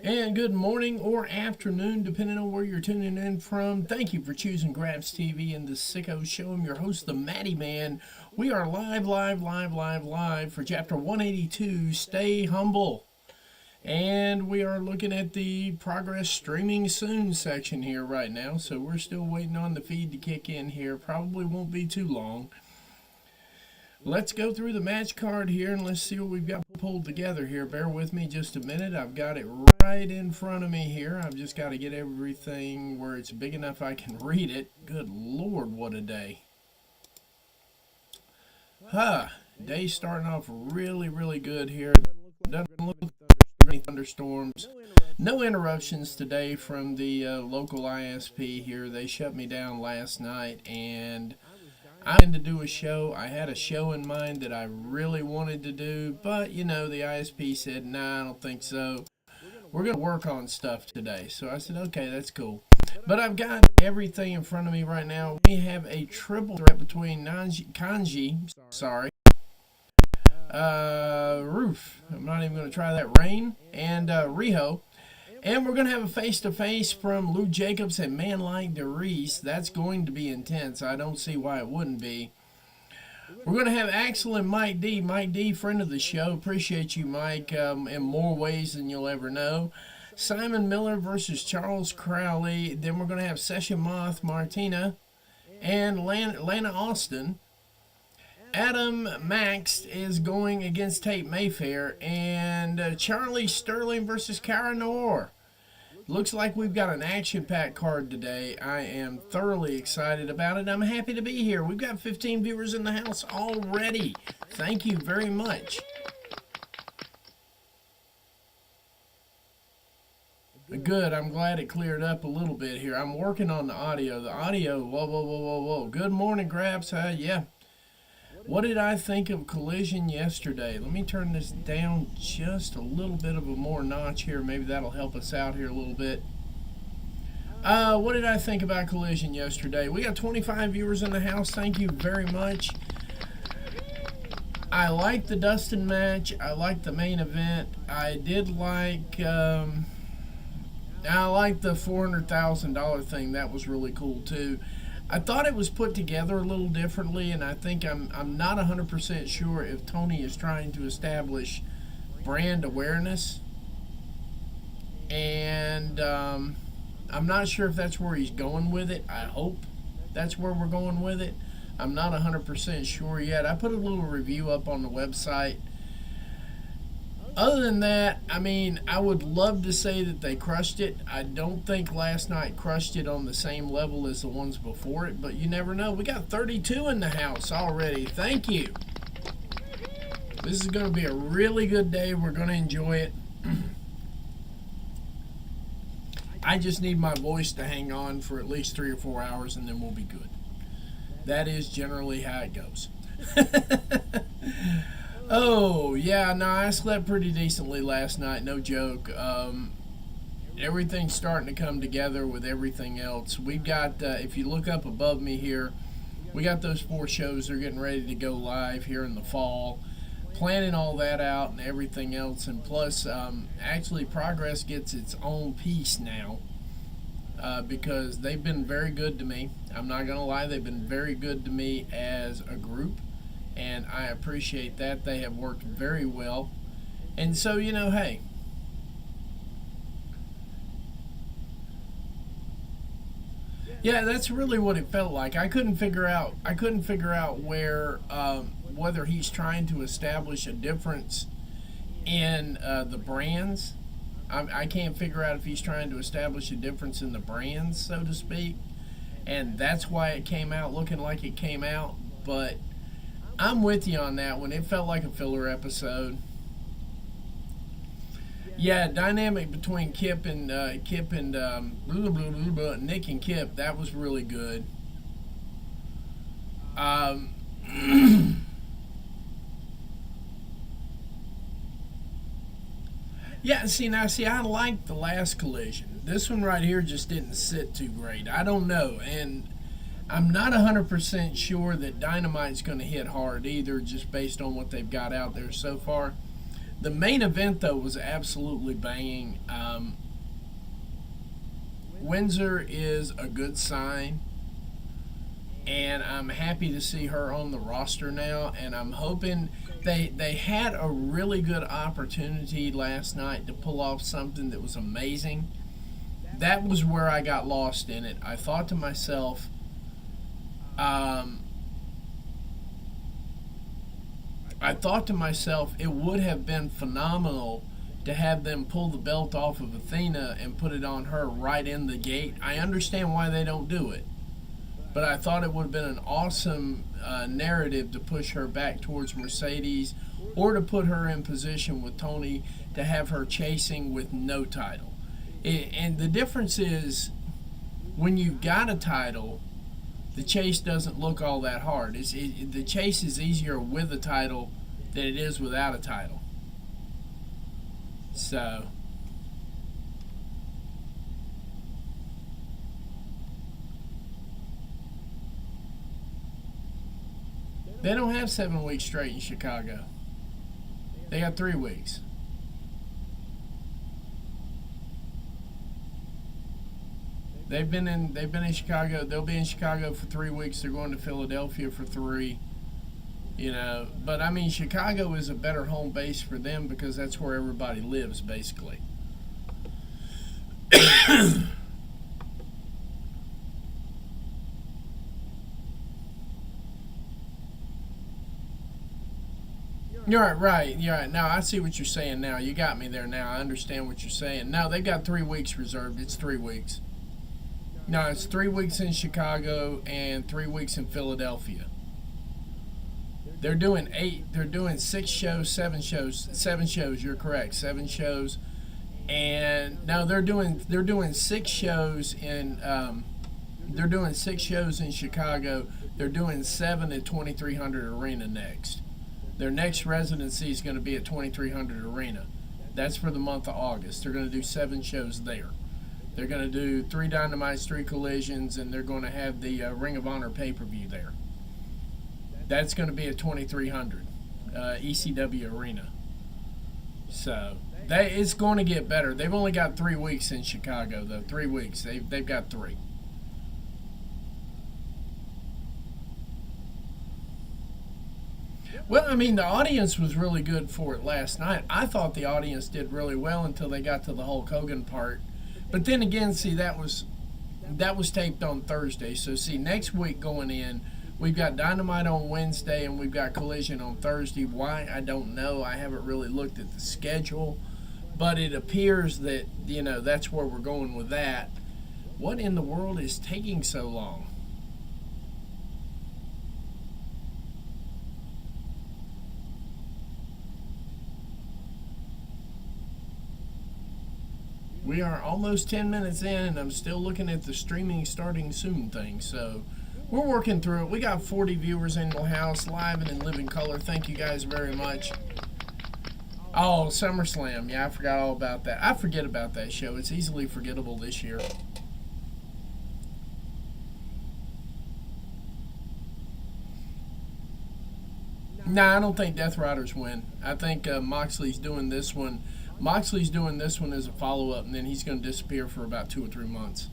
And good morning or afternoon, depending on where you're tuning in from. Thank you for choosing Grabs TV and the Sicko Show. I'm your host, the Matty Man. We are live for chapter 182, Stay Humble. And we are looking at the progress streaming soon section here right now. So we're still waiting on the feed to kick in here. Probably won't be too long. Let's go through the match card here and let's see what we've got pulled together here. Bear with me just a minute. I've got it right in front of me here. I've just got to get everything where it's big enough I can read it. Good Lord, what a day. Day starting off really good here. Doesn't look like any thunderstorms. No interruptions today from the local ISP here. They shut me down last night and I wanted to do a show. I had a show in mind that I really wanted to do, but you know, the ISP said, nah, I don't think so. We're going to work on stuff today. So I said, okay, that's cool. But I've got everything in front of me right now. We have a triple threat between Kanji, Roof. I'm not even going to try that. Rain and Riho. And we're going to have a face-to-face from Lou Jacobs and Man Like DeReese. That's going to be intense. I don't see why it wouldn't be. We're going to have Axel and Mike D. Mike D, friend of the show. Appreciate you, Mike, in more ways than you'll ever know. Simon Miller versus Charles Crowley. Then we're going to have Session Moth Martina and Lana Austin. Adam Max is going against Tate Mayfair. And Charlie Sterling versus Cara Noir. Looks like we've got an action-packed card today. I am thoroughly excited about it. I'm happy to be here. We've got 15 viewers in the house already. Thank you very much. Good. I'm glad it cleared up a little bit here. I'm working on the audio. Whoa. Good morning, Grabs. Yeah. What did I think of Collision yesterday? Let me turn this down just a little bit of a more notch here. Maybe that'll help us out here a little bit. What did I think about Collision yesterday? We got 25 viewers in the house. Thank you very much. I liked the Dustin match. I liked the main event. I did like... I liked the $400,000 thing. That was really cool too. I thought it was put together a little differently, and I think I'm not 100% sure if Tony is trying to establish brand awareness. And I'm not sure if that's where he's going with it. I hope that's where we're going with it. I'm not 100% sure yet. I put a little review up on the website. Other than that, I mean, I would love to say that they crushed it. I don't think last night crushed it on the same level as the ones before it, but you never know. We got 32 in the house already. Thank you. This is going to be a really good day. We're going to enjoy it. I just need my voice to hang on for at least 3 or 4 hours, and then we'll be good. That is generally how it goes. Oh, yeah, no, I slept pretty decently last night, no joke. Everything's starting to come together with everything else. We've got, if you look up above me here, we got those 4 shows. They're getting ready to go live here in the fall. Planning all that out and everything else. And plus, actually, Progress gets its own piece now because they've been very good to me. I'm not going to lie, they've been very good to me as a group. And I appreciate that. They have worked very well. And so, you know, hey. Yeah, that's really what it felt like. I couldn't figure out where whether he's trying to establish a difference in the brands. I can't figure out if he's trying to establish a difference in the brands, so to speak. And that's why it came out looking like it came out. But I'm with you on that one. It felt like a filler episode. Yeah, dynamic between Nick and Kip. That was really good. Yeah, I liked the last Collision. This one right here just didn't sit too great. I don't know, and I'm not 100% sure that Dynamite's going to hit hard either, just based on what they've got out there so far. The main event, though, was absolutely banging. Windsor is a good sign, and I'm happy to see her on the roster now. And I'm hoping they had a really good opportunity last night to pull off something that was amazing. That was where I got lost in it. I thought to myself, it would have been phenomenal to have them pull the belt off of Athena and put it on her right in the gate. I understand why they don't do it, but I thought it would have been an awesome narrative to push her back towards Mercedes, or to put her in position with Tony to have her chasing with no title. And the difference is, when you've got a title, the chase doesn't look all that hard. The chase is easier with a title than it is without a title. So, they don't have 7 weeks straight in Chicago. They got 3 weeks. They've been in Chicago. They'll be in Chicago for 3 weeks. They're going to Philadelphia for 3. But I mean, Chicago is a better home base for them because that's where everybody lives, basically. You're right. You're right. Now I see what you're saying. Now you got me there. Now I understand what you're saying. Now they've got 3 weeks reserved. It's 3 weeks. No, it's 3 weeks in Chicago and 3 weeks in Philadelphia. They're doing 8. They're doing 6 shows, 7 shows, 7 shows. You're correct, 7 shows, and no, they're doing 6 shows in they're doing 6 shows in Chicago. They're doing 7 at 2300 Arena next. Their next residency is going to be at 2300 Arena. That's for the month of August. They're going to do 7 shows there. They're going to do 3 Dynamites, 3 Collisions, and they're going to have the Ring of Honor pay-per-view there. That's going to be at 2300 ECW Arena. So it's going to get better. They've only got 3 weeks in Chicago, though. 3 weeks. They've got 3. Well, I mean, the audience was really good for it last night. I thought the audience did really well until they got to the Hulk Hogan part. But then again, see, that was taped on Thursday. So, see, next week going in, we've got Dynamite on Wednesday and we've got Collision on Thursday. Why? I don't know. I haven't really looked at the schedule. But it appears that, that's where we're going with that. What in the world is taking so long? We are almost 10 minutes in, and I'm still looking at the streaming starting soon thing. So we're working through it. We got 40 viewers in the house, live and in living color. Thank you guys very much. Oh, SummerSlam. Yeah, I forgot all about that. I forget about that show. It's easily forgettable this year. Nah, I don't think Death Riders win. I think Moxley's doing this one. Moxley's doing this one as a follow-up, and then he's going to disappear for about 2 or 3 months.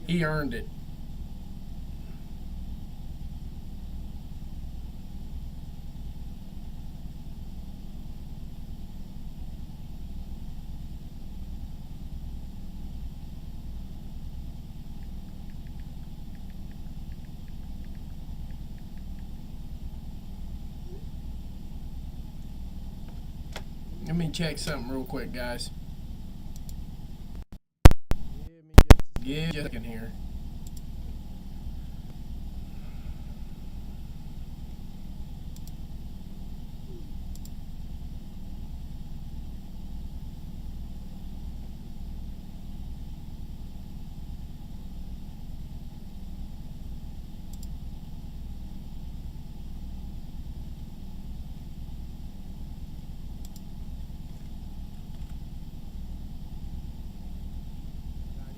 He earned it. Let me check something real quick, guys. Give me just a second here.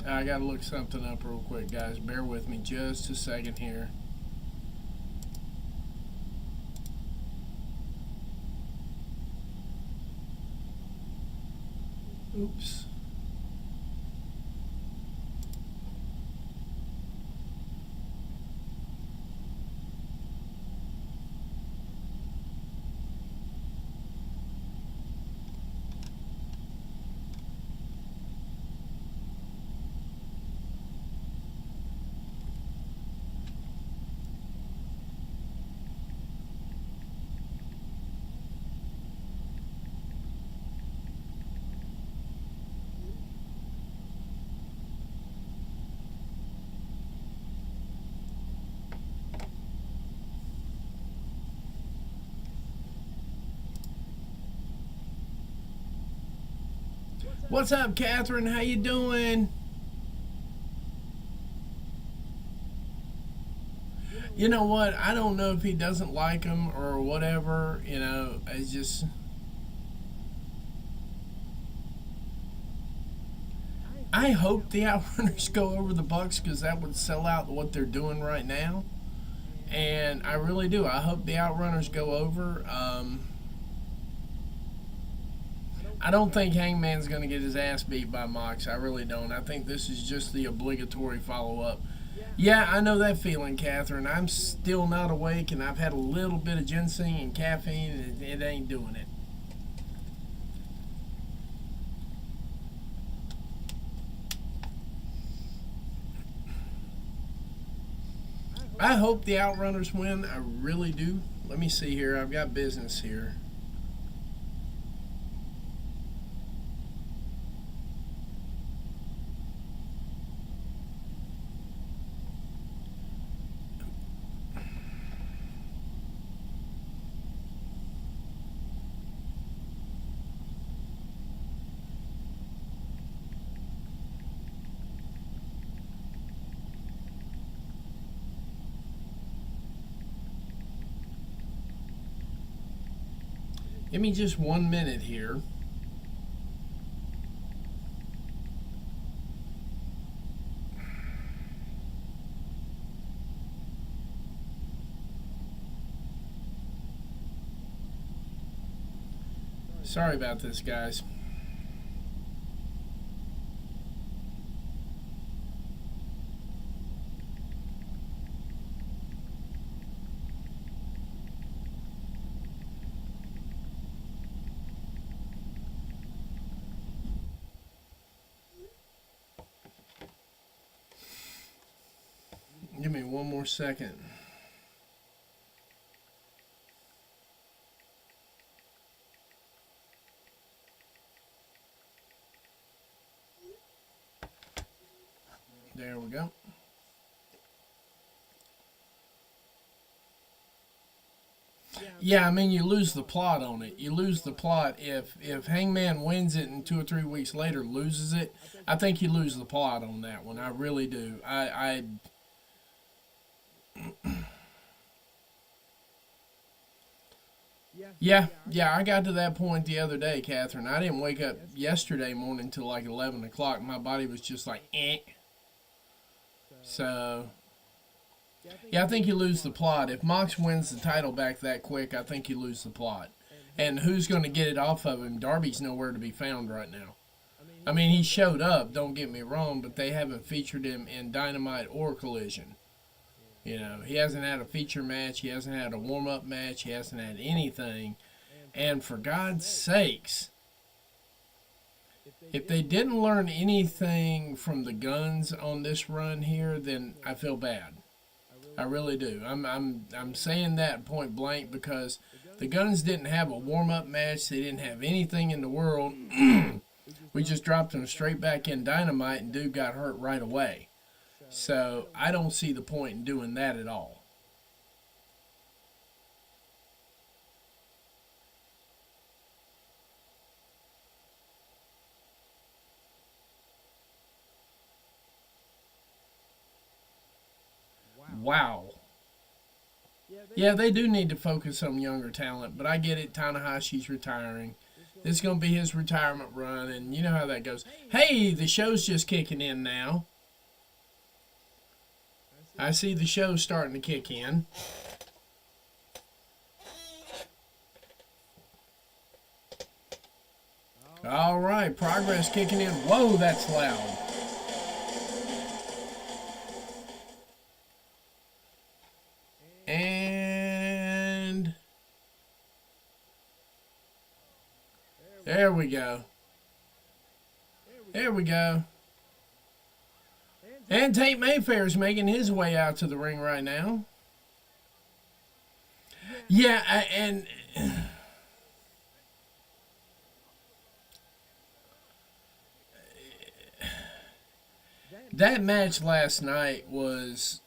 I gotta look something up real quick, guys. Bear with me just a second here. Oops. What's up, Catherine? How you doing? You know what? I don't know if he doesn't like him or whatever. You know, it's just I hope the Outrunners go over the Bucks because that would sell out what they're doing right now. And I really do. I hope the Outrunners go over. I don't think Hangman's going to get his ass beat by Mox. I really don't. I think this is just the obligatory follow up. Yeah, I know that feeling, Catherine. I'm still not awake, and I've had a little bit of ginseng and caffeine, and it ain't doing it. I hope the Outrunners win. I really do. Let me see here. I've got business here. Give me just 1 minute here. Sorry about this, guys. Give me 1 more second. There we go. Yeah, I mean, you lose the plot on it. You lose the plot if Hangman wins it and 2 or 3 weeks later loses it. I think you lose the plot on that one. I really do. Yeah, I got to that point the other day, Catherine. I didn't wake up yesterday morning till like 11 o'clock. My body was just like, eh. So, yeah, I think you lose the plot. If Mox wins the title back that quick, I think you lose the plot. And who's going to get it off of him? Darby's nowhere to be found right now. I mean, he showed up, don't get me wrong, but they haven't featured him in Dynamite or Collision. You know, he hasn't had a feature match. He hasn't had a warm-up match. He hasn't had anything. And for God's sakes, if they didn't learn anything from the Guns on this run here, then I feel bad. I really do. I'm saying that point blank because the Guns didn't have a warm-up match. They didn't have anything in the world. We just dropped them straight back in Dynamite, and dude got hurt right away. So I don't see the point in doing that at all. Wow. Yeah, they do need to focus on younger talent, but I get it. Tanahashi's retiring. This is going to be his retirement run, and you know how that goes. Hey, the show's just kicking in now. I see the show starting to kick in. All right, progress kicking in. Whoa, that's loud. And there we go. There we go. And Tate Mayfair's making his way out to the ring right now. Yeah, and that match last night was,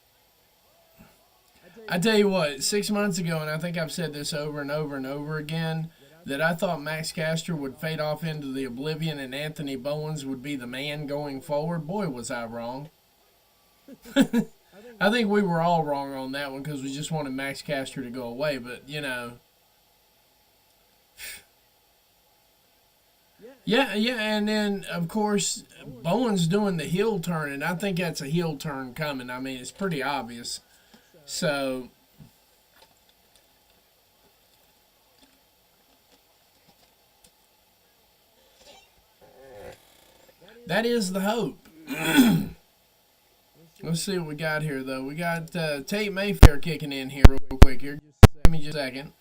I tell you what, 6 months ago, and I think I've said this over and over and over again, that I thought Max Caster would fade off into the oblivion and Anthony Bowens would be the man going forward. Boy, was I wrong. I think we were all wrong on that one because we just wanted Max Caster to go away. But, you know. Yeah, and then, of course, Bowens doing the heel turn, and I think that's a heel turn coming. I mean, it's pretty obvious. So, that is the hope. Let's see what we got here, though. We got Tate Mayfair kicking in here real quick here. Give me just a second.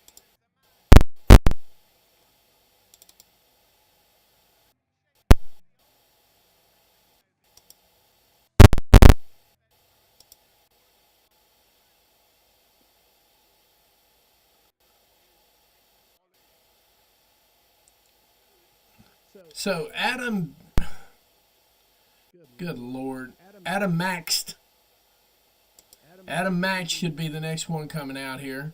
So, Adam, good Lord, Adam Max should be the next one coming out here.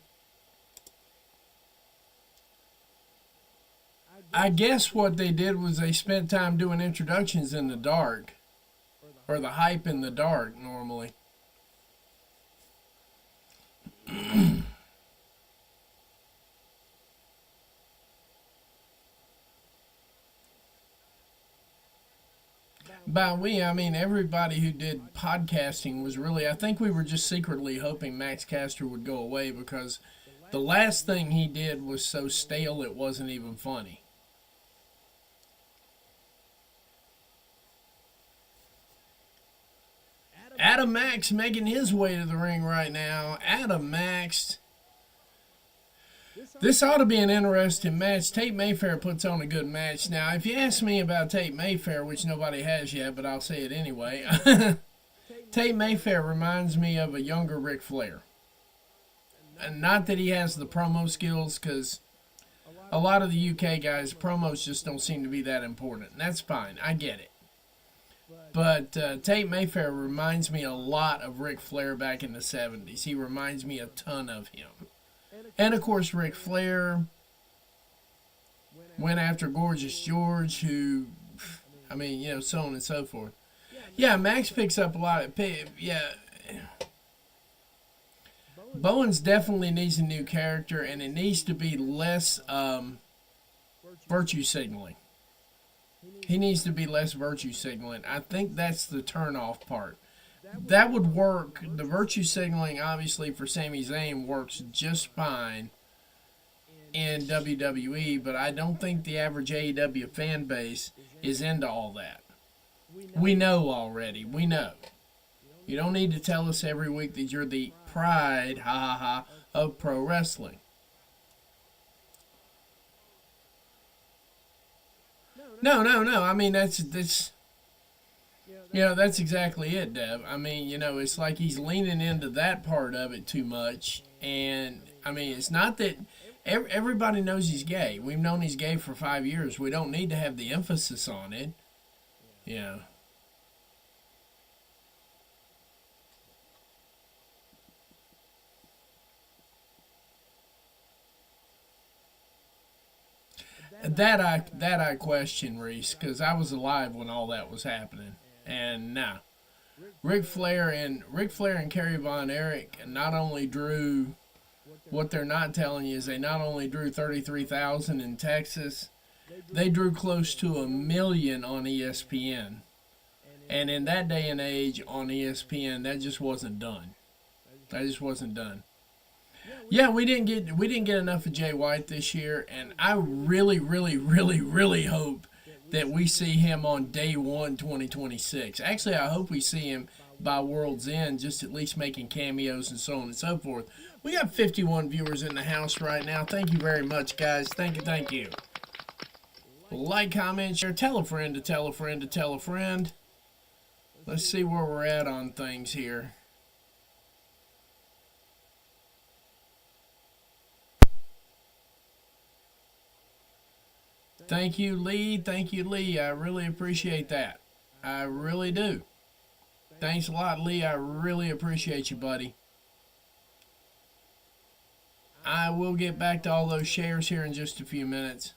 I guess what they did was they spent time doing introductions in the dark, or the hype in the dark normally. By we, I mean everybody who did podcasting was really, I think we were just secretly hoping Max Caster would go away because the last thing he did was so stale it wasn't even funny. Adam Max making his way to the ring right now. Adam Max. This ought to be an interesting match. Tate Mayfair puts on a good match. Now, if you ask me about Tate Mayfair, which nobody has yet, but I'll say it anyway, Tate Mayfair reminds me of a younger Ric Flair. And not that he has the promo skills, because a lot of the UK guys, promos just don't seem to be that important. And that's fine. I get it. But Tate Mayfair reminds me a lot of Ric Flair back in the 70s. He reminds me a ton of him. And, of course, Ric Flair went after Gorgeous George, who, I mean, you know, so on and so forth. Yeah, Max picks up a lot of, yeah. Bowens definitely needs a new character, and it needs to be less virtue signaling. He needs to be less virtue signaling. I think that's the turnoff part. That would work. The virtue signaling, obviously, for Sami Zayn works just fine in WWE, but I don't think the average AEW fan base is into all that. We know already. We know. You don't need to tell us every week that you're the pride, ha ha ha, of pro wrestling. No. I mean, that's you know, that's exactly it, Dev. I mean, you know, it's like he's leaning into that part of it too much. And, I mean, it's not that everybody knows he's gay. We've known he's gay for 5 years. We don't need to have the emphasis on it. You know. That I question, Reese, because I was alive when all that was happening. And nah, Ric Flair and Kerry Von Erich not only drew, what they're not telling you is they not only drew 33,000 in Texas, they drew close to 1 million on ESPN. And in that day and age on ESPN, that just wasn't done. That just wasn't done. Yeah, we didn't get enough of Jay White this year, and I really, really, really, really hope that we see him on day one, 2026. Actually, I hope we see him by World's End, just at least making cameos and so on and so forth. We got 51 viewers in the house right now. Thank you very much, guys. Thank you, thank you. Like, comment, share, tell a friend to tell a friend to tell a friend. Let's see where we're at on things here. Thank you, Lee. Thank you, Lee. I really appreciate that. I really do. Thanks a lot, Lee. I really appreciate you, buddy. I will get back to all those shares here in just a few minutes.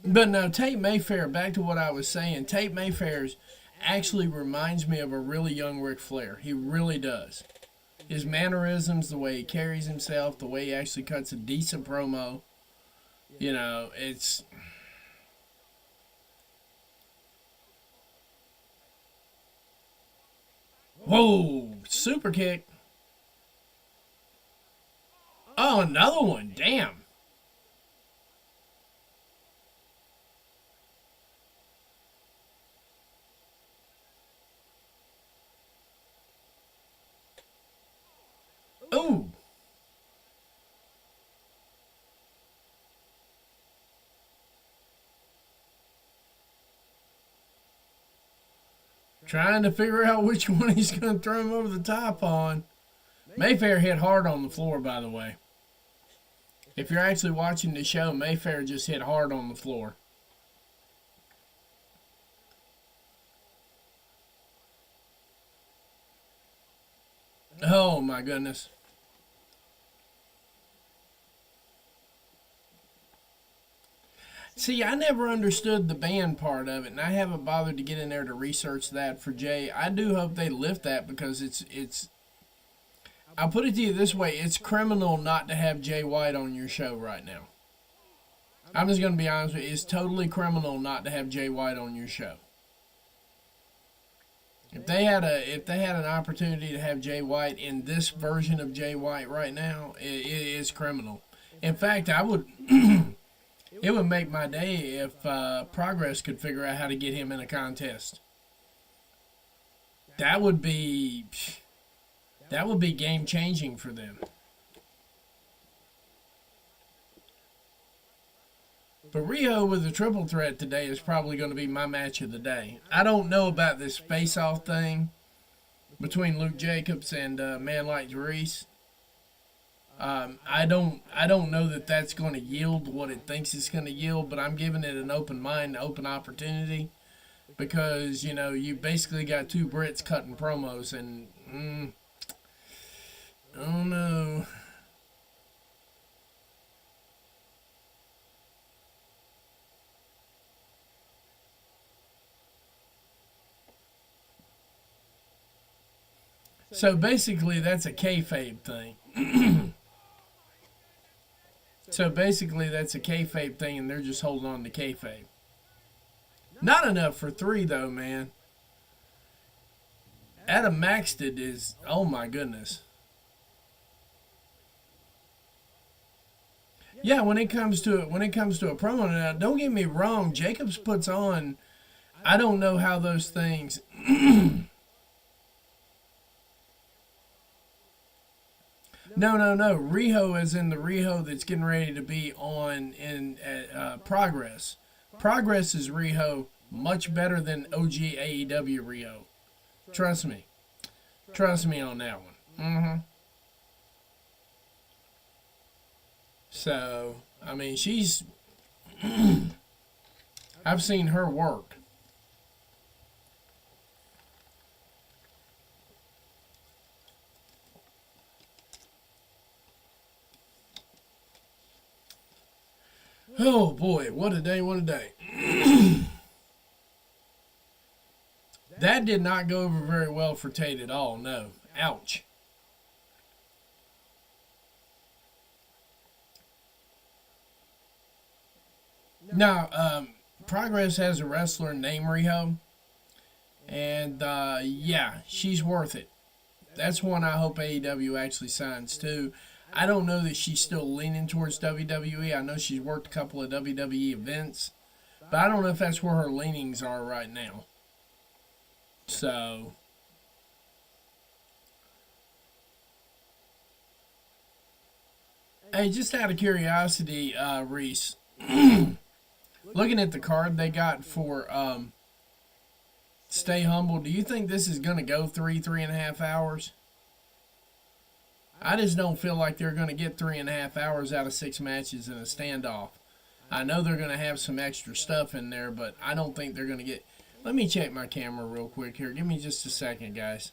But no, Tate Mayfair, back to what I was saying, Tate Mayfair's actually reminds me of a really young Ric Flair. He really does. His mannerisms, the way he carries himself, the way he actually cuts a decent promo. You know, it's... Whoa! Super kick. Oh, another one. Damn. Ooh. Trying to figure out which one he's going to throw him over the top on. Mayfair hit hard on the floor, by the way. If you're actually watching the show, Mayfair just hit hard on the floor. Oh, my goodness. See, I never understood the band part of it, and I haven't bothered to get in there to research that for Jay. I do hope they lift that because it's. I'll put it to you this way: it's criminal not to have Jay White on your show right now. I'm just going to be honest with you: it's totally criminal not to have Jay White on your show. If they had an opportunity to have Jay White in this version of Jay White right now, it is criminal. In fact, I would. It would make my day if Progress could figure out how to get him in a contest. That would be game changing for them. But Riho with the triple threat today is probably going to be my match of the day. I don't know about this face-off thing between Luke Jacobs and Man Like Reese. I don't know that that's going to yield what it thinks it's going to yield, but I'm giving it an open mind, an open opportunity, because you know you basically got two Brits cutting promos, and oh no. So basically, that's a kayfabe thing. So basically, that's a kayfabe thing, and they're just holding on to kayfabe. Not enough for 3, though, man. Adam Maxted is, oh my goodness. Yeah, when it comes to a promo, now don't get me wrong, Jacobs puts on. I don't know how those things. No. Riho is in the Riho that's getting ready to be on in Progress. Progress is Riho much better than OG AEW Riho. Trust me. Trust me on that one. So, I mean, she's... I've seen her work. Oh boy, what a day, what a day. That did not go over very well for Tate at all, no. Ouch. Now, Progress has a wrestler named Riho, and yeah, she's worth it. That's one I hope AEW actually signs too. I don't know that she's still leaning towards WWE. I know she's worked a couple of WWE events, but I don't know if that's where her leanings are right now. So, hey, just out of curiosity, Reese, looking at the card they got for Stay Humble, do you think this is going to go 3.5 hours? I just don't feel like they're going to get 3.5 hours out of 6 matches in a standoff. I know they're going to have some extra stuff in there, but I don't think they're going to get... Let me check my camera real quick here. Give me just a second, guys.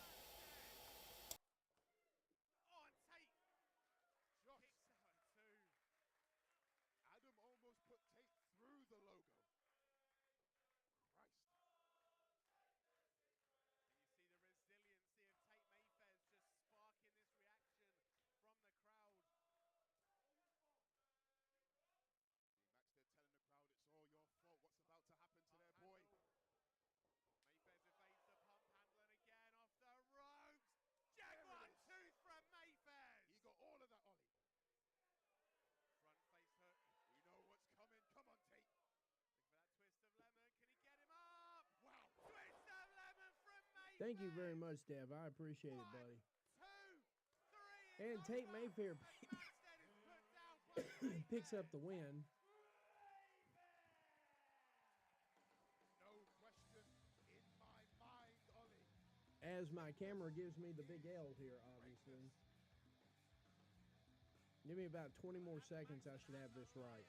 Thank you very much, Dev. I appreciate it, buddy. And Tate Mayfair picks up the win. As my camera gives me the big L here, obviously. Give me about 20 more seconds. I should have this right.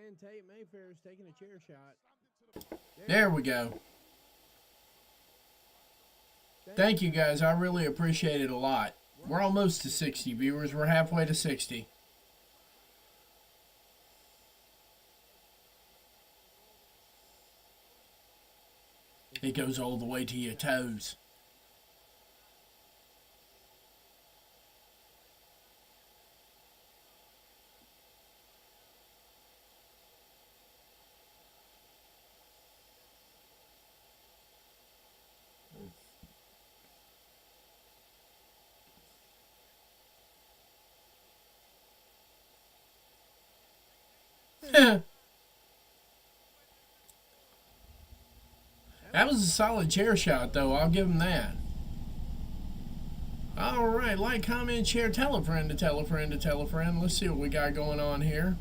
And Tate Mayfair is taking a chair shot. There we go. Thank you, guys. I really appreciate it a lot. We're almost to 60 viewers. We're halfway to 60. It goes all the way to your toes. That was a solid chair shot, though. I'll give him that. All right, like, comment, share, tell a friend to tell a friend to tell a friend. Let's see what we got going on here.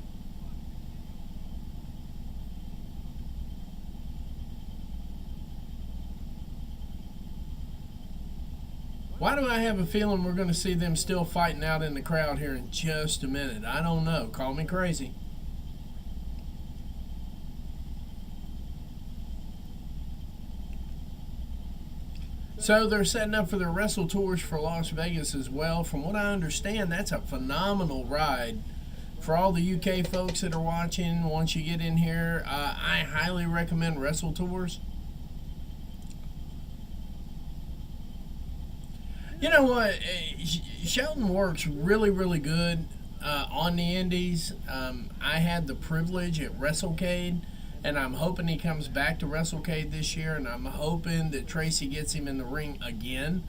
Why do I have a feeling we're going to see them still fighting out in the crowd here in just a minute? I don't know. Call me crazy. So they're setting up for their Wrestle Tours for Las Vegas as well. From what I understand, that's a phenomenal ride. For all the UK folks that are watching, once you get in here, I highly recommend Wrestle Tours. You know what? Shelton works really, really good on the indies. I had the privilege at WrestleCade, and I'm hoping he comes back to WrestleCade this year, and I'm hoping that Tracy gets him in the ring again.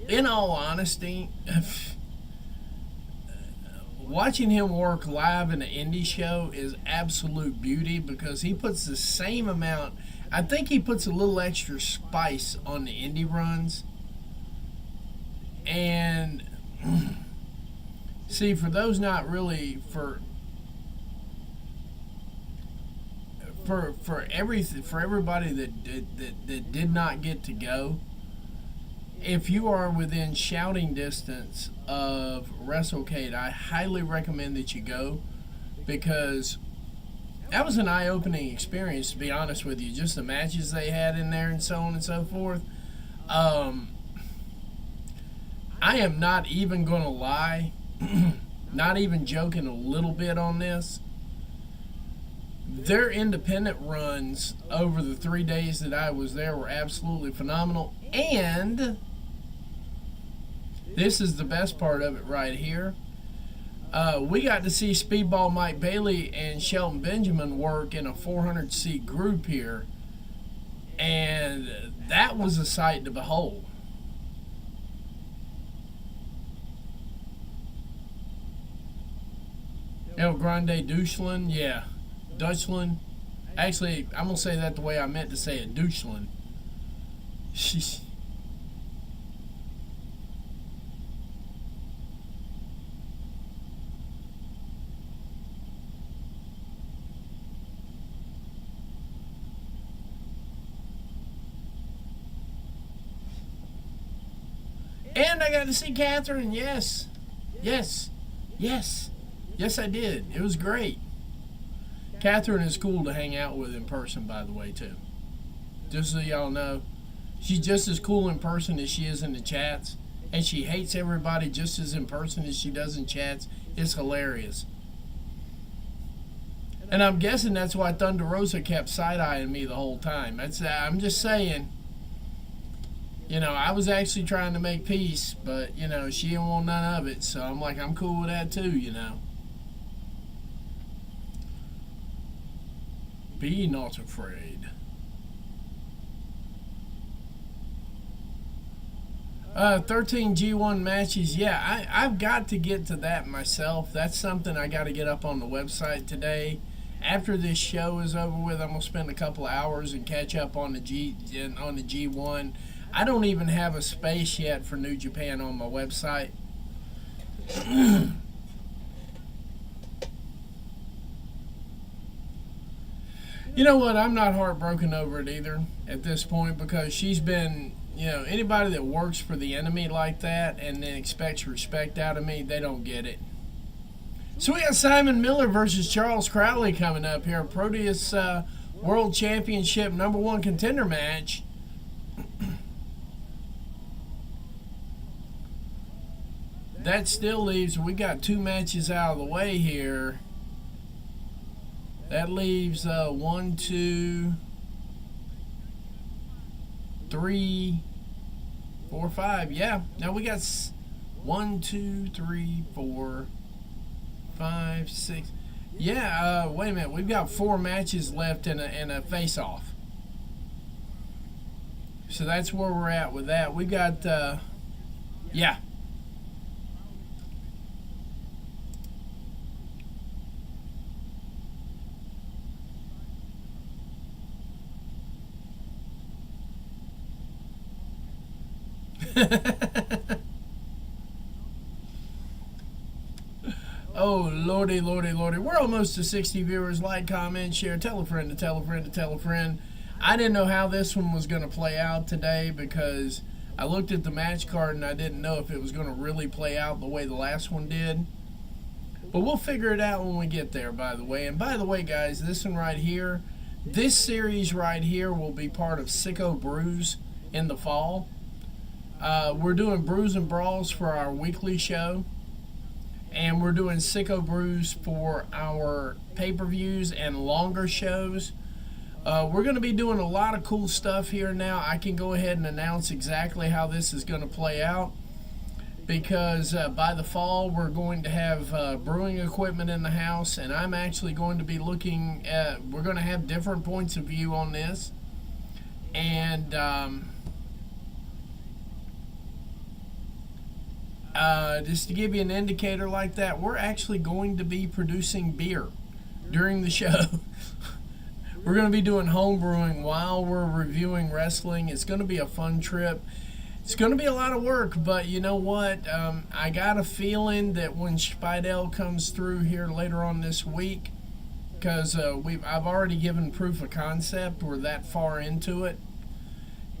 In all honesty, watching him work live in an indie show is absolute beauty because he puts the same amount. I think he puts a little extra spice on the indie runs. And see, for those not really for everybody that did not get to go, if you are within shouting distance of WrestleCade, I highly recommend that you go because that was an eye-opening experience, to be honest with you. Just the matches they had in there and so on and so forth. I am not even going to lie, not even joking a little bit on this. Their independent runs over the 3 days that I was there were absolutely phenomenal. And this is the best part of it right here. We got to see Speedball Mike Bailey and Shelton Benjamin work in a 400-seat group here. And that was a sight to behold. El Grande Deutschland, yeah. Deutschland. Actually, I'm going to say that the way I meant to say it, Deutschland. And I got to see Catherine, yes. Yes. Yes. Yes, I did. It was great. Catherine is cool to hang out with in person, by the way, too. Just so y'all know, she's just as cool in person as she is in the chats, and she hates everybody just as in person as she does in chats. It's hilarious. And I'm guessing that's why Thunder Rosa kept side-eyeing me the whole time. I'm just saying, you know, I was actually trying to make peace, but, you know, she didn't want none of it, so I'm like, I'm cool with that too, you know. Be not afraid. 13 G1 matches. Yeah, I've got to get to that myself. That's something I got to get up on the website today. After this show is over with, I'm gonna spend a couple of hours and catch up on the G1. I don't even have a space yet for New Japan on my website. You know what? I'm not heartbroken over it either at this point, because she's been, you know, anybody that works for the enemy like that and then expects respect out of me, they don't get it. So we got Simon Miller versus Charles Crowley coming up here. Proteus World Championship #1 contender match. That still leaves, we got 2 matches out of the way here. That leaves 1, 2, 3, 4, 5. Yeah. Now we got 1, 2, 3, 4, 5, 6. Yeah. Wait a minute. We've got 4 matches left in a face-off. So that's where we're at with that. We got. Yeah. Oh, lordy, lordy, lordy. We're almost to 60 viewers. Like, comment, share, tell a friend to tell a friend to tell a friend. I didn't know how this one was going to play out today, because I looked at the match card and I didn't know if it was going to really play out the way the last one did. But we'll figure it out when we get there, by the way. And by the way, guys, this one right here, this series right here will be part of Sicko Brews in the fall. We're doing Brews and Brawls for our weekly show, and we're doing Sicko Brews for our pay-per-views and longer shows. We're going to be doing a lot of cool stuff here now. I can go ahead and announce exactly how this is going to play out, because by the fall we're going to have brewing equipment in the house, and I'm actually going to be looking at, we're going to have different points of view on this, and just to give you an indicator like that, we're actually going to be producing beer during the show. We're going to be doing home brewing while we're reviewing wrestling. It's going to be a fun trip. It's going to be a lot of work, but you know what? I got a feeling that when Spidell comes through here later on this week, because I've already given proof of concept. We're that far into it.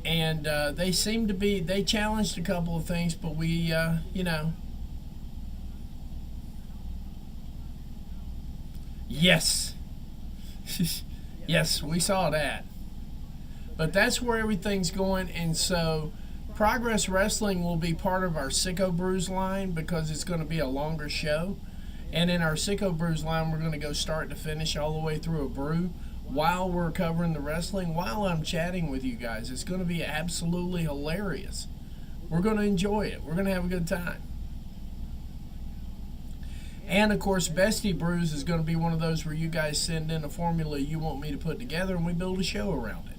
And they seem to be, they challenged a couple of things, but we, you know. Yes. Yes, we saw that. But that's where everything's going. And so Progress Wrestling will be part of our Sicko Brews line, because it's going to be a longer show. And in our Sicko Brews line, we're going to go start to finish all the way through a brew while we're covering the wrestling, while I'm chatting with you guys. It's going to be absolutely hilarious. We're going to enjoy it. We're going to have a good time. And, of course, Bestie Brews is going to be one of those where you guys send in a formula you want me to put together and we build a show around it.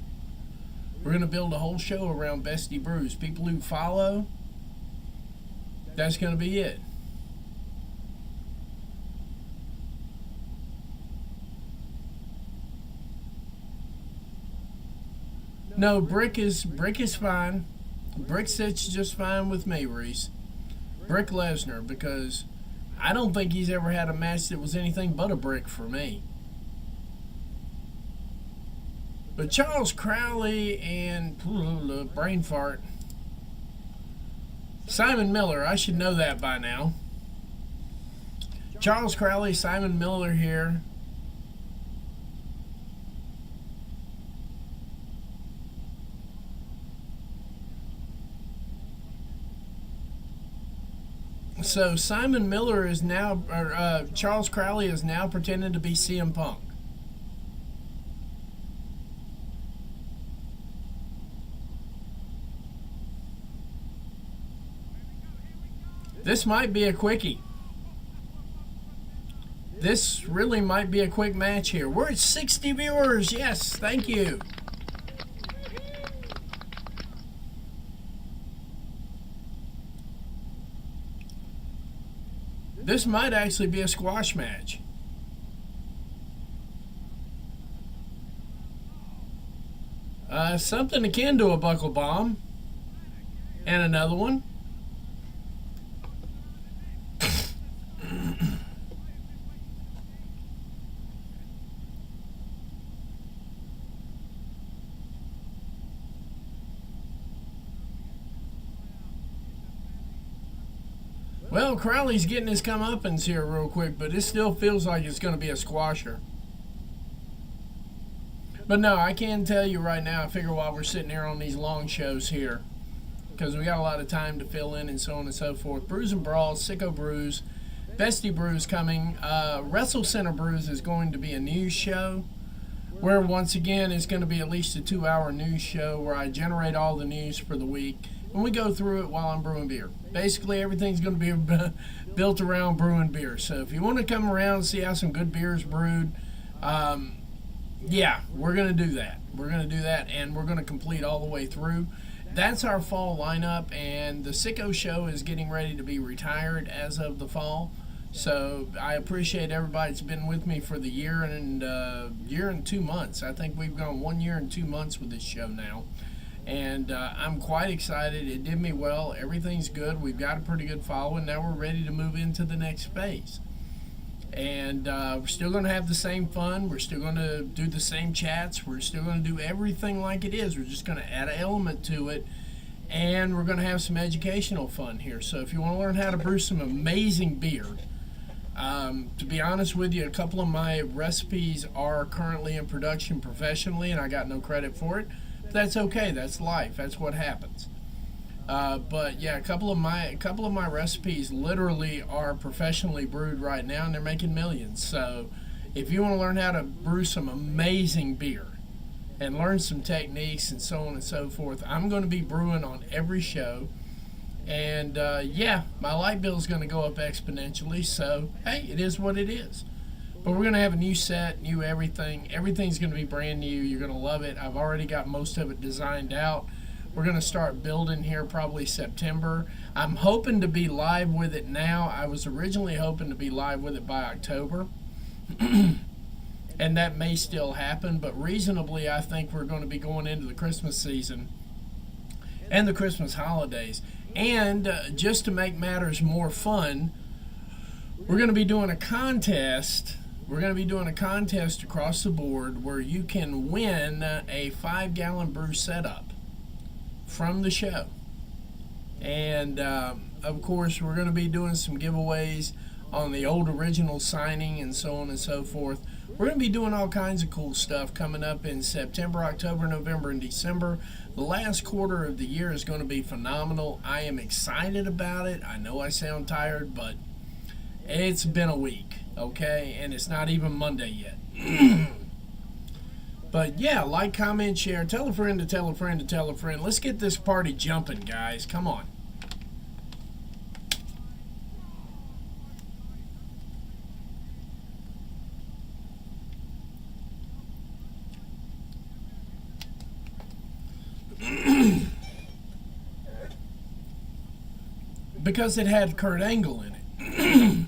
We're going to build a whole show around Bestie Brews. People who follow, that's going to be it. No, Brick is fine. Brick sits just fine with me, Reese. Brick Lesnar, because I don't think he's ever had a match that was anything but a brick for me. But Charles Crowley and brain fart. Simon Miller, I should know that by now. Charles Crowley, Simon Miller here. So Simon Miller is now, Charles Crowley is now pretending to be CM Punk. This might be a quickie. This really might be a quick match here. We're at 60 viewers. Yes, thank you. This might actually be a squash match. Something akin to a buckle bomb. And another one. Well, Crowley's getting his comeuppance here real quick, but it still feels like it's going to be a squasher. But no, I can tell you right now, I figure while we're sitting here on these long shows here, because we got a lot of time to fill in and so on and so forth. Brews and Brawls, Sicko Brews, Bestie Brews coming. Wrestle Center Brews is going to be a news show, where once again it's going to be at least a 2-hour news show where I generate all the news for the week. And we go through it while I'm brewing beer. Basically, everything's going to be built around brewing beer. So if you want to come around and see how some good beer is brewed, yeah, we're going to do that. We're going to do that, and we're going to complete all the way through. That's our fall lineup, and the Sicko Show is getting ready to be retired as of the fall. So I appreciate everybody that's been with me for the year and 2 months. I think we've gone 1 year and 2 months with this show now. And I'm quite excited. It did me well. Everything's good. We've got a pretty good following. Now we're ready to move into the next phase. And we're still going to have the same fun. We're still going to do the same chats. We're still going to do everything like it is. We're just going to add an element to it. And we're going to have some educational fun here. So if you want to learn how to brew some amazing beer, to be honest with you, a couple of my recipes are currently in production professionally, and I got no credit for it. That's okay. That's life. That's what happens. But yeah, a couple of my recipes literally are professionally brewed right now, and they're making millions. So if you want to learn how to brew some amazing beer and learn some techniques and so on and so forth, I'm going to be brewing on every show. And yeah, my light bill is going to go up exponentially. So hey, it is what it is. But we're going to have a new set, new everything. Everything's going to be brand new. You're going to love it. I've already got most of it designed out. We're going to start building here probably September. I'm hoping to be live with it now. I was originally hoping to be live with it by October. And that may still happen. But reasonably, I think we're going to be going into the Christmas season and the Christmas holidays. And just to make matters more fun, we're going to be doing a contest. We're going to be doing a contest across the board where you can win a 5-gallon brew setup from the show. And of course, we're going to be doing some giveaways on the old original signing and so on and so forth. We're going to be doing all kinds of cool stuff coming up in September, October, November, and December. The last quarter of the year is going to be phenomenal. I am excited about it. I know I sound tired, but It's been a week, okay? And it's not even Monday yet. But yeah, like, comment, share, tell a friend to tell a friend to tell a friend. Let's get this party jumping, guys. Come on. Because it had Kurt Angle in it.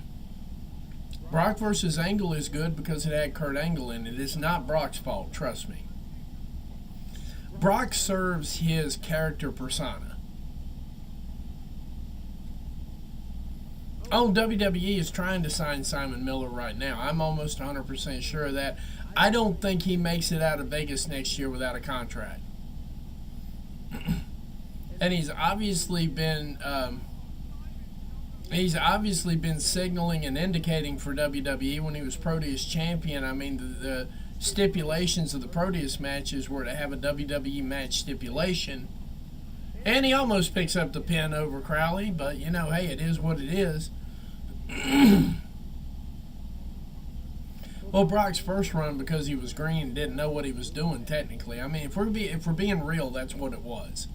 Brock versus Angle is good because it had Kurt Angle in it. It's not Brock's fault, trust me. Brock serves his character persona. Oh, WWE is trying to sign Simon Miller right now. I'm almost 100% sure of that. I don't think he makes it out of Vegas next year without a contract. And he's obviously been signaling and indicating for WWE when he was Proteus champion. I mean, the stipulations of the Proteus matches were to have a WWE match stipulation. And he almost picks up the pin over Crowley, but you know, hey, it is what it is. Well, Brock's first run, because he was green, didn't know what he was doing technically. I mean, if we're being real, that's what it was.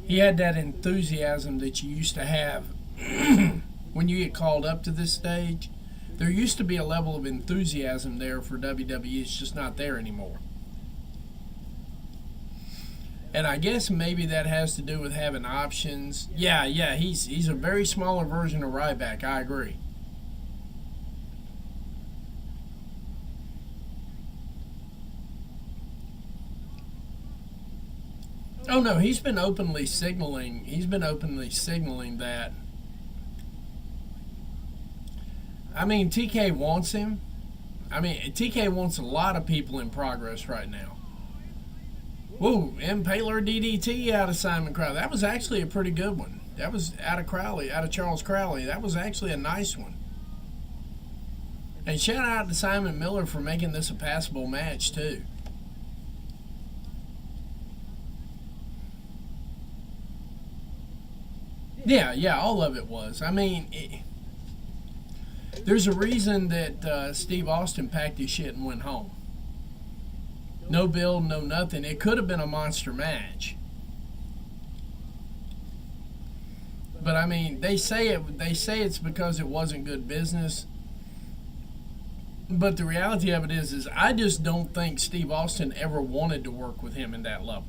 He had that enthusiasm that you used to have when you get called up to this stage. There used to be a level of enthusiasm there for WWE. It's just not there anymore. And I guess maybe that has to do with having options. Yeah, he's a very smaller version of Ryback. I agree. Oh no, he's been openly signaling that. I mean, TK wants him. I mean, TK wants a lot of people in Progress right now. Whoa, Impaler DDT out of Simon Crowley. That was actually a pretty good one. That was out of Charles Crowley. That was actually a nice one. And shout out to Simon Miller for making this a passable match too. Yeah, all of it was. I mean, there's a reason that Steve Austin packed his shit and went home. No build, no nothing. It could have been a monster match. But I mean, they say it's because it wasn't good business. But the reality of it is I just don't think Steve Austin ever wanted to work with him in that level.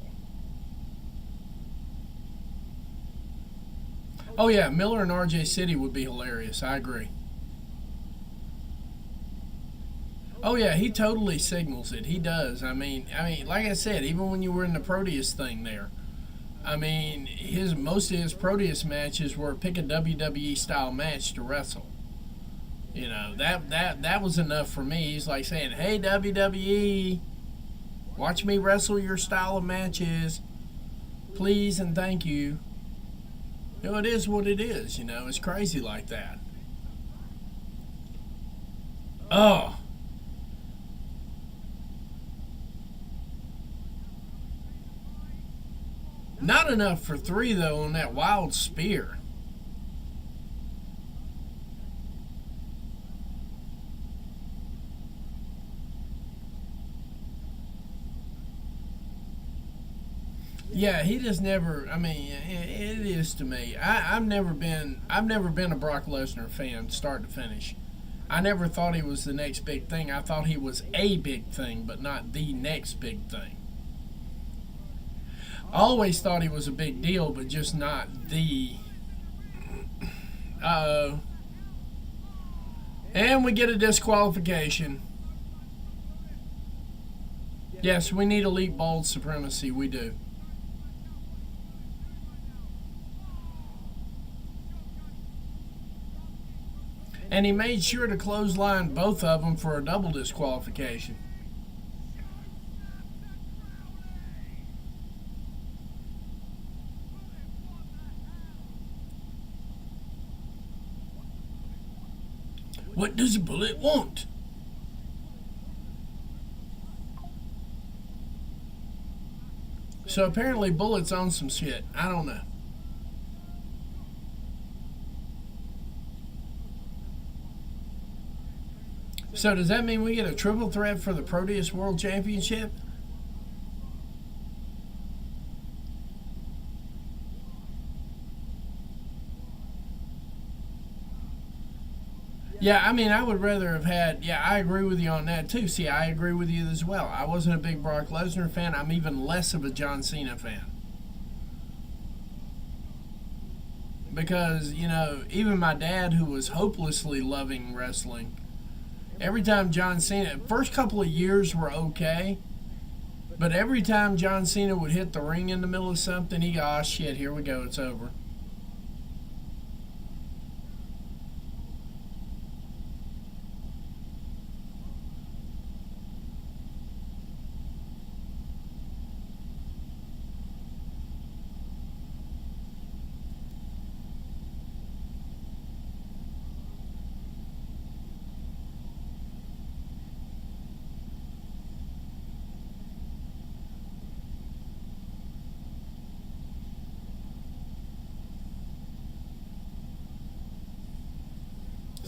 Oh yeah, Miller and RJ City would be hilarious. I agree. Oh yeah, he totally signals it. He does. I mean, like I said, even when you were in the Proteus thing there, I mean, most of his Proteus matches were pick a WWE style match to wrestle. You know, that was enough for me. He's like saying, "Hey WWE, watch me wrestle your style of matches, please and thank you." You know, it is what it is. You know, it's crazy like that. Oh. Not enough for 3, though, on that wild spear. Yeah, he just never. I mean, it is to me. I've never been a Brock Lesnar fan, start to finish. I never thought he was the next big thing. I thought he was a big thing, but not the next big thing. I always thought he was a big deal, but just not the. Uh-oh. And we get a disqualification. Yes, we need elite bald supremacy. We do. And he made sure to clothesline both of them for a double disqualification. What does a bullet want? So apparently Bullet's on some shit. I don't know. So does that mean we get a triple threat for the Proteus World Championship? Yeah, I mean, I would rather have had. Yeah, I agree with you on that too. See, I agree with you as well. I wasn't a big Brock Lesnar fan. I'm even less of a John Cena fan. Because, even my dad, who was hopelessly loving wrestling, every time John Cena, first couple of years were okay, but every time John Cena would hit the ring in the middle of something, he go, oh shit, here we go, it's over.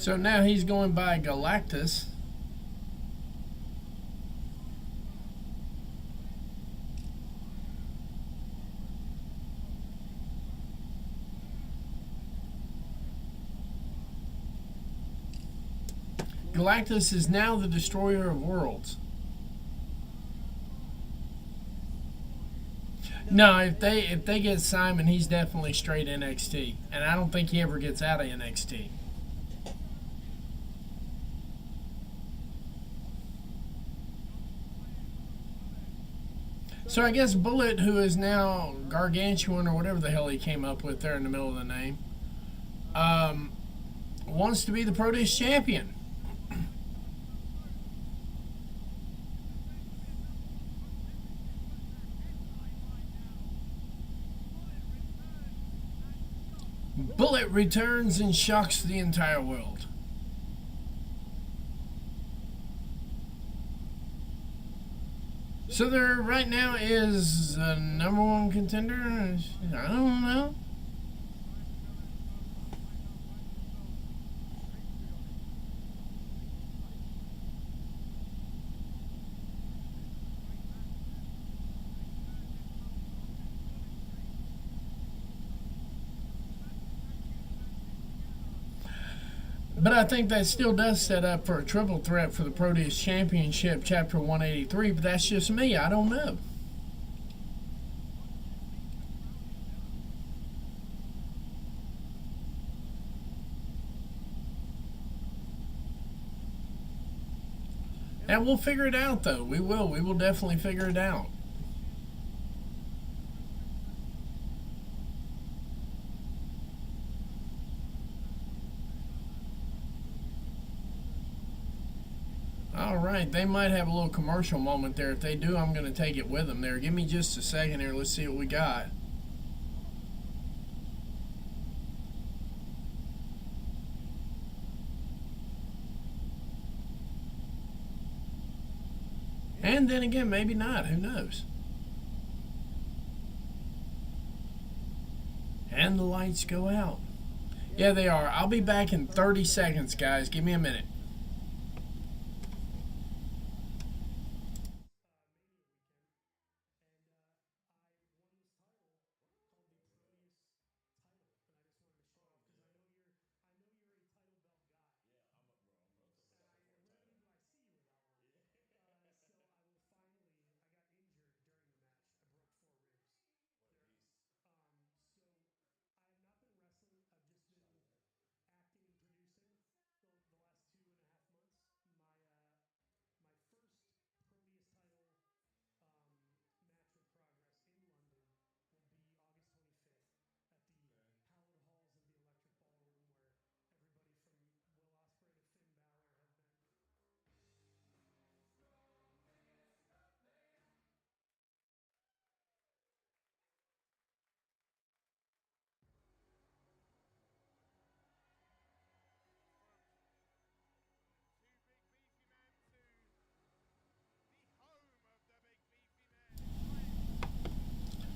So now he's going by Galactus. Galactus is now the destroyer of worlds. No, if they get Simon, he's definitely straight NXT, and I don't think he ever gets out of NXT. So I guess Bullet, who is now Gargantuan or whatever the hell he came up with there in the middle of the name, um, wants to be the Proteus champion. Bullet returns and shocks the entire world. So there right now is a number one contender. I don't know. But I think that still does set up for a triple threat for the Proteus Championship, Chapter 183. But that's just me. I don't know. And we'll figure it out, though. We will. We will definitely figure it out. All right, they might have a little commercial moment there. If they do, I'm going to take it with them there. Give me just a second here. Let's see what we got. And then again, maybe not. Who knows? And the lights go out. Yeah, they are. I'll be back in 30 seconds, guys. Give me a minute.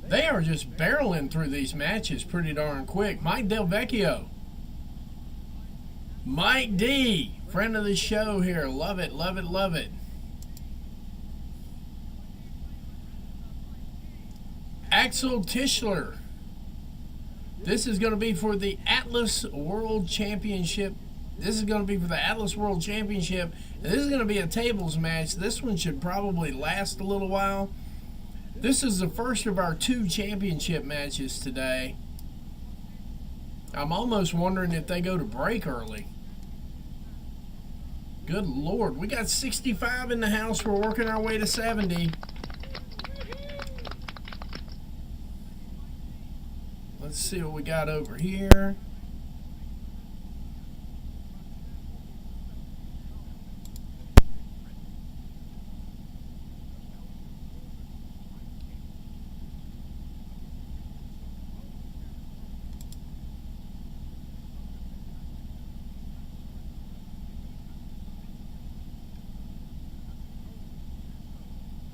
They are just barreling through these matches pretty darn quick. Mike Del Vecchio. Mike D, friend of the show here. Love it, love it, love it. Axel Tischler. This is going to be for the Atlas World Championship. This is going to be for the Atlas World Championship. This is going to be a tables match. This one should probably last a little while. This is the first of our 2 championship matches today. I'm almost wondering if they go to break early. Good Lord. We got 65 in the house. We're working our way to 70. Let's see what we got over here.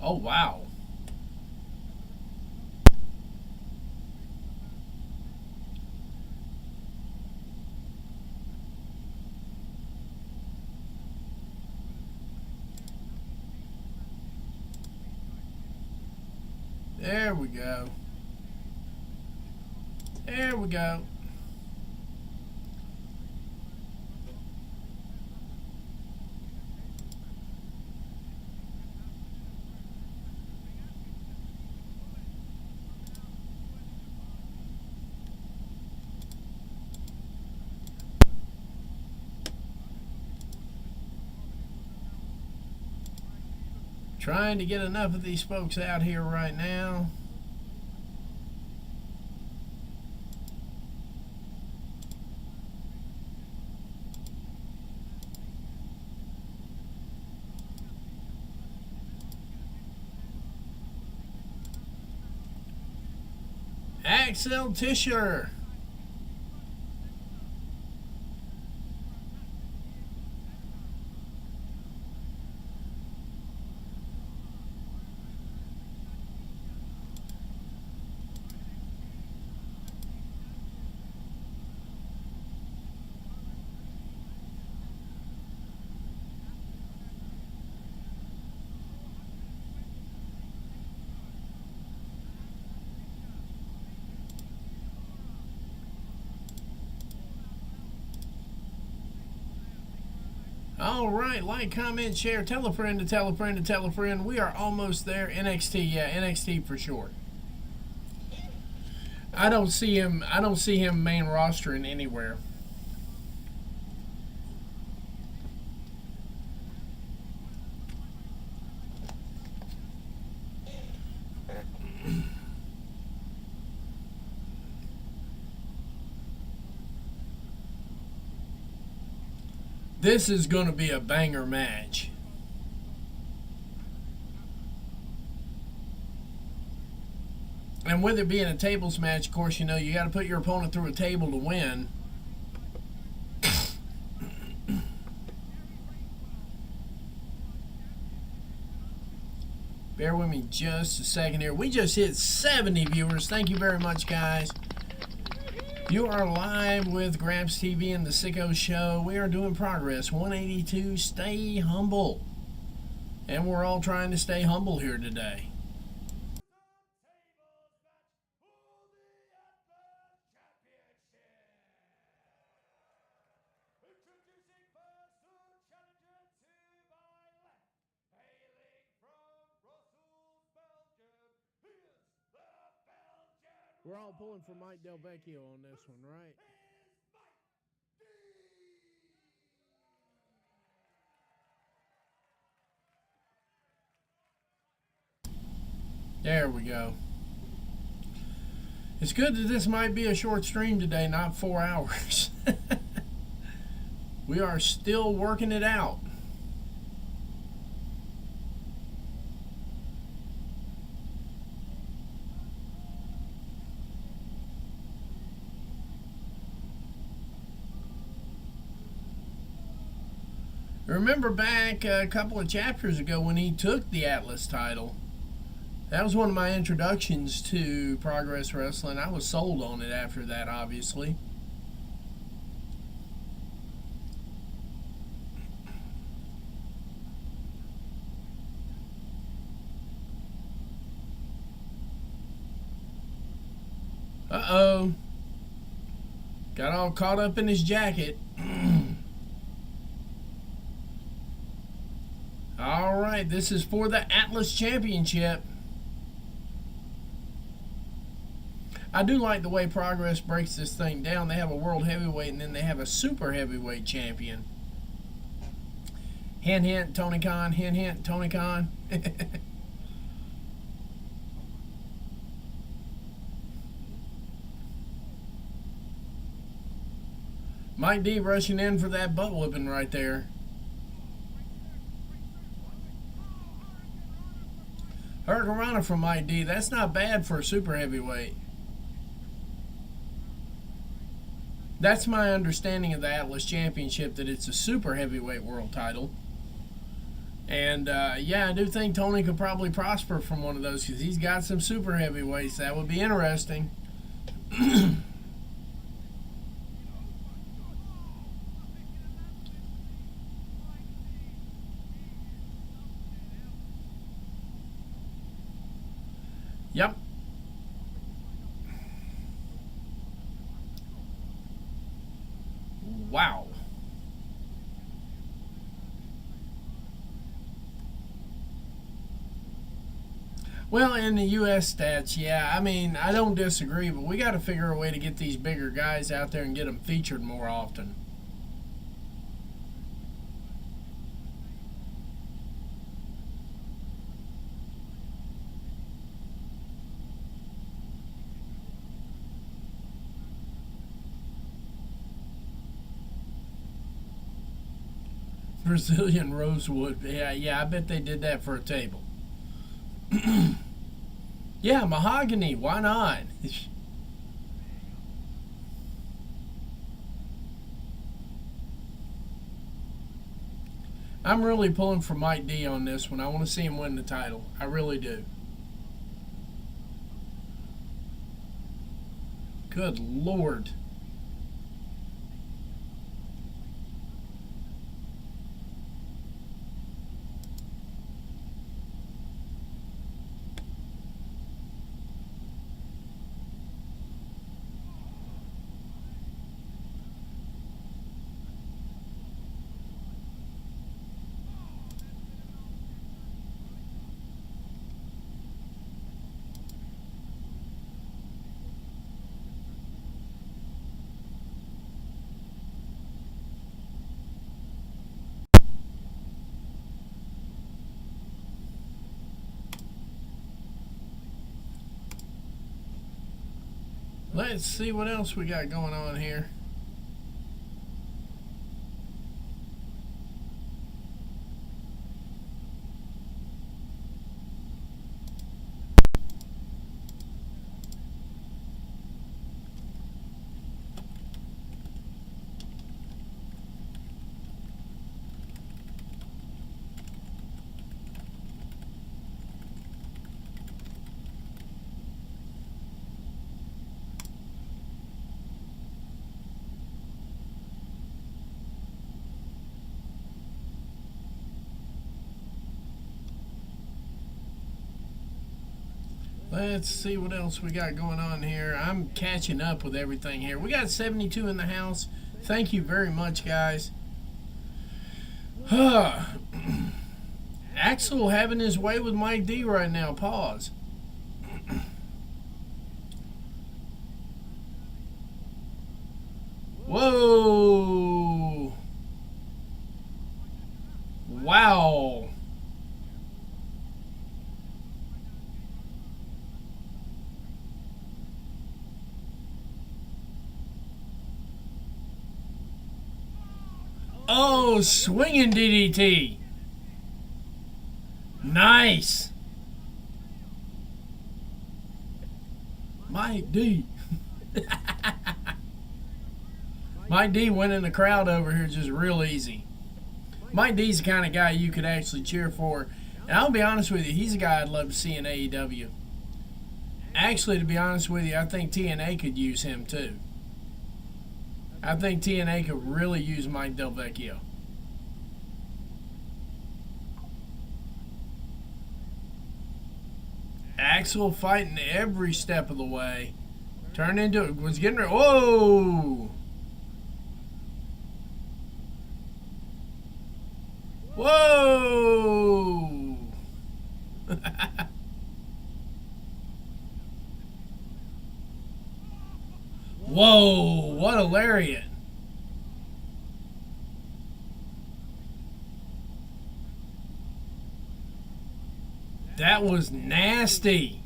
Oh, wow. There we go. There we go. Trying to get enough of these folks out here right now. Axel Tischer. All right, like, comment, share, tell a friend to tell a friend to tell a friend. We are almost there. NXT, yeah, NXT for sure. I don't see him main rostering anywhere. This is going to be a banger match. And with it being a tables match, of course, you know, you got to put your opponent through a table to win. Bear with me just a second here. We just hit 70 viewers. Thank you very much, guys. You are live with Grabs TV and the Sicko Show. We are doing progress. 182. Stay humble. And we're all trying to stay humble here today. We're all pulling for Mike Del Vecchio on this one, right? There we go. It's good that this might be a short stream today, not 4 hours. We are still working it out. Remember back a couple of chapters ago when he took the Atlas title? That was one of my introductions to Progress Wrestling. I was sold on it after that, obviously. Uh-oh. Got all caught up in his jacket. All right, this is for the Atlas Championship. I do like the way Progress breaks this thing down. They have a world heavyweight and then they have a super heavyweight champion. Hint, hint, Tony Khan. Hint, hint, Tony Khan. Mike D rushing in for that butt whooping right there. Hurricanrana from Mike D. That's not bad for a super heavyweight. That's my understanding of the Atlas Championship, that it's a super heavyweight world title. And yeah, I do think Tony could probably prosper from one of those because he's got some super heavyweights. That would be interesting. Yep. Wow. Well, in the U.S. stats, yeah, I mean, I don't disagree, but we got to figure a way to get these bigger guys out there and get them featured more often. Brazilian rosewood, yeah, I bet they did that for a table. Yeah, mahogany, why not? I'm really pulling for Mike D on this one. I want to see him win the title. I really do. Good Lord. Let's see what else we got going on here. Let's see what else we got going on here. I'm catching up with everything here. We got 72 in the house. Thank you very much, guys. Axel having his way with Mike D right now. Pause. Whoa. Wow. Oh, swinging DDT. Nice. Mike D. Mike D winning the crowd over here just real easy. Mike D's the kind of guy you could actually cheer for. And I'll be honest with you, he's a guy I'd love to see in AEW. Actually, to be honest with you, I think TNA could use him too. I think TNA could really use Mike Del Vecchio. Axel fighting every step of the way. Turned into it. Was getting ready. Whoa! Whoa! Whoa! What a lariat! That was nasty.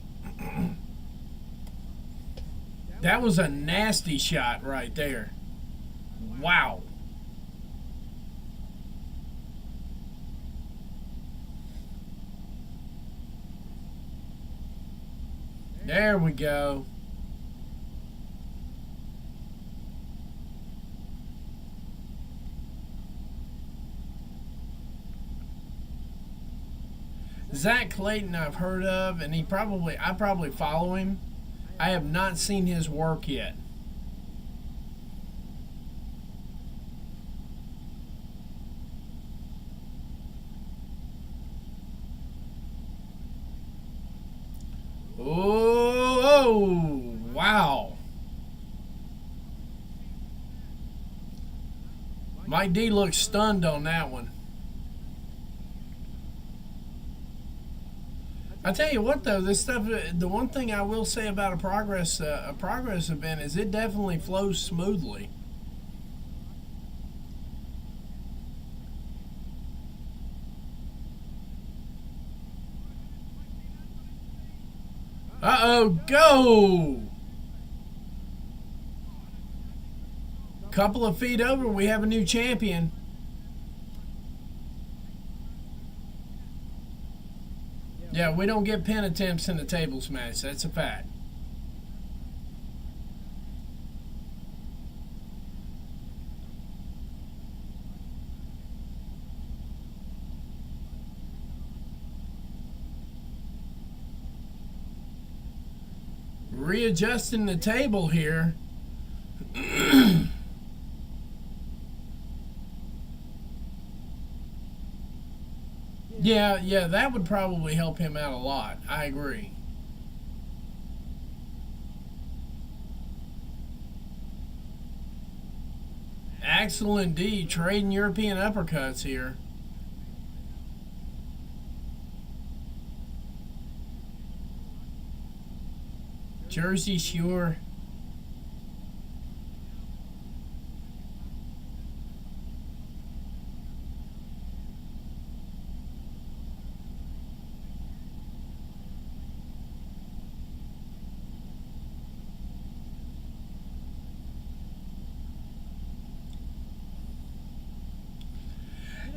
That was a nasty shot right there. Wow. There we go. Zach Clayton I've heard of, and I probably follow him. I have not seen his work yet. Oh, wow. Mike D looks stunned on that one. I tell you what, though, this stuff. The one thing I will say about a progress event is it definitely flows smoothly. Uh-oh, go! Couple of feet over, we have a new champion. Yeah, we don't get pin attempts in the tables match. That's a fact. Readjusting the table here. Yeah, that would probably help him out a lot. I agree. Axel and D trading European uppercuts here. Jersey Shore.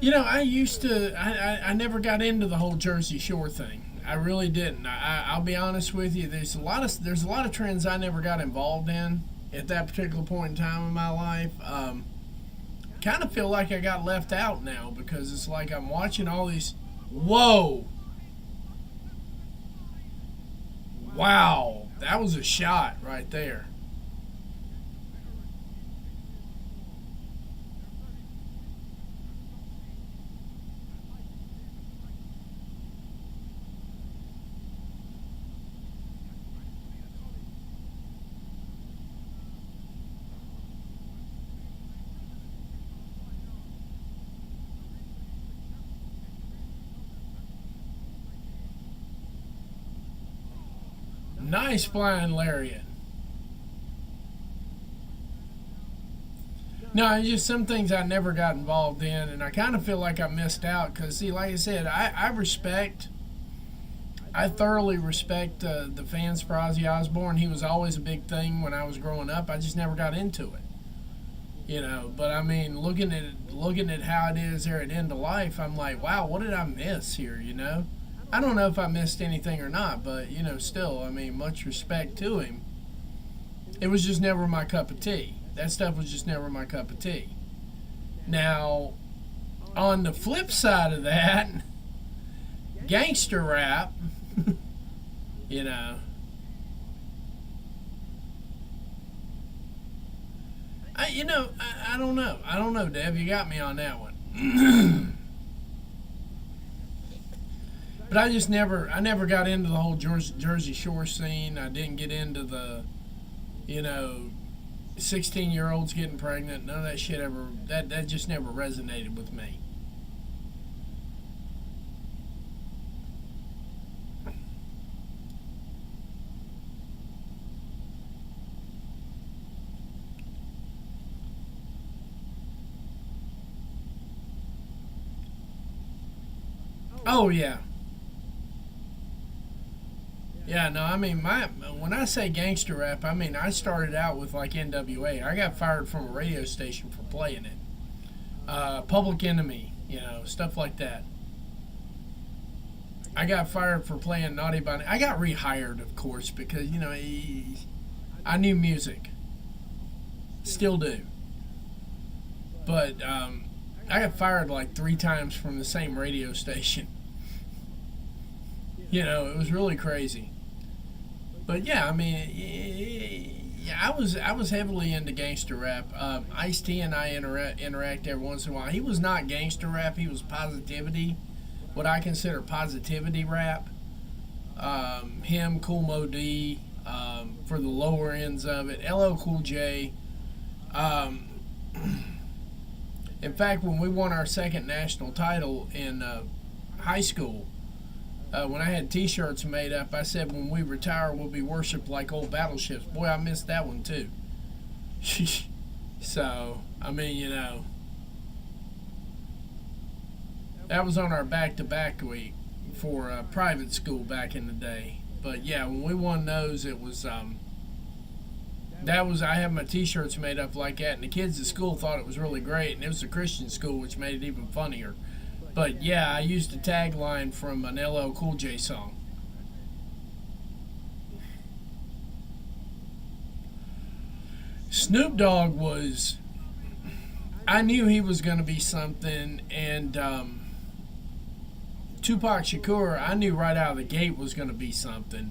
You know, I never got into the whole Jersey Shore thing. I really didn't. I'll be honest with you. There's a lot of trends I never got involved in at that particular point in time in my life. Kind of feel like I got left out now because it's like I'm watching all these. Whoa! Wow, that was a shot right there. Nice flying lariat. No, it's just some things I never got involved in, and I kind of feel like I missed out because, see, like I said, I thoroughly respect the fans for Ozzy Osbourne. He was always a big thing when I was growing up. I just never got into it, you know. But I mean, looking at how it is there at End of Life, I'm like, wow, what did I miss here, you know? I don't know if I missed anything or not, but you know, still, I mean, much respect to him. It was just never my cup of tea. That stuff was just never my cup of tea. Now, on the flip side of that, gangster rap, you know, I don't know. I don't know, Dev. You got me on that one. But I never got into the whole Jersey Shore scene. I didn't get into the you know, 16-year-olds getting pregnant. None of that shit ever, that just never resonated with me. Oh yeah. Yeah, no, I mean, when I say gangster rap, I mean I started out with like NWA. I got fired from a radio station for playing it. Public Enemy, you know, stuff like that. I got fired for playing Naughty by. I got rehired, of course, because you know I knew music, still do. But I got fired like 3 times from the same radio station. You know, it was really crazy. But yeah, I mean, yeah, I was heavily into gangster rap. Ice T and I interact every once in a while. He was not gangster rap. He was positivity, what I consider positivity rap. Him, Cool Mo D, for the lower ends of it. LL Cool J. Um, in fact, when we won our second national title in high school, when I had T-shirts made up, I said, "When we retire, we'll be worshipped like old battleships." Boy, I missed that one too. So, I mean, you know, that was on our back-to-back week for private school back in the day. But yeah, when we won those, it was that was I had my T-shirts made up like that, and the kids at school thought it was really great, and it was a Christian school, which made it even funnier. But yeah, I used a tagline from an LL Cool J song. Snoop Dogg was, I knew he was going to be something, and Tupac Shakur, I knew right out of the gate was going to be something.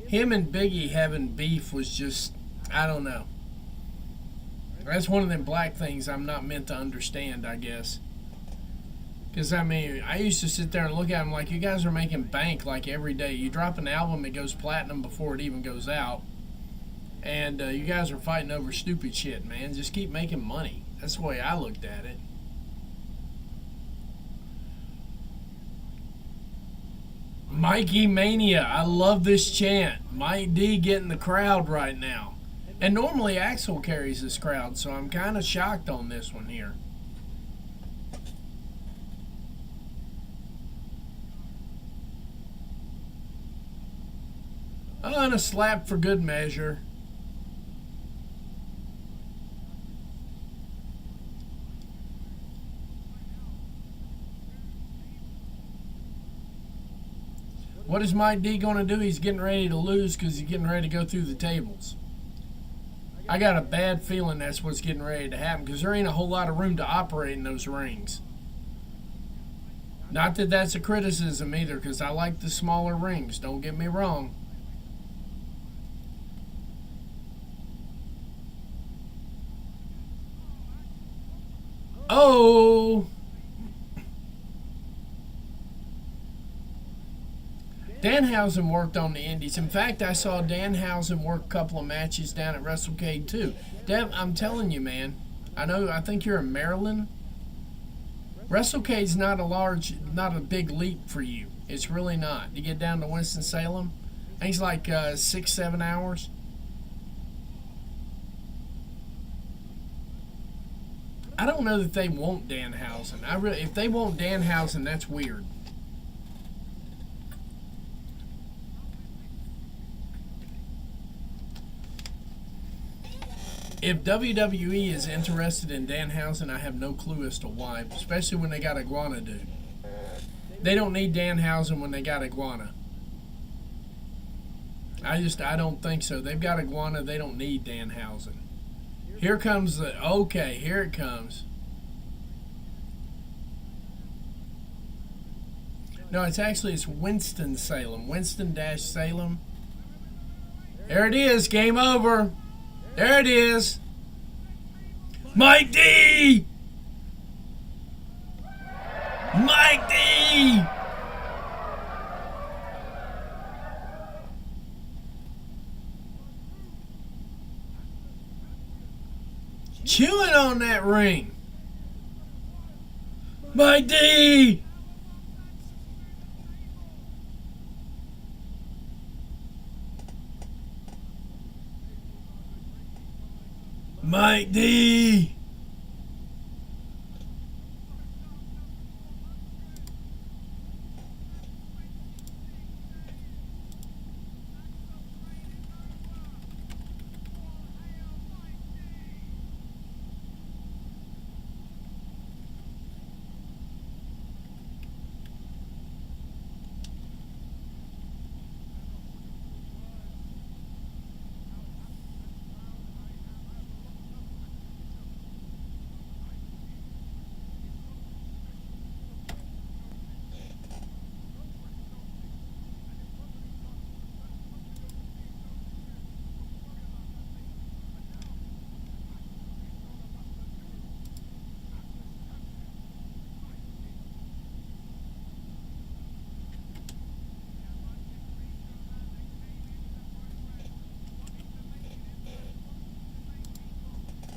Him and Biggie having beef was just, I don't know. That's one of them black things I'm not meant to understand, I guess. Because, I mean, I used to sit there and look at them like, you guys are making bank like every day. You drop an album, it goes platinum before it even goes out. And you guys are fighting over stupid shit, man. Just keep making money. That's the way I looked at it. Mikey Mania. I love this chant. Mike D getting the crowd right now. And normally Axel carries this crowd, so I'm kind of shocked on this one here. And a slap for good measure. What is Mike D going to do? He's getting ready to lose because he's getting ready to go through the tables. I got a bad feeling that's what's getting ready to happen because there ain't a whole lot of room to operate in those rings. Not that that's a criticism either, because I like the smaller rings. Don't get me wrong. Oh! Danhausen worked on the indies. In fact, I saw Danhausen work a couple of matches down at WrestleCade too. Dev, I'm telling you, man. I think you're in Maryland. WrestleCade's not a big leap for you. It's really not. To get down to Winston-Salem, I think it's like 6-7 hours. I don't know that they want Danhausen. If they want Danhausen, that's weird. If WWE is interested in Danhausen, I have no clue as to why, especially when they got Iguana dude. They don't need Danhausen when they got Iguana. I don't think so. They've got Iguana, they don't need Danhausen. Here comes okay, here it comes. No, it's Winston-Salem. Winston-Salem. There it is, game over. There it is. Mike D! Mike D! chewing on that ring. Mike D! Mike D!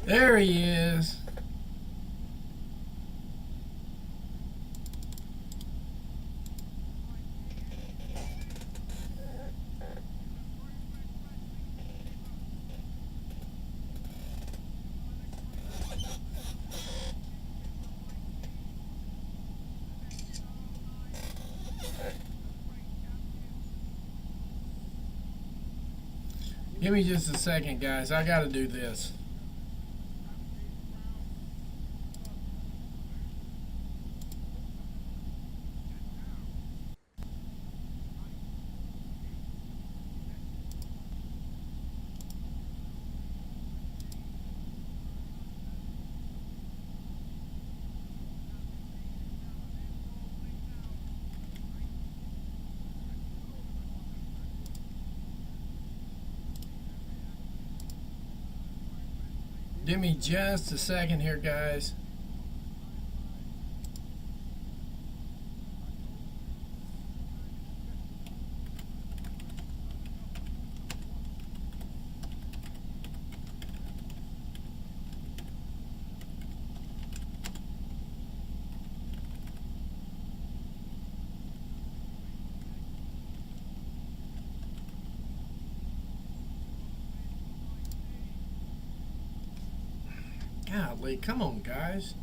There he is. Give me just a second, guys. I gotta do this. Give me just a second here, guys. Golly, come on, guys.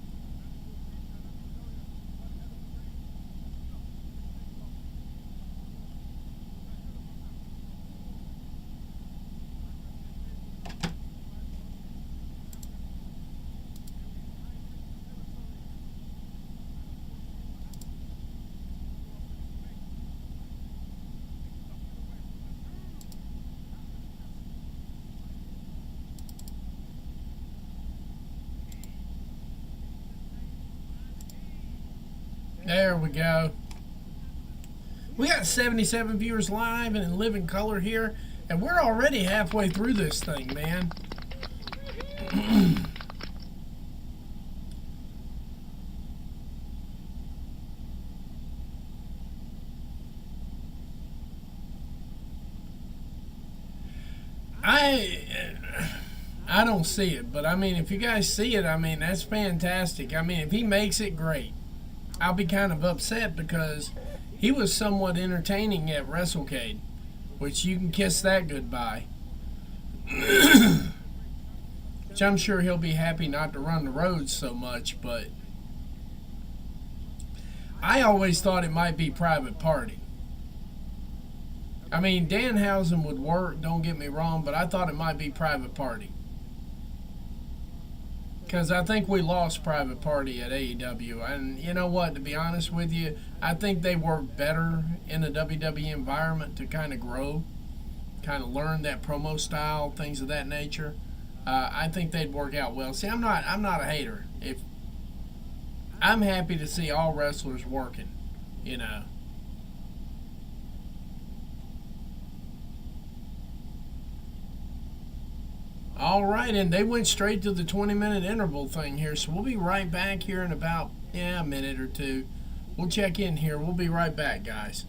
There we go. We got 77 viewers live and in living color here, and we're already halfway through this thing, man. I don't see it, but I mean, if you guys see it, I mean, that's fantastic. I mean, if he makes it, great. I'll be kind of upset because he was somewhat entertaining at WrestleCade, which you can kiss that goodbye. Which I'm sure he'll be happy not to run the roads so much, but I always thought it might be Private Party. I mean, Danhausen would work, don't get me wrong, but I thought it might be Private Party. Because I think we lost Private Party at AEW. And you know what, to be honest with you, I think they work better in the WWE environment to kind of grow, kind of learn that promo style, things of that nature. I think they'd work out well. See, I'm not a hater. If I'm happy to see all wrestlers working, you know. All right, and they went straight to the 20-minute interval thing here, so we'll be right back here in about, a minute or two. We'll check in here. We'll be right back, guys.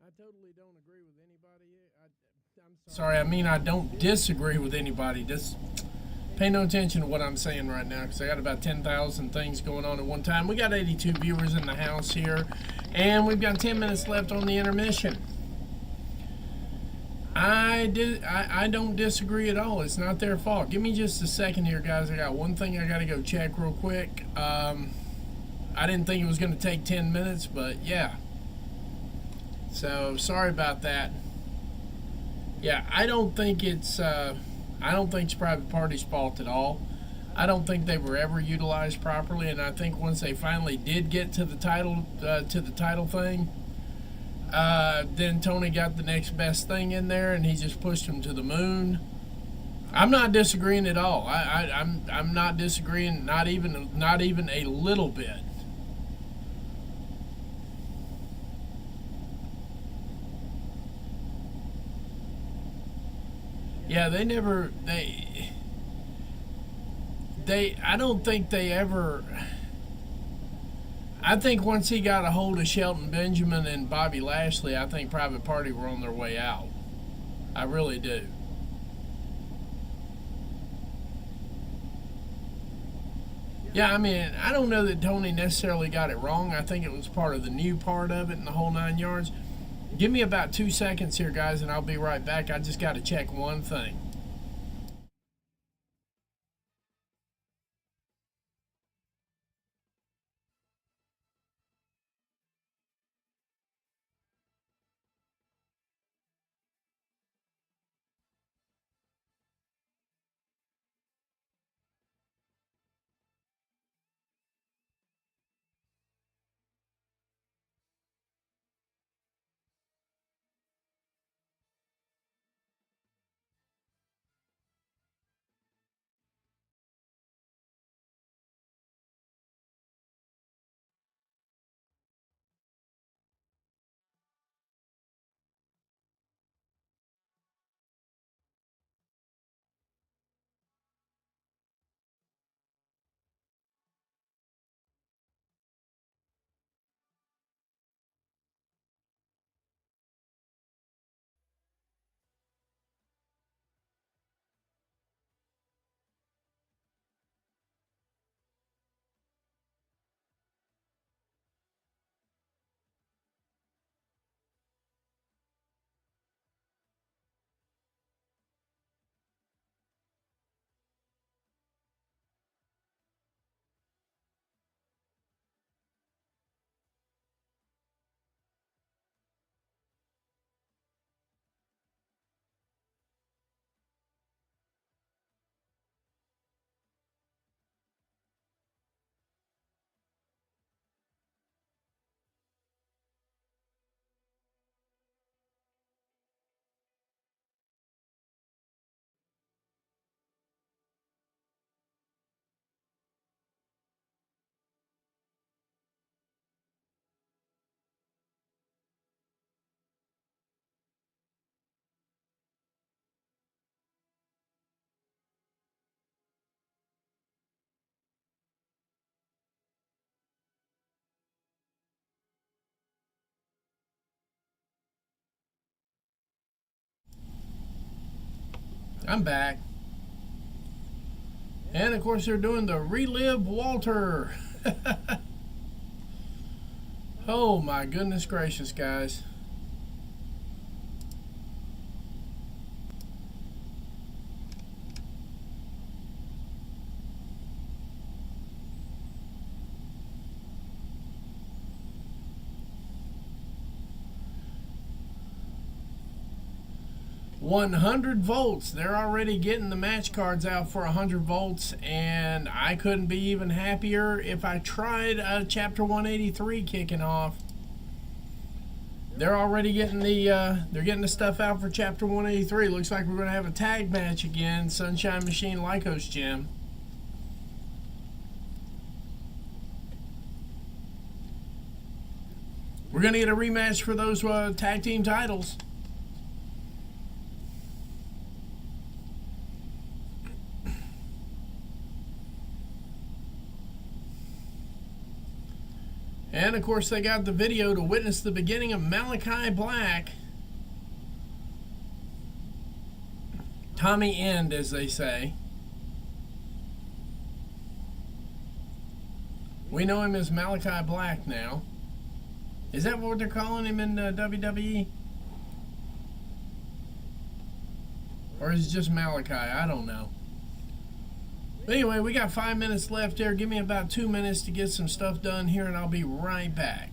I totally don't agree with anybody. I'm sorry, I mean I don't disagree with anybody. Just pay no attention to what I'm saying right now because I got about 10,000 things going on at one time. We got 82 viewers in the house here, and we've got 10 minutes left on the intermission. I don't disagree at all. It's not their fault. Give me just a second here, guys. I got one thing I got to go check real quick. I didn't think it was going to take 10 minutes, but yeah. So sorry about that. Yeah, I don't think it's Private Party's fault at all. I don't think they were ever utilized properly, and I think once they finally did get to the title thing, then Tony got the next best thing in there, and he just pushed him to the moon. I'm not disagreeing at all. I'm not disagreeing, not even a little bit. Yeah, I don't think they ever. I think once he got a hold of Shelton Benjamin and Bobby Lashley, I think Private Party were on their way out. I really do. Yeah, I mean, I don't know that Tony necessarily got it wrong. I think it was part of the new part of it and the whole 9 yards. Give me about 2 seconds here, guys, and I'll be right back. I just got to check one thing. I'm back. And of course, they're doing the Relive Walter. Oh my goodness gracious, guys. $100. They're already getting the match cards out for $100, and I couldn't be even happier if I tried Chapter 183 kicking off. They're already getting the stuff out for Chapter 183. Looks like we're going to have a tag match again. Sunshine Machine, Lycos Gym. We're going to get a rematch for those tag team titles. And of course they got the video to witness the beginning of Malachi Black. Tommy End, as they say. We know him as Malachi Black now. Is that what they're calling him in WWE? Or is it just Malachi? I don't know. But anyway, we got 5 minutes left there. Give me about 2 minutes to get some stuff done here, and I'll be right back.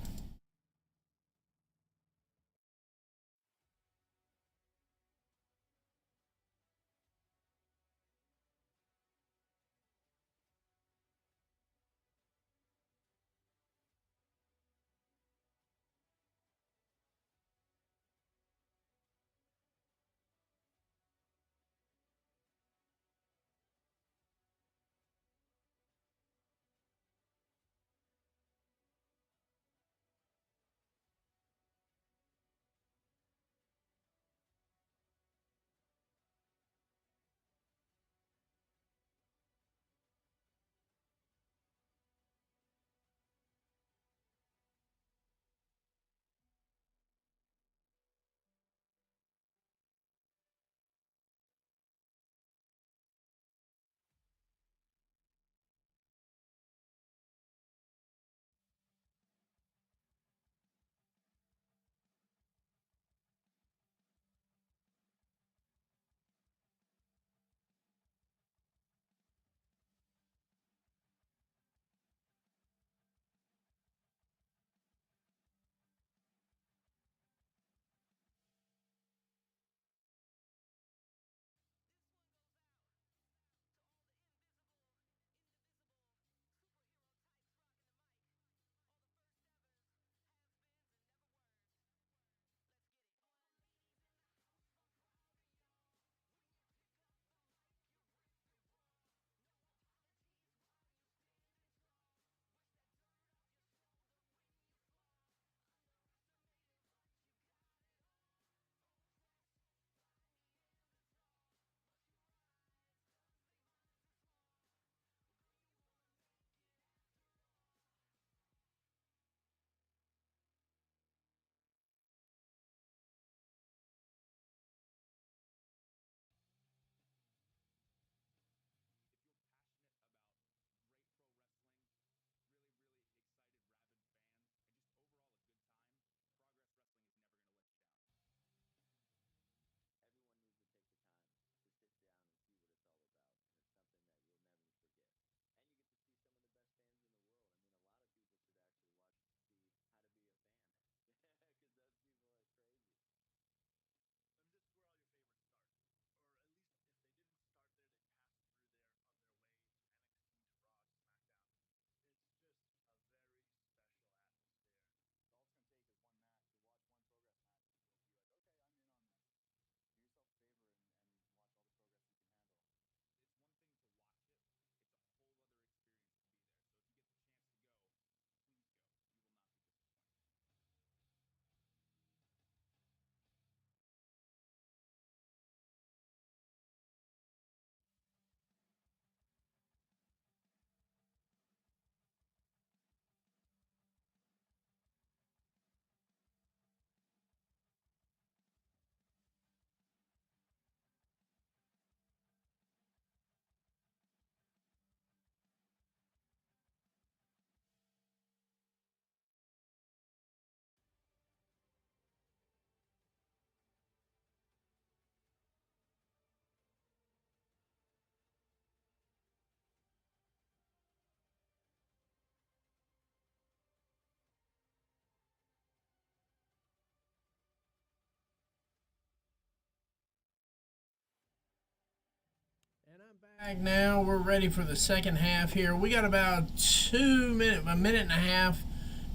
And I'm back now. We're ready for the second half here. We got about a minute and a half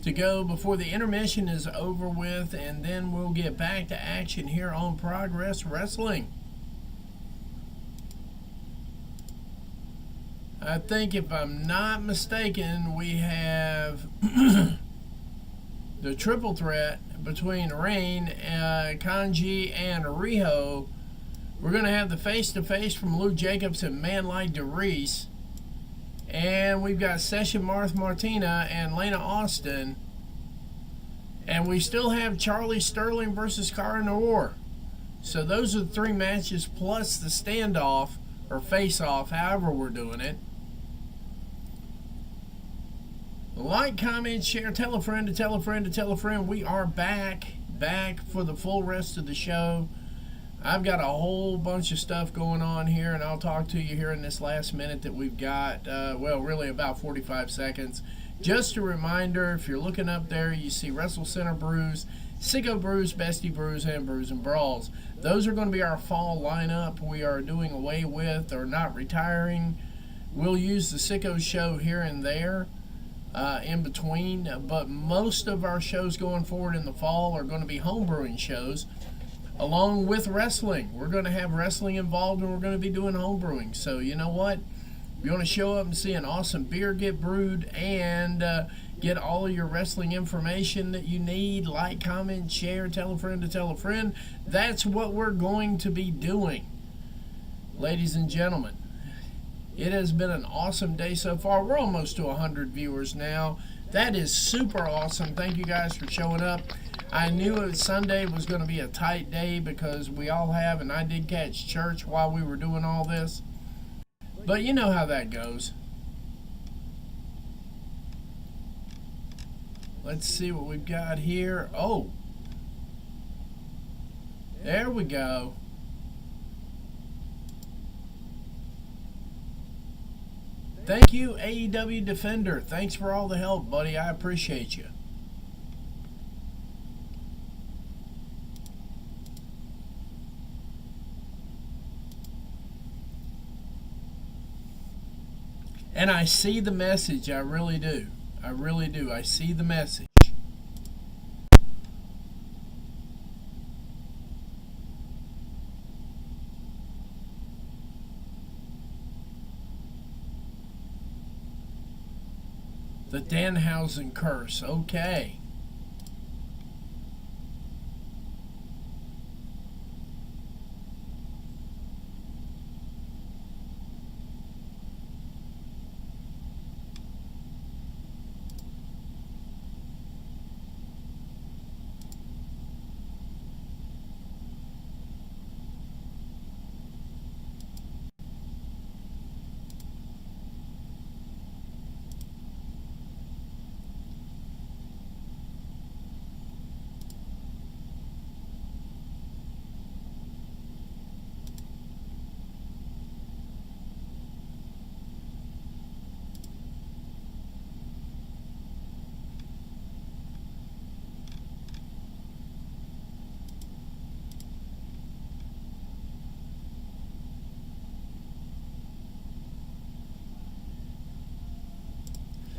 to go before the intermission is over with, and then we'll get back to action here on Progress Wrestling. I think, if I'm not mistaken, we have the triple threat between Rain, Kanji, and Riho. We're going to have the face-to-face from Lou Jacobs and Man Like DeReiss. And we've got Session Marth Martina and Lena Austin And we still have Charlie Sterling versus Cara Noir. So those are the 3 matches plus the standoff or face-off, however we're doing it. Like, comment, share, tell a friend to tell a friend to tell a friend. We are back for the full rest of the show. I've got a whole bunch of stuff going on here, and I'll talk to you here in this last minute that we've got. Well, really about 45 seconds. Just a reminder, if you're looking up there, you see Wrestle Center Brews, Sicko Brews, Bestie Brews, and Brews and Brawls. Those are going to be our fall lineup. We are doing away with or not retiring. We'll use the Sicko show here and there in between, but most of our shows going forward in the fall are going to be homebrewing shows along with wrestling. We're going to have wrestling involved, and we're going to be doing homebrewing. So you know what? You want to show up and see an awesome beer get brewed and get all of your wrestling information that you need. Like, comment, share, tell a friend to tell a friend. That's what we're going to be doing, ladies and gentlemen. It has been an awesome day so far. We're almost to 100 viewers now. That is super awesome. Thank you guys for showing up. I knew Sunday was going to be a tight day because we all have, and I did catch church while we were doing all this. But you know how that goes. Let's see what we've got here. Oh, there we go. Thank you, AEW Defender. Thanks for all the help, buddy. I appreciate you. And I see the message. I really do. I really do. I see the message. The Danhausen curse. Okay.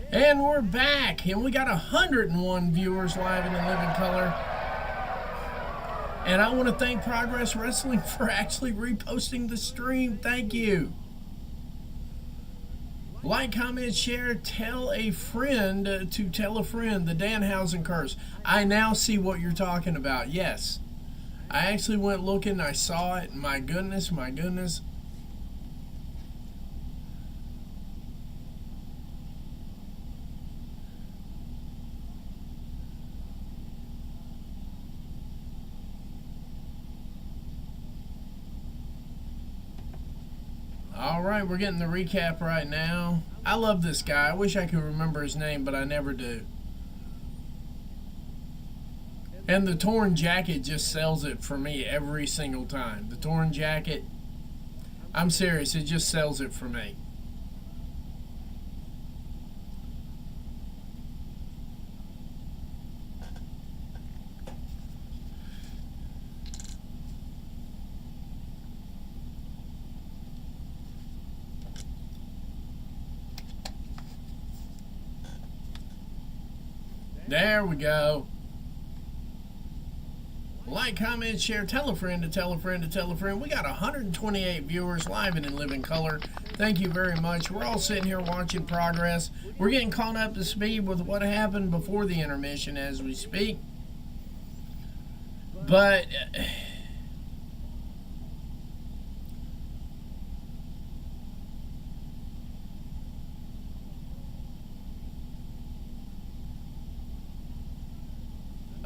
And we're back, and we got 101 viewers live in the living color. And I want to thank Progress Wrestling for actually reposting the stream. Thank you. Like, comment, share, tell a friend to tell a friend. The Danhausen curse. I now see what you're talking about. Yes. I actually went looking. I saw it. My goodness, my goodness. Alright, we're getting the recap right now. I love this guy. I wish I could remember his name, but I never do. And the torn jacket just sells it for me every single time. The torn jacket, I'm serious, it just sells it for me. There we go. Like, comment, share, tell a friend to tell a friend to tell a friend. We got 128 viewers live and in living color. Thank you very much. We're all sitting here watching progress. We're getting caught up to speed with what happened before the intermission as we speak. But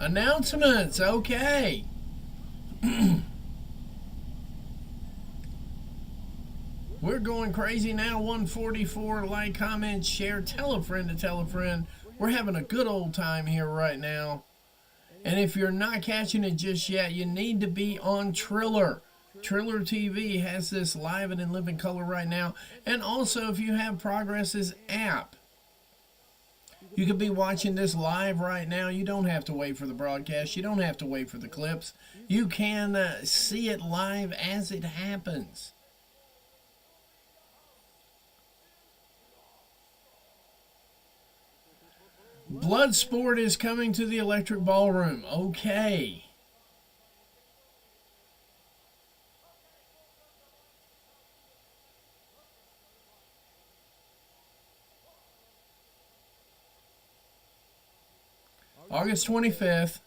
Announcements, okay. We're going crazy now. 144, like, comment, share, tell a friend to tell a friend. We're having a good old time here right now. And if you're not catching it just yet, you need to be on Triller. Triller TV has this live and in living color right now. And also, if you have Progress's app, you could be watching this live right now. You don't have to wait for the broadcast. You don't have to wait for the clips. You can see it live as it happens. Bloodsport is coming to the Electric Ballroom. Okay. August 25th.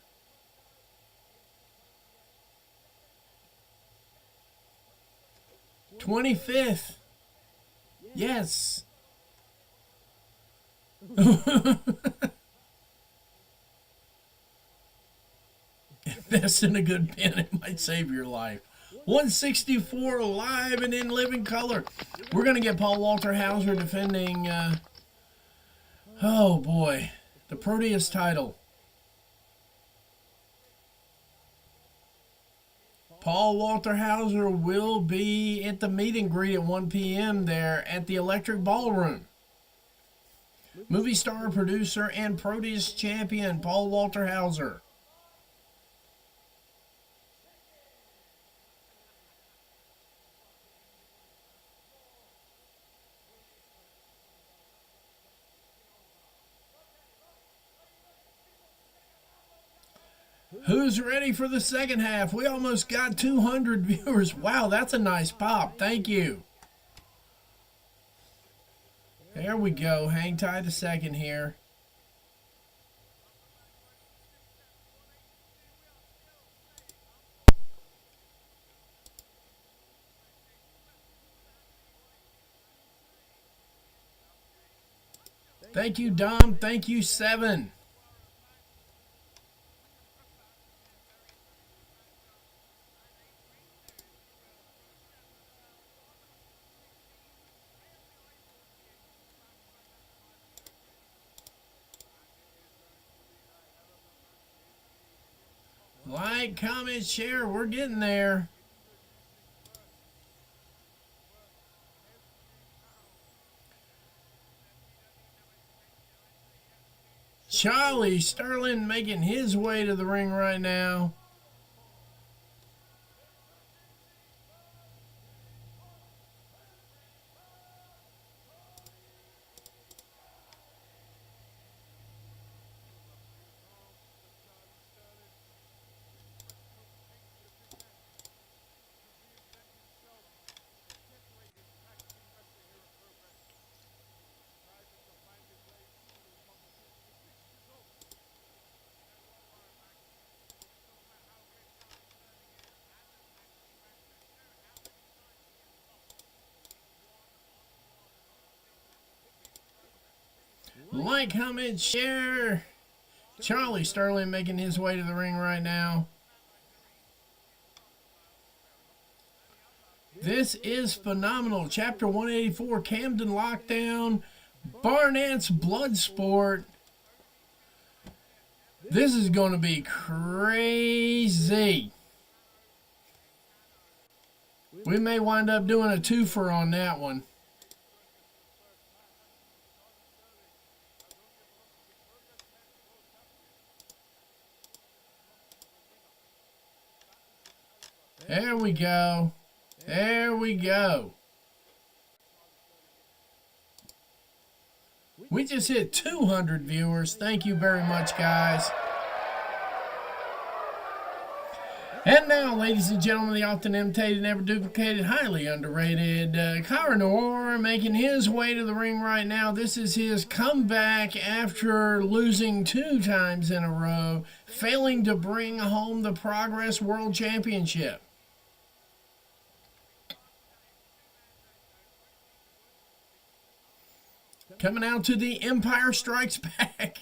Yes. Invest in a good pen. It might save your life. 164 live and in living color. We're going to get Paul Walter Hauser defending, oh boy, the Proteus title. Paul Walter Hauser will be at the meet and greet at 1 p.m. there at the Electric Ballroom. Movie star, producer, and Proteus champion Paul Walter Hauser. Who's ready for the second half? We almost got 200 viewers. Wow, that's a nice pop. Thank you. There we go. Hang tight a second here. Thank you, Dom. Thank you, Seven. Like, comment, share. We're getting there. Charlie Sterling making his way to the ring right now. Like, comment, share. Charlie Sterling making his way to the ring right now. This is phenomenal. Chapter 184, Camden Lockdown, Barnett's Bloodsport. This is going to be crazy. We may wind up doing a twofer on that one. There we go. There we go. We just hit 200 viewers. Thank you very much, guys. And now, ladies and gentlemen, the often imitated, never duplicated, highly underrated Cara Noir making his way to the ring right now. This is his comeback after losing 2 times in a row, failing to bring home the Progress World Championship. Coming out to the Empire Strikes Back.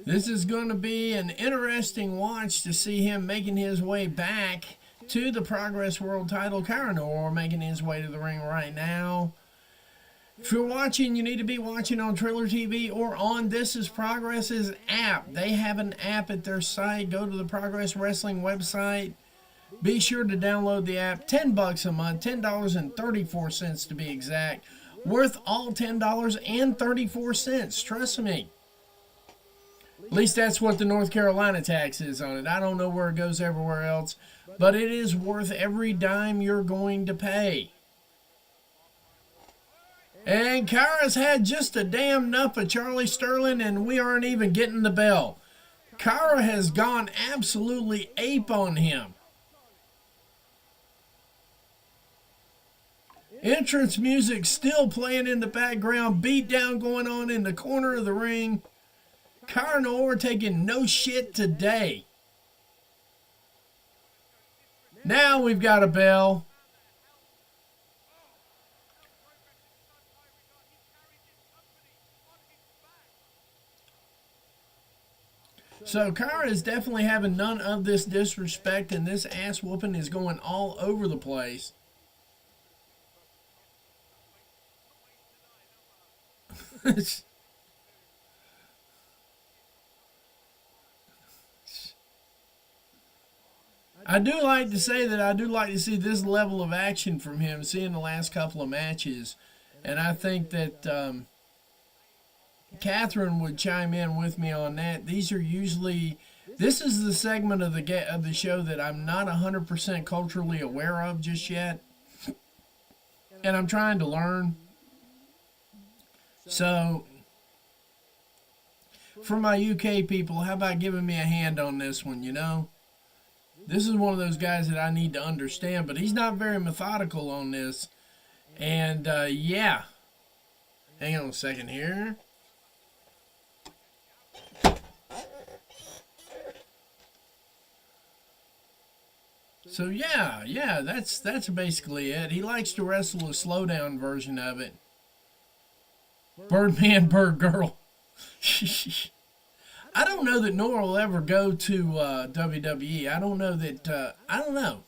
This is going to be an interesting watch to see him making his way back to the Progress World title. Cara Noir making his way to the ring right now. If you're watching, you need to be watching on Triller TV or on This Is Progress's app. They have an app at their site. Go to the Progress Wrestling website. Be sure to download the app. $10 a month, $10.34 to be exact. Worth all $10.34. Trust me. At least that's what the North Carolina tax is on it. I don't know where it goes everywhere else, but it is worth every dime you're going to pay. And Cara's had just a damn enough of Charlie Sterling, and we aren't even getting the bell. Cara has gone absolutely ape on him. Entrance music still playing in the background. Beatdown going on in the corner of the ring. Cara Noir taking no shit today. Now we've got a bell. So Cara is definitely having none of this disrespect, and this ass whooping is going all over the place. I do like to say that I do like to see this level of action from him, seeing the last couple of matches. And I think that Catherine would chime in with me on that. These are usually, this is the segment of the show that I'm not 100% culturally aware of just yet. And I'm trying to learn. So, for my UK people, how about giving me a hand on this one, you know? This is one of those guys that I need to understand, but he's not very methodical on this. And, yeah. Hang on a second here. So, yeah, that's basically it. He likes to wrestle a slowdown version of it. Birdman, Bird Girl. I don't know that Noir will ever go to WWE. I don't know that, I don't know.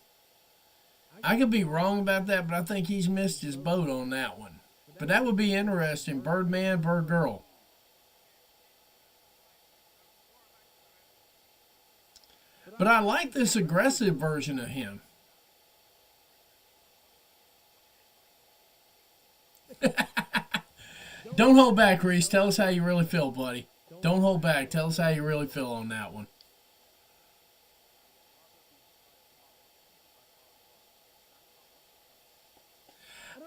I could be wrong about that, but I think he's missed his boat on that one. But that would be interesting. Birdman, Bird Girl. But I like this aggressive version of him. Don't hold back, Reese. Tell us how you really feel, buddy. Don't hold back. Tell us how you really feel on that one.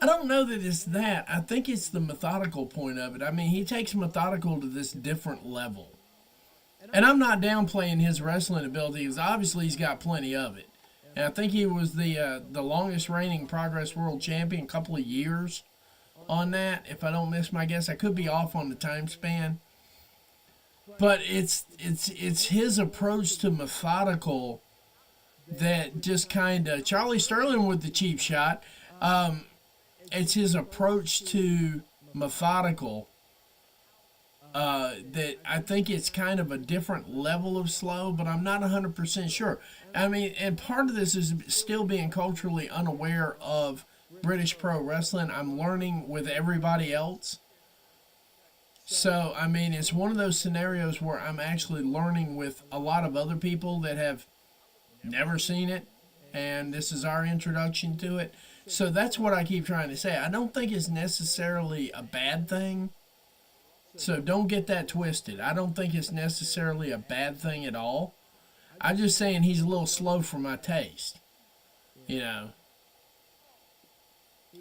I don't know that it's that. I think it's the methodical point of it. I mean, he takes methodical to this different level. And I'm not downplaying his wrestling ability, because obviously he's got plenty of it. And I think he was the longest reigning Progress World Champion, a couple of years on that, if I don't miss my guess. I could be off on the time span. But it's his approach to methodical that just kind of... Charlie Sterling with the cheap shot. It's his approach to methodical that I think it's kind of a different level of slow, but I'm not 100% sure. I mean, and part of this is still being culturally unaware of British pro wrestling. I'm learning with everybody else. So, I mean, it's one of those scenarios where I'm actually learning with a lot of other people that have never seen it, and this is our introduction to it. So that's what I keep trying to say. I don't think it's necessarily a bad thing. So don't get that twisted. I don't think it's necessarily a bad thing at all. I'm just saying he's a little slow for my taste. You know.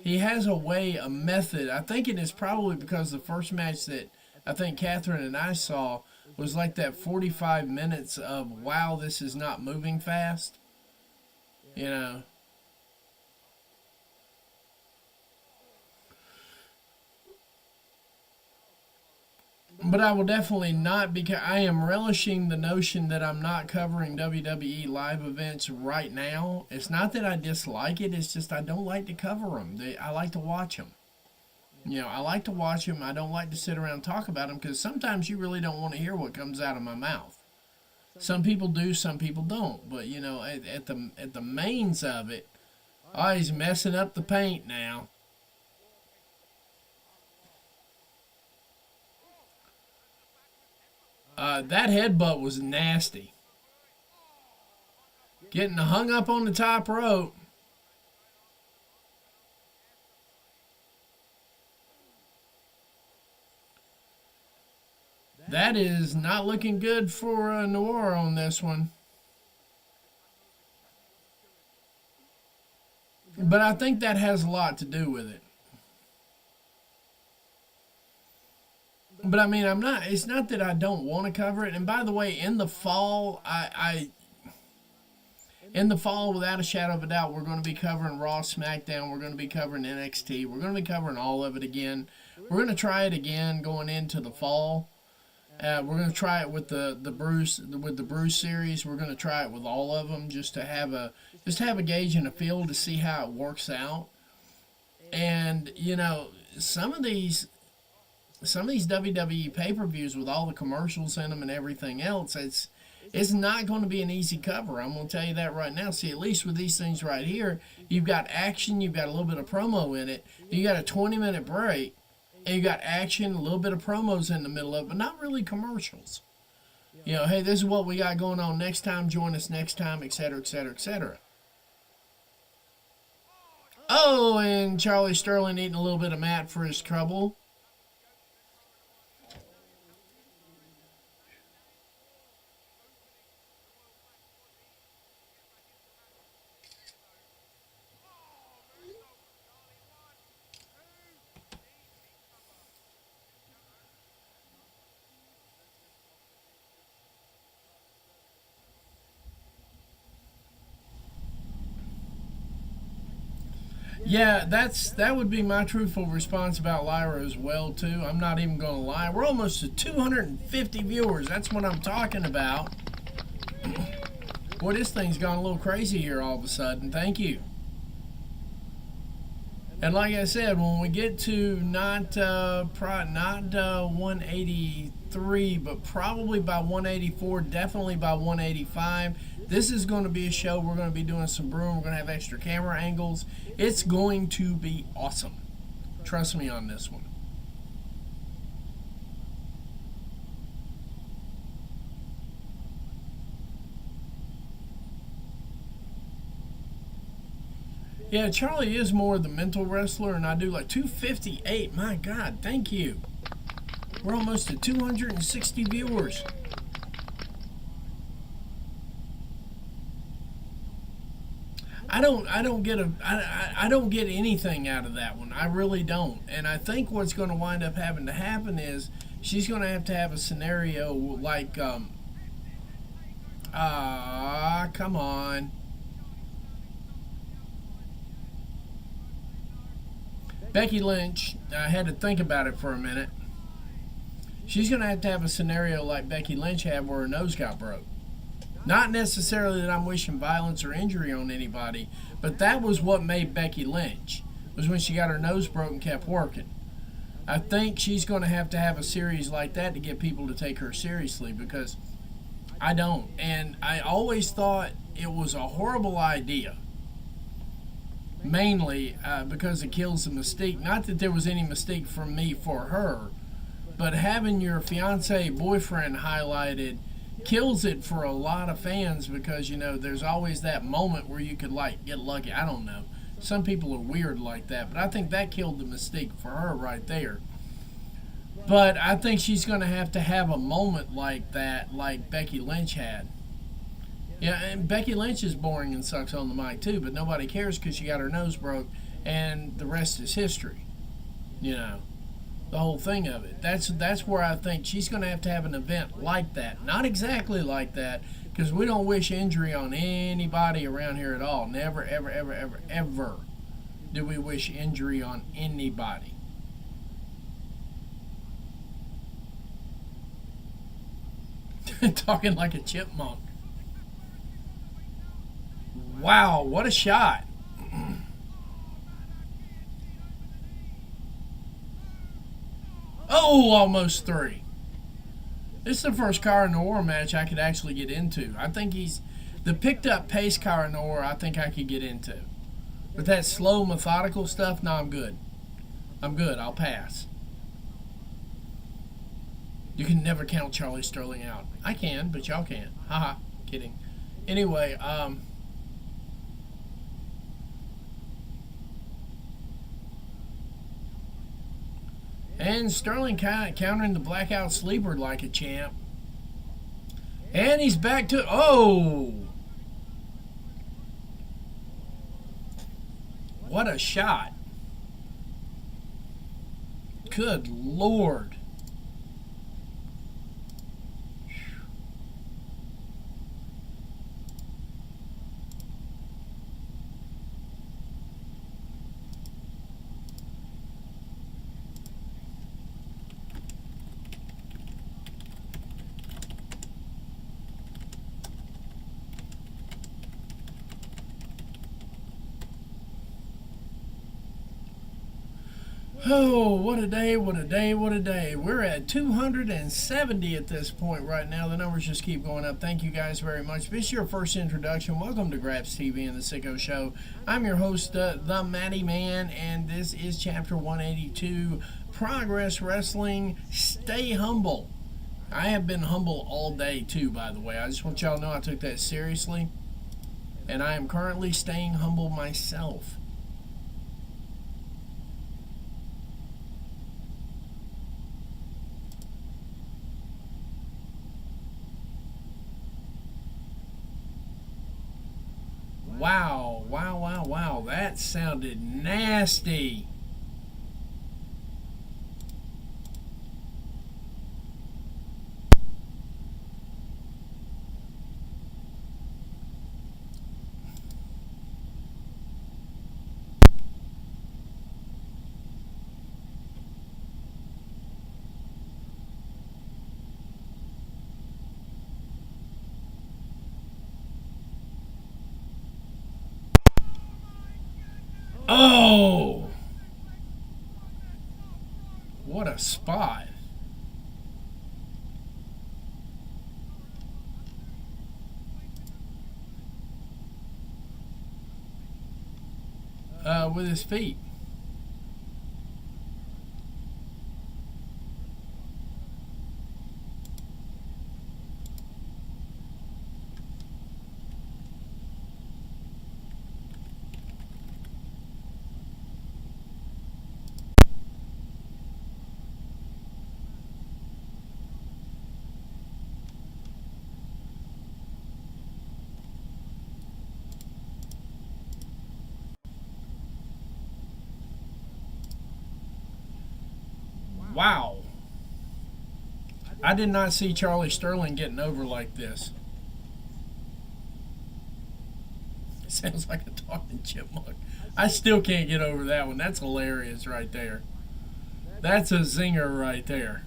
He has a way, a method. I think it is probably because the first match that I think Catherine and I saw was like that 45 minutes of, wow, this is not moving fast. You know. But I will definitely not, because I am relishing the notion that I'm not covering WWE live events right now. It's not that I dislike it, it's just I don't like to cover them. I like to watch them. I like to watch them. I don't like to sit around and talk about them because sometimes you really don't want to hear what comes out of my mouth. Some people do, some people don't. But at the mains of it, oh, he's messing up the paint now. That headbutt was nasty. Getting hung up on the top rope. That is not looking good for Noir on this one. But I think that has a lot to do with it. But I mean, it's not that I don't want to cover it. And by the way, in the fall, in the fall, without a shadow of a doubt, we're going to be covering Raw, SmackDown. We're going to be covering NXT. We're going to be covering all of it again. We're going to try it again going into the fall. We're going to try it with the Bruce series. We're going to try it with all of them just to have a gauge and a feel to see how it works out. And some of these WWE pay-per-views with all the commercials in them and everything else, it's not going to be an easy cover. I'm going to tell you that right now. See, at least with these things right here, you've got action, you've got a little bit of promo in it, you got a 20-minute break, and you got action, a little bit of promos in the middle of it, but not really commercials. Hey, this is what we got going on next time. Join us next time, etc., etc., etc. Oh, and Charlie Sterling eating a little bit of Matt for his trouble. Yeah, that would be my truthful response about Lyra as well too. I'm not even going to lie. We're almost at 250 viewers. That's what I'm talking about. Boy, this thing's gone a little crazy here all of a sudden. Thank you. And like I said, when we get to not 183, but probably by 184, definitely by 185, this is going to be a show. We're going to be doing some brewing. We're going to have extra camera angles. It's going to be awesome. Trust me on this one. Yeah, Charlie is more the mental wrestler, and I do like 258. My God, thank you. We're almost at 260 viewers. I don't get anything out of that one. I really don't. And I think what's going to wind up having to happen is she's going to have a scenario like come on. Becky Lynch, I had to think about it for a minute. She's going to have a scenario like Becky Lynch had where her nose got broke. Not necessarily that I'm wishing violence or injury on anybody, but that was what made Becky Lynch, was when she got her nose broke and kept working. I think she's going to have a series like that to get people to take her seriously, because I don't. And I always thought it was a horrible idea, mainly because it kills the mystique. Not that there was any mystique from me for her, but having your fiance boyfriend highlighted kills it for a lot of fans, because there's always that moment where you could get lucky. I don't know, some people are weird like that, but I think that killed the mystique for her right there. But I think she's going to have a moment like that, like Becky Lynch had. Yeah, and Becky Lynch is boring and sucks on the mic too, but nobody cares because she got her nose broke, and the rest is history. The whole thing of it. That's where I think she's going to have an event like that. Not exactly like that, because we don't wish injury on anybody around here at all. Never, ever, ever, ever, ever do we wish injury on anybody. Talking like a chipmunk. Wow, what a shot. Oh, almost 3. This is the first Cara Noir match I could actually get into. I think he's the picked up pace Cara Noir I think I could get into. But that slow, methodical stuff, no, I'm good. I'm good. I'll pass. You can never count Charlie Sterling out. I can, but y'all can't. Haha. Kidding. Anyway, and Sterling countering the blackout sleeper like a champ. And he's back to... Oh! What a shot. Good Lord. Oh, what a day, what a day, what a day. We're at 270 at this point right now. The numbers just keep going up. Thank you guys very much. If this is your first introduction, welcome to Graps TV and the Sicko Show. I'm your host, the Matty Man, and this is Chapter 182, Progress Wrestling. Stay humble. I have been humble all day, too, by the way. I just want y'all to know I took that seriously, and I am currently staying humble myself. Wow, wow, wow, wow. That sounded nasty. Oh! What a spot. With his feet. Wow. I did not see Charlie Sterling getting over like this. Sounds like a talking chipmunk. I still can't get over that one. That's hilarious right there. That's a zinger right there.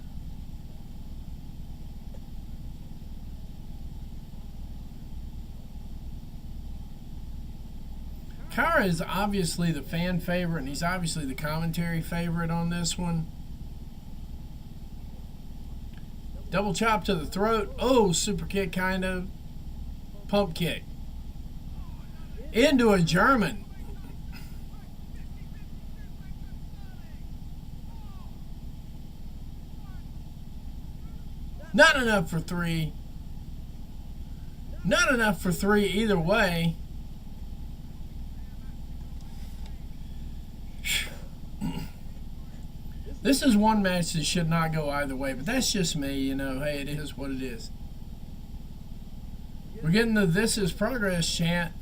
Cara is obviously the fan favorite, and he's obviously the commentary favorite on this one. Double chop to the throat. Oh, super kick kind of. Pump kick. Into a German. Not enough for 3. Not enough for 3 either way. This is one match that should not go either way, but that's just me, you know. Hey, it is what it is. We're getting the "This is Progress" chant.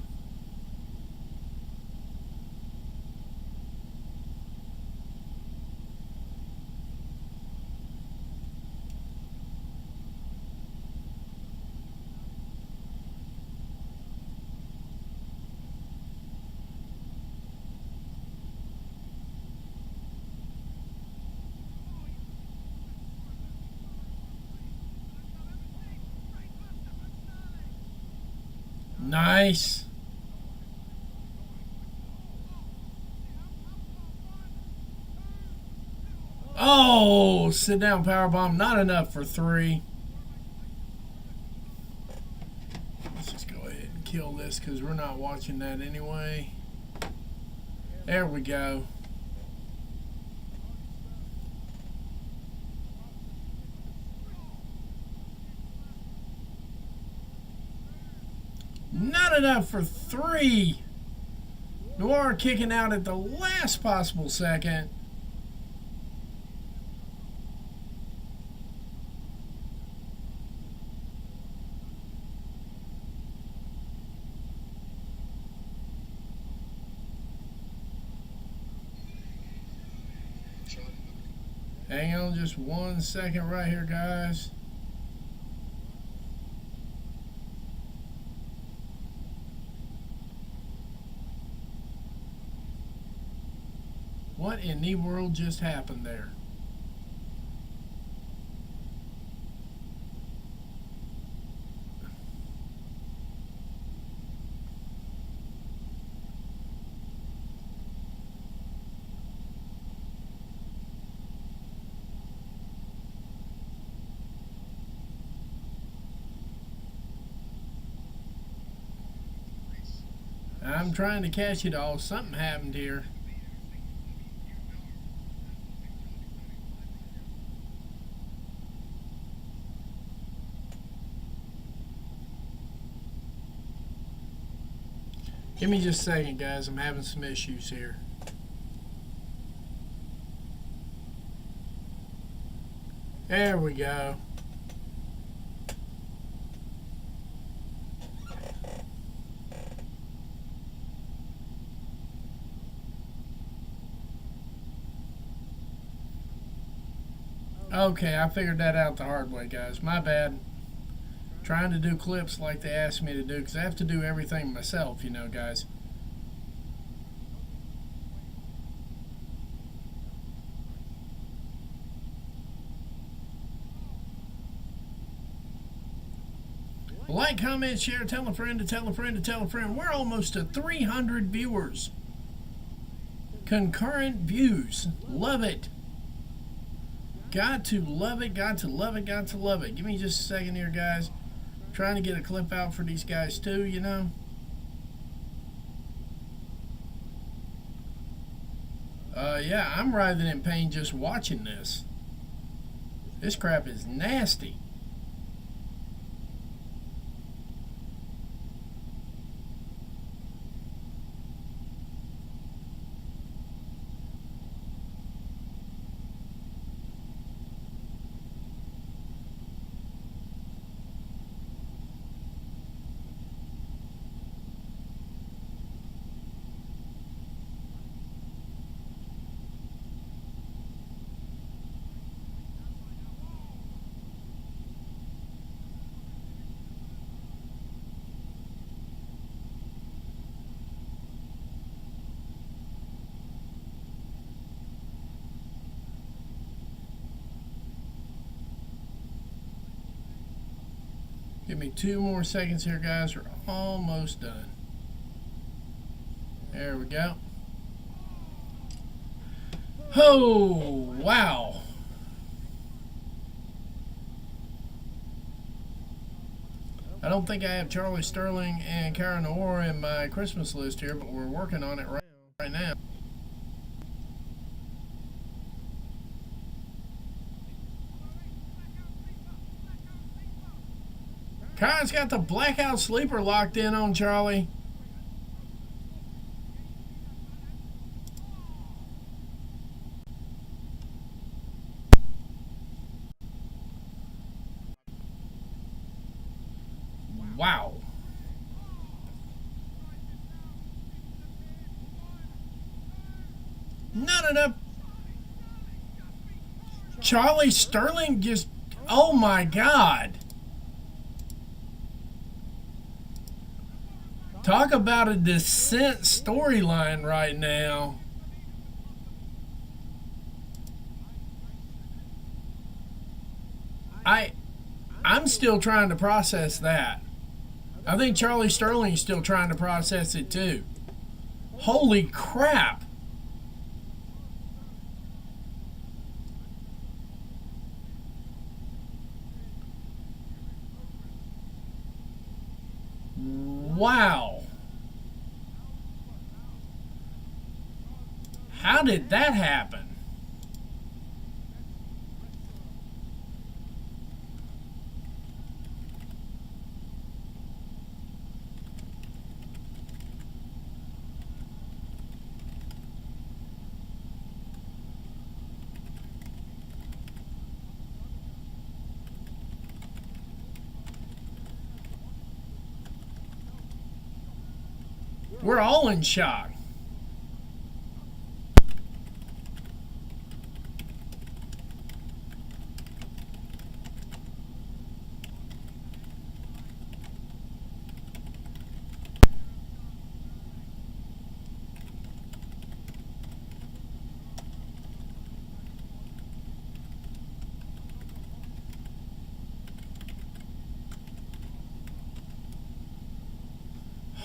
Nice. Oh, sit down powerbomb. Not enough for 3. Let's just go ahead and kill this because we're not watching that anyway. There we go. Not enough for 3. Noir kicking out at the last possible second. Hang on just 1 second right here, guys. What in the world just happened there? I'm trying to catch it all. Something happened here. Give me just a second, guys. I'm having some issues here. There we go. Okay, I figured that out the hard way, guys. My bad. Trying to do clips like they asked me to do, because I have to do everything myself, you know, guys. Like, comment, share, tell a friend to tell a friend to tell a friend. We're almost to 300 viewers. Concurrent views. Love it. Got to love it, got to love it, got to love it. Give me just a second here, guys. Trying to get a clip out for these guys too, you know. Yeah, I'm writhing in pain just watching this. This crap is nasty. Give me 2 more seconds here, guys. We're almost done. There we go. Oh, wow. I don't think I have Charlie Sterling and Cara Noir in my Christmas list here, but we're working on it right now. Kara's got the blackout sleeper locked in on Charlie. Wow. Not enough. Charlie Sterling just, oh my God. Talk about a Descent storyline right now. I'm still trying to process that. I think Charlie Sterling's still trying to process it too. Holy crap. Wow. How did that happen? We're all in shock.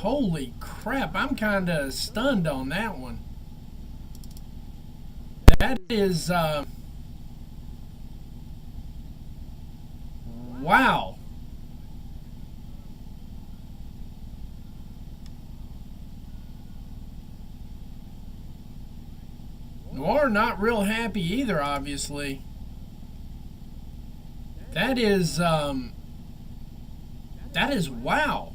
Holy crap, I'm kind of stunned on that one. That is, wow. Noir not real happy either, obviously. That is wow.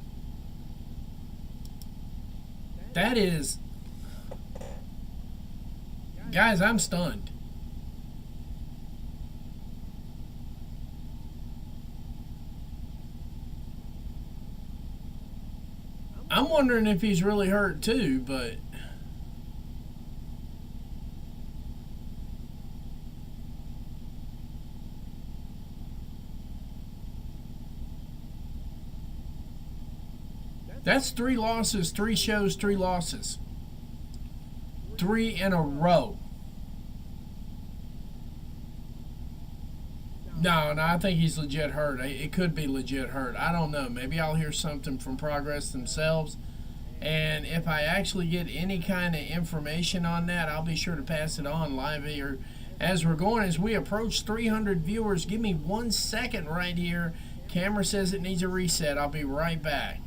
That is, guys, I'm stunned. I'm wondering if he's really hurt too, but that's 3 losses, 3 shows, 3 losses. 3 in a row. No, I think he's legit hurt. It could be legit hurt. I don't know. Maybe I'll hear something from Progress themselves. And if I actually get any kind of information on that, I'll be sure to pass it on live here as we're going. As we approach 300 viewers, give me 1 second right here. Camera says it needs a reset. I'll be right back.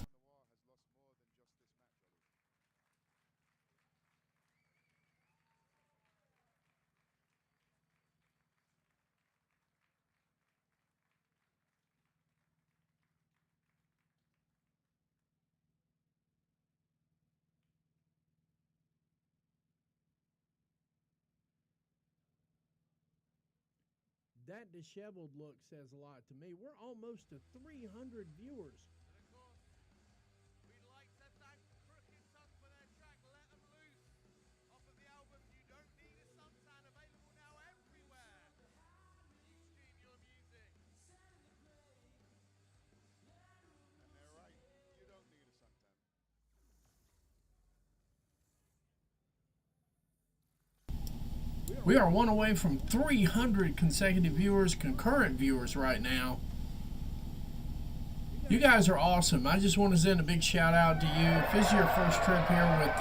That disheveled look says a lot to me. We're almost to 300 viewers. We are one away from 300 consecutive viewers, concurrent viewers right now. You guys are awesome. I just want to send a big shout out to you. If this is your first trip here with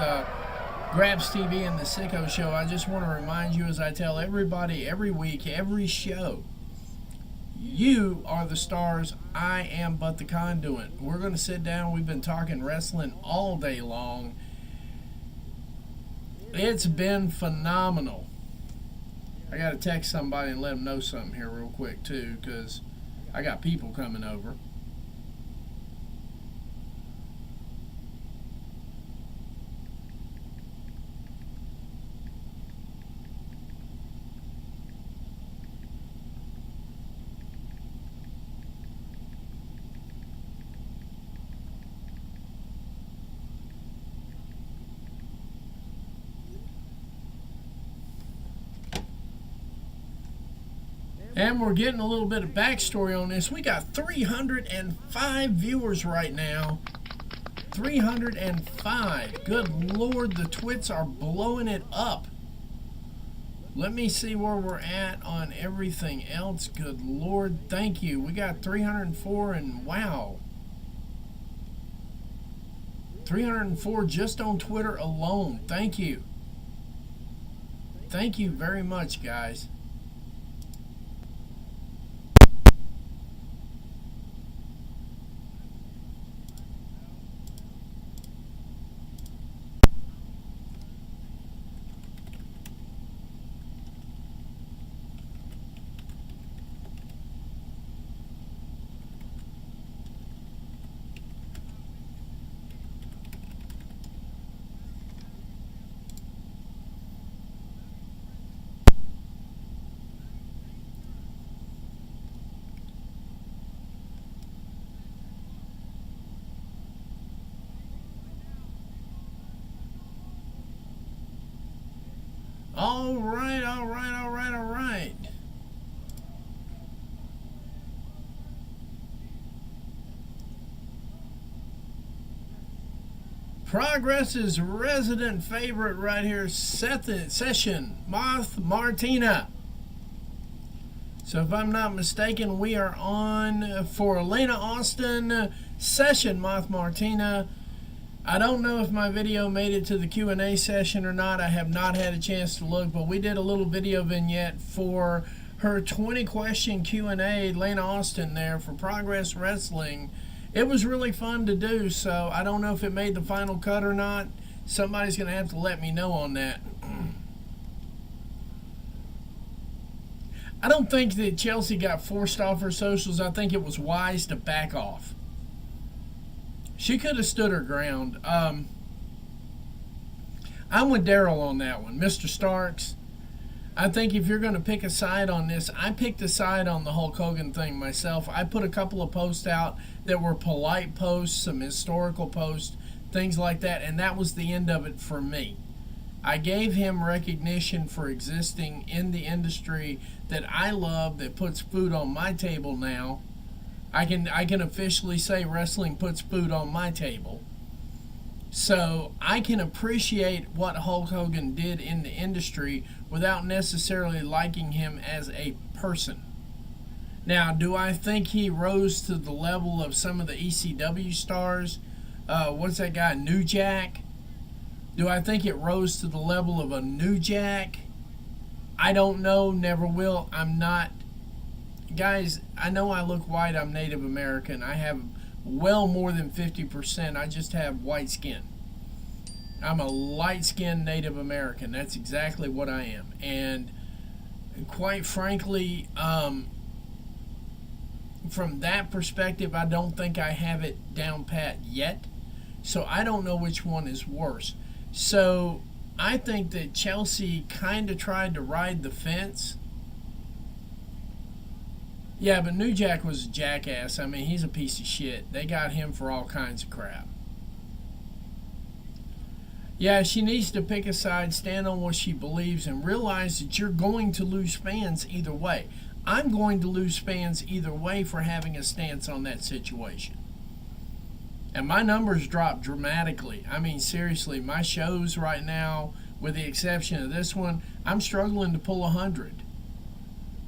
Grabs TV and the Sicko Show, I just want to remind you, as I tell everybody every week, every show, you are the stars. I am but the conduit. We're going to sit down. We've been talking wrestling all day long. It's been phenomenal. I got to text somebody and let them know something here real quick, too, because I got people coming over. And we're getting a little bit of backstory on this. We got 305 viewers right now. 305. Good Lord, the twits are blowing it up. Let me see where we're at on everything else. Good Lord, thank you. We got 304 and wow. 304 just on Twitter alone. Thank you. Thank you very much, guys. All right, all right, all right, all right. Progress's resident favorite right here, Session, Moth Martina. So if I'm not mistaken, we are on for Elena Austin, Session, Moth Martina. I don't know if my video made it to the Q&A session or not. I have not had a chance to look, but we did a little video vignette for her 20-question Q&A, Elena Austin there for Progress Wrestling. It was really fun to do, so I don't know if it made the final cut or not. Somebody's going to have to let me know on that. I don't think that Chelsea got forced off her socials. I think it was wise to back off. She could have stood her ground. I'm with Daryl on that one. Mr. Starks, I think if you're going to pick a side on this, I picked a side on the Hulk Hogan thing myself. I put a couple of posts out that were polite posts, some historical posts, things like that, and that was the end of it for me. I gave him recognition for existing in the industry that I love, that puts food on my table now. I can officially say wrestling puts food on my table. So I can appreciate what Hulk Hogan did in the industry without necessarily liking him as a person. Now, do I think he rose to the level of some of the ECW stars? What's that guy, New Jack? Do I think it rose to the level of a New Jack? I don't know, never will. I'm not. Guys, I know I look white. I'm Native American. I have well more than 50%. I just have white skin. I'm a light-skinned Native American. That's exactly what I am. And quite frankly, from that perspective, I don't think I have it down pat yet. So I don't know which one is worse. So I think that Chelsea kind of tried to ride the fence. Yeah, but New Jack was a jackass. I mean, he's a piece of shit. They got him for all kinds of crap. Yeah, she needs to pick a side, stand on what she believes, and realize that you're going to lose fans either way. I'm going to lose fans either way for having a stance on that situation. And my numbers dropped dramatically. I mean, seriously, my shows right now, with the exception of this one, I'm struggling to pull 100.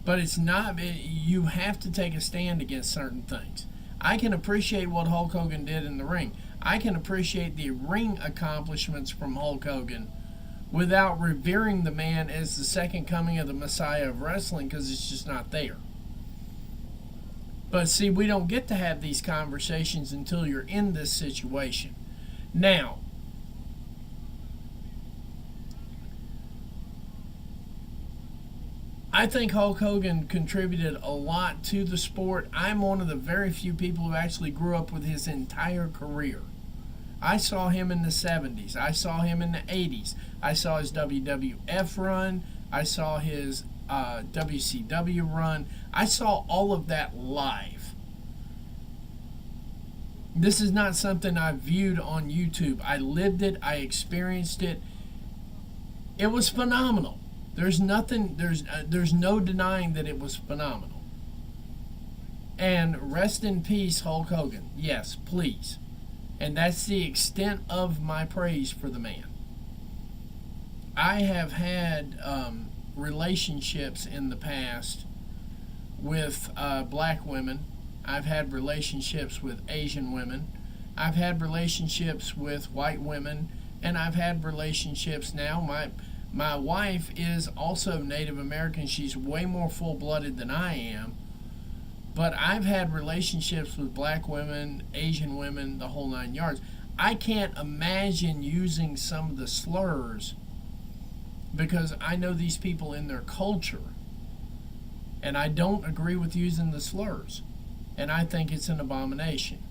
But it's not, you have to take a stand against certain things. I can appreciate what Hulk Hogan did in the ring. I can appreciate the ring accomplishments from Hulk Hogan without revering the man as the second coming of the Messiah of wrestling, because it's just not there. But see, we don't get to have these conversations until you're in this situation. Now, I think Hulk Hogan contributed a lot to the sport. I'm one of the very few people who actually grew up with his entire career. I saw him in the 70s. I saw him in the 80s. I saw his WWF run. I saw his WCW run. I saw all of that live. This is not something I viewed on YouTube. I lived it. I experienced it. It was phenomenal. There's nothing. There's no denying that it was phenomenal. And rest in peace, Hulk Hogan. Yes, please. And that's the extent of my praise for the man. I have had relationships in the past with black women. I've had relationships with Asian women. I've had relationships with white women. And I've had relationships now. My wife is also Native American. She's way more full-blooded than I am. But I've had relationships with black women, Asian women, the whole 9 yards. I can't imagine using some of the slurs because I know these people in their culture. And I don't agree with using the slurs. And I think it's an abomination.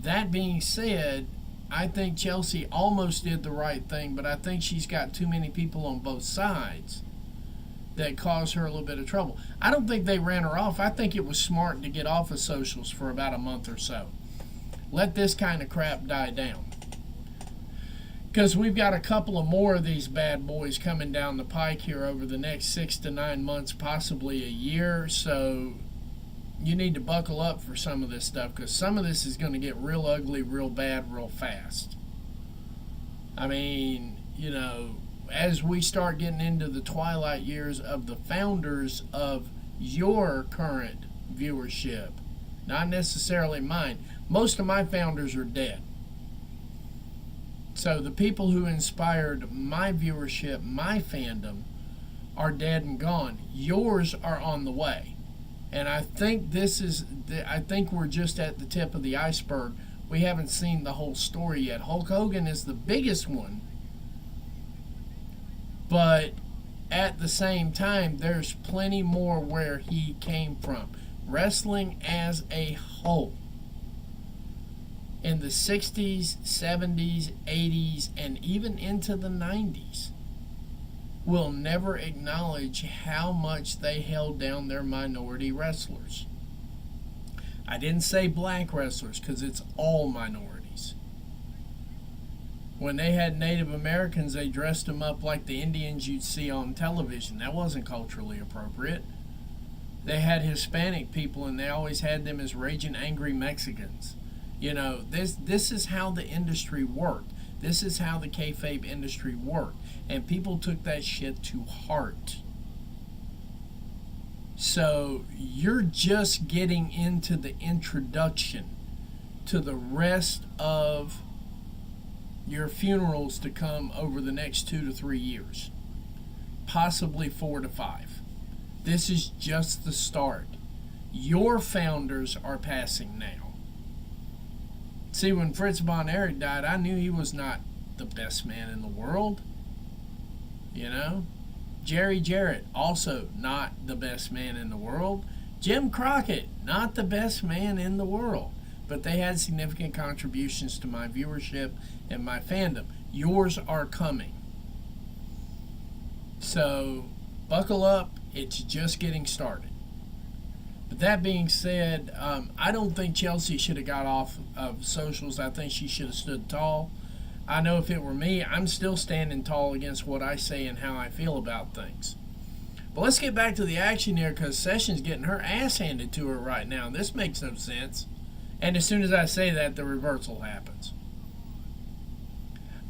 That being said, I think Chelsea almost did the right thing, but I think she's got too many people on both sides that caused her a little bit of trouble. I don't think they ran her off. I think it was smart to get off of socials for about a month or so. Let this kind of crap die down. Because we've got a couple of more of these bad boys coming down the pike here over the next 6 to 9 months, possibly a year. So you need to buckle up for some of this stuff, because some of this is going to get real ugly, real bad, real fast. I mean, you know, as we start getting into the twilight years of the founders of your current viewership, not necessarily mine. Most of my founders are dead. So the people who inspired my viewership, my fandom, are dead and gone. Yours are on the way. And I think we're just at the tip of the iceberg. We haven't seen the whole story yet. Hulk Hogan is the biggest one. But at the same time, there's plenty more where he came from. Wrestling as a whole, in the 60s, 70s, 80s, and even into the 90s, will never acknowledge how much they held down their minority wrestlers. I didn't say black wrestlers, because it's all minorities. When they had Native Americans, they dressed them up like the Indians you'd see on television. That wasn't culturally appropriate. They had Hispanic people, and they always had them as raging angry Mexicans. You know, this is how the industry worked. This is how the kayfabe industry worked. And people took that shit to heart. So you're just getting into the introduction to the rest of your funerals to come over the next 2 to 3 years. Possibly 4 to 5. This is just the start. Your founders are passing now. See, when Fritz von Erich died, I knew he was not the best man in the world. You know? Jerry Jarrett, also not the best man in the world. Jim Crockett, not the best man in the world. But they had significant contributions to my viewership and my fandom. Yours are coming. So, buckle up. It's just getting started. But that being said, I don't think Chelsea should have got off of socials. I think she should have stood tall. I know if it were me, I'm still standing tall against what I say and how I feel about things. But let's get back to the action here, because Sessions getting her ass handed to her right now. This makes no sense. And as soon as I say that, the reversal happens.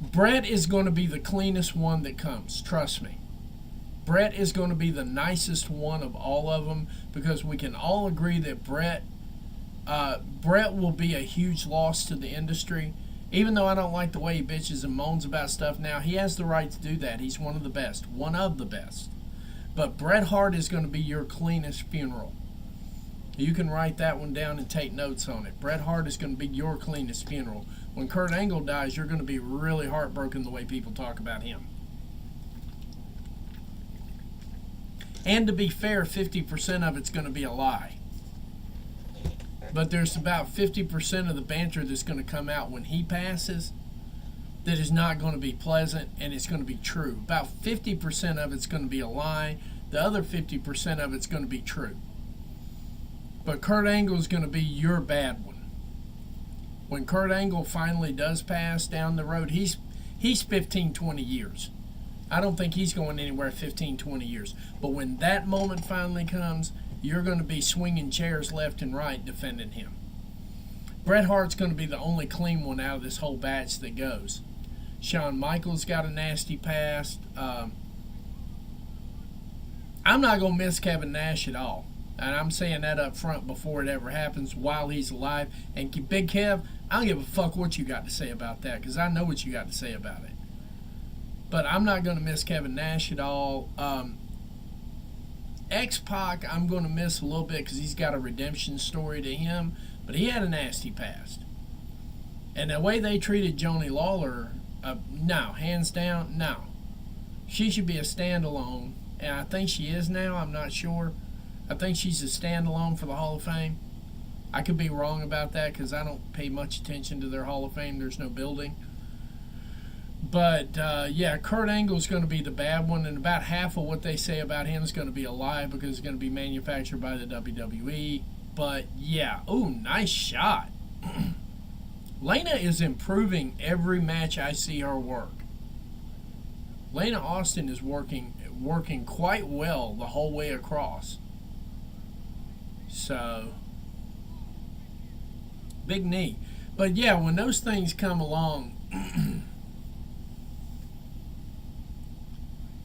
Brett is going to be the cleanest one that comes. Trust me. Brett is going to be the nicest one of all of them, because we can all agree that Brett will be a huge loss to the industry. Even though I don't like the way he bitches and moans about stuff now, he has the right to do that. He's one of the best. One of the best. But Bret Hart is going to be your cleanest funeral. You can write that one down and take notes on it. Bret Hart is going to be your cleanest funeral. When Kurt Angle dies, you're going to be really heartbroken the way people talk about him. And to be fair, 50% of it's going to be a lie. But there's about 50% of the banter that's going to come out when he passes that is not going to be pleasant, and it's going to be true. About 50% of it's going to be a lie. The other 50% of it's going to be true. But Kurt Angle is going to be your bad one. When Kurt Angle finally does pass down the road, he's 15, 20 years. I don't think he's going anywhere 15, 20 years. But when that moment finally comes, you're going to be swinging chairs left and right defending him. Bret Hart's going to be the only clean one out of this whole batch that goes. Shawn Michaels got a nasty past. I'm not going to miss Kevin Nash at all. And I'm saying that up front before it ever happens, while he's alive. And Big Kev, I don't give a fuck what you got to say about that, because I know what you got to say about it. But I'm not going to miss Kevin Nash at all. X-Pac, I'm going to miss a little bit because he's got a redemption story to him. But he had a nasty past. And the way they treated Joanie Lawler, no, hands down, no. She should be a standalone. And I think she is now, I'm not sure. I think she's a standalone for the Hall of Fame. I could be wrong about that because I don't pay much attention to their Hall of Fame. There's no building. But, yeah, Kurt Angle's going to be the bad one, and about half of what they say about him is going to be a lie because it's going to be manufactured by the WWE. But, yeah, ooh, nice shot. Lana is improving every match I see her work. Lana Austin is working quite well the whole way across. So, big knee. But yeah, when those things come along,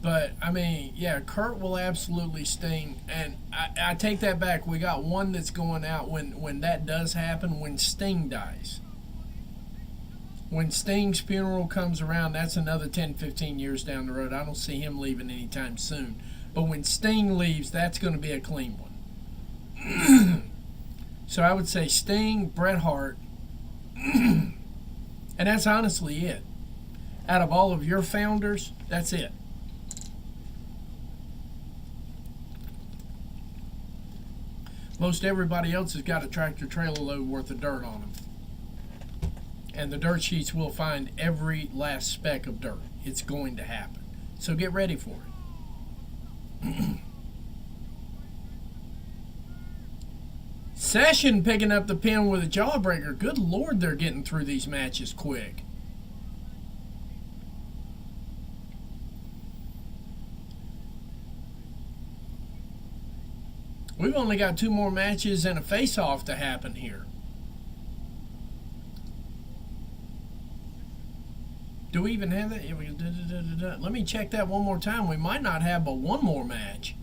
but I mean, yeah, Kurt will absolutely sting, and I take that back. We got one that's going out when that does happen, when Sting dies. When Sting's funeral comes around, that's another 10, 15 years down the road. I don't see him leaving anytime soon. But when Sting leaves, that's going to be a clean one. So I would say Sting, Bret Hart, and that's honestly it. Out of all of your founders, that's it. Most everybody else has got a tractor trailer load worth of dirt on them. And the dirt sheets will find every last speck of dirt. It's going to happen. So get ready for it. Session picking up the pin with a jawbreaker. Good Lord, they're getting through these matches quick. We've only got 2 more matches and a face-off to happen here. Do we even have that? Let me check that one more time. We might not have but one more match.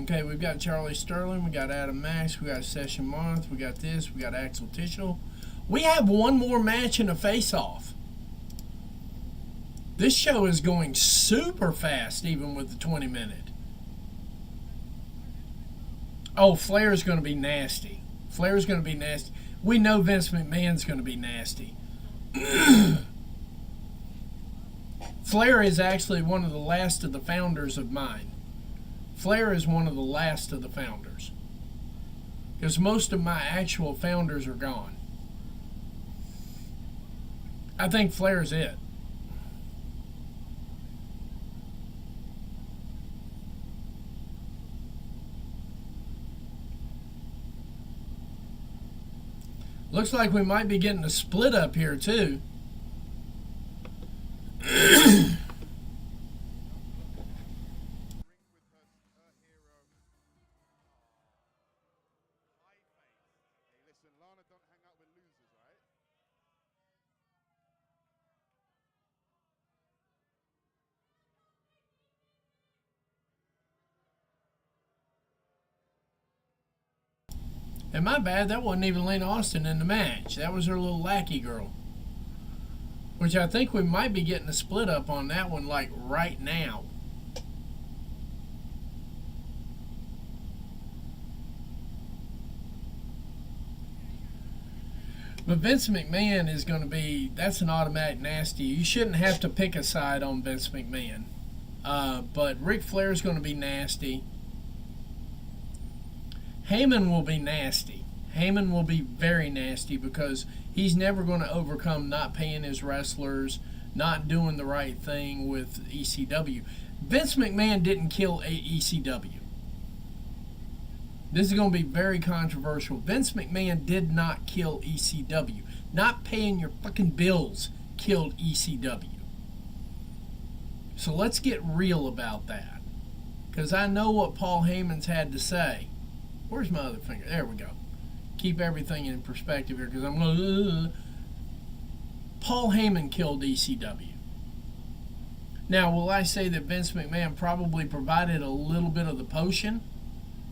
Okay, we've got Charlie Sterling, we got Adam Max, we got Session Month, we got this, we got Axel Tishel. We have one more match and a face-off. This show is going super fast, even with the 20-minute. Oh, Flair's going to be nasty. Flair's going to be nasty. We know Vince McMahon's going to be nasty. Flair is actually one of the last of the founders of mine. Flair is one of the last of the founders. Because most of my actual founders are gone. I think Flair's it. Looks like we might be getting a split up here too. And my bad, that wasn't even Lana Austin in the match. That was her little lackey girl. Which I think we might be getting a split up on that one, like right now. But Vince McMahon is going to be, that's an automatic nasty. You shouldn't have to pick a side on Vince McMahon. But Ric Flair is going to be nasty. Heyman will be nasty. Heyman will be very nasty because he's never going to overcome not paying his wrestlers, not doing the right thing with ECW. Vince McMahon didn't kill ECW. This is going to be very controversial. Vince McMahon did not kill ECW. Not paying your fucking bills killed ECW. So let's get real about that. Because I know what Paul Heyman's had to say. Where's my other finger? There we go. Keep everything in perspective here because I'm going Paul Heyman killed ECW. Now, will I say that Vince McMahon probably provided a little bit of the potion?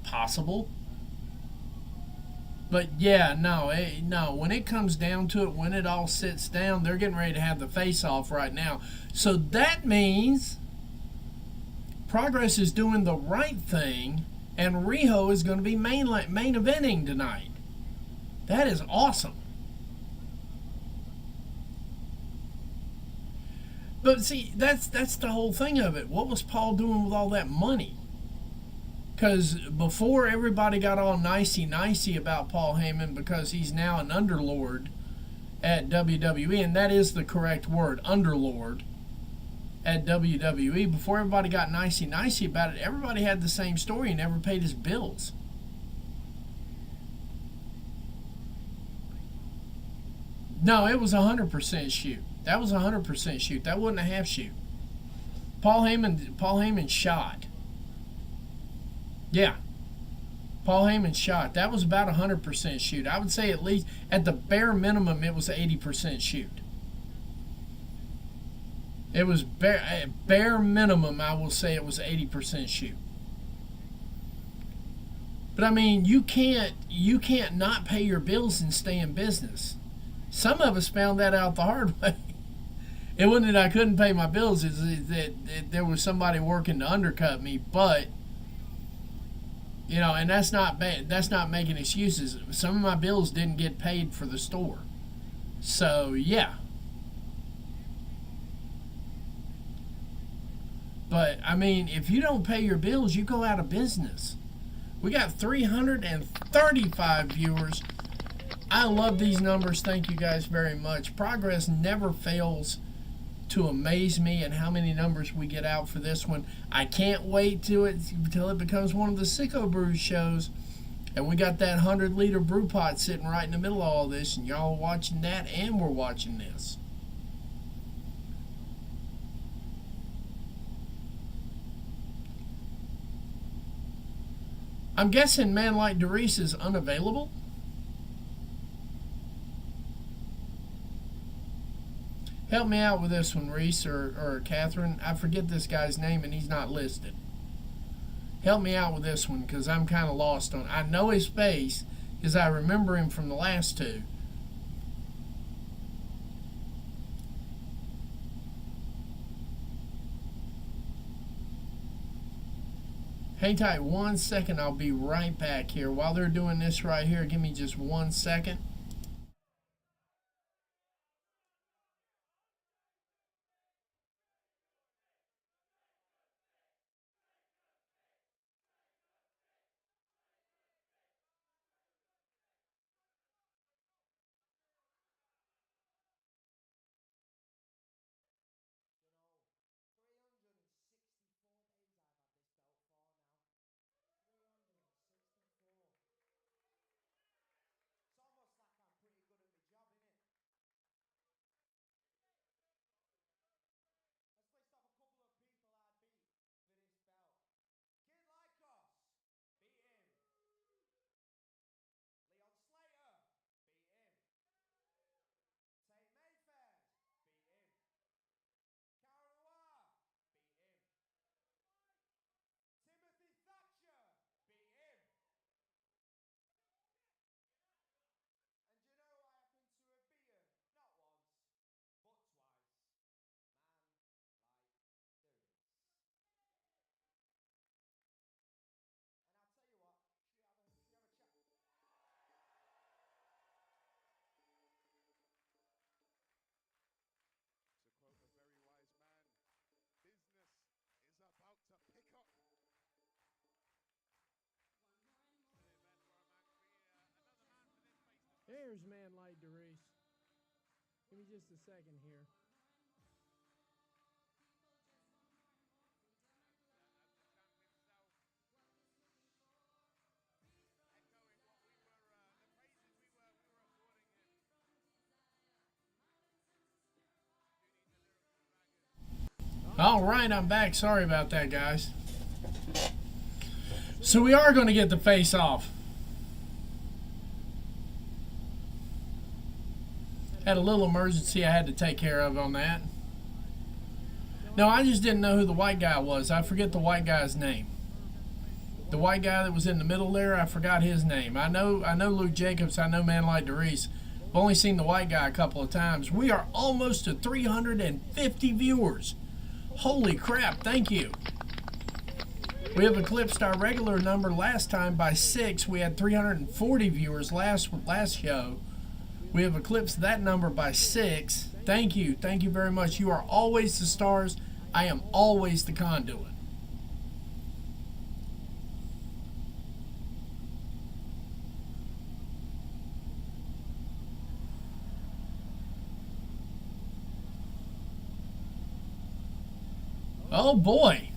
Possible. But yeah, no. When it comes down to it, when it all sits down, they're getting ready to have the face-off right now. So that means Progress is doing the right thing, and Riho is going to be main eventing tonight. That is awesome. But see, that's the whole thing of it. What was Paul doing with all that money? Because before everybody got all nicey about Paul Heyman because he's now an underlord at WWE, and that is the correct word, underlord at WWE. Before everybody got nicey about it, everybody had the same story and never paid his bills. No, it was 100% shoot. That was 100% shoot. That wasn't a half shoot. Paul Heyman shot. Yeah. Paul Heyman shot. That was about 100% shoot. I would say at least, at the bare minimum, it was 80% shoot. It was bare minimum, I will say it was 80% shoot. But I mean, you can't not pay your bills and stay in business. Some of us found that out the hard way. It wasn't that I couldn't pay my bills; it's that there was somebody working to undercut me. But you know, and that's not bad. That's not making excuses. Some of my bills didn't get paid for the store, so yeah. But I mean, if you don't pay your bills, you go out of business. We got 335 viewers. I love these numbers. Thank you guys very much. Progress never fails to amaze me and how many numbers we get out for this one. I can't wait till it becomes one of the Sicko Brews shows. And we got that 100-liter brew pot sitting right in the middle of all this, and y'all are watching that, and we're watching this. I'm guessing Man Like Darius is unavailable. Help me out with this one, Reese or Catherine. I forget this guy's name and he's not listed. Help me out with this one because I'm kind of lost on. I know his face because I remember him from the last two. Hang tight 1 second. I'll be right back here. While they're doing this right here, give me just 1 second. There's Man Like Darius. Give me just a second here. All right, I'm back. Sorry about that, guys. So we are going to get the face off. Had a little emergency I had to take care of on that. No, I just didn't know who the white guy was. I forget the white guy's name. The white guy that was in the middle there, I forgot his name. I know Luke Jacobs. I know Man Like Darius. I've only seen the white guy a couple of times. We are almost to 350 viewers. Holy crap, thank you. We have eclipsed our regular number last time by 6. We had 340 viewers last show. We have eclipsed that number by 6. Thank you. Thank you very much. You are always the stars. I am always the conduit. Oh boy.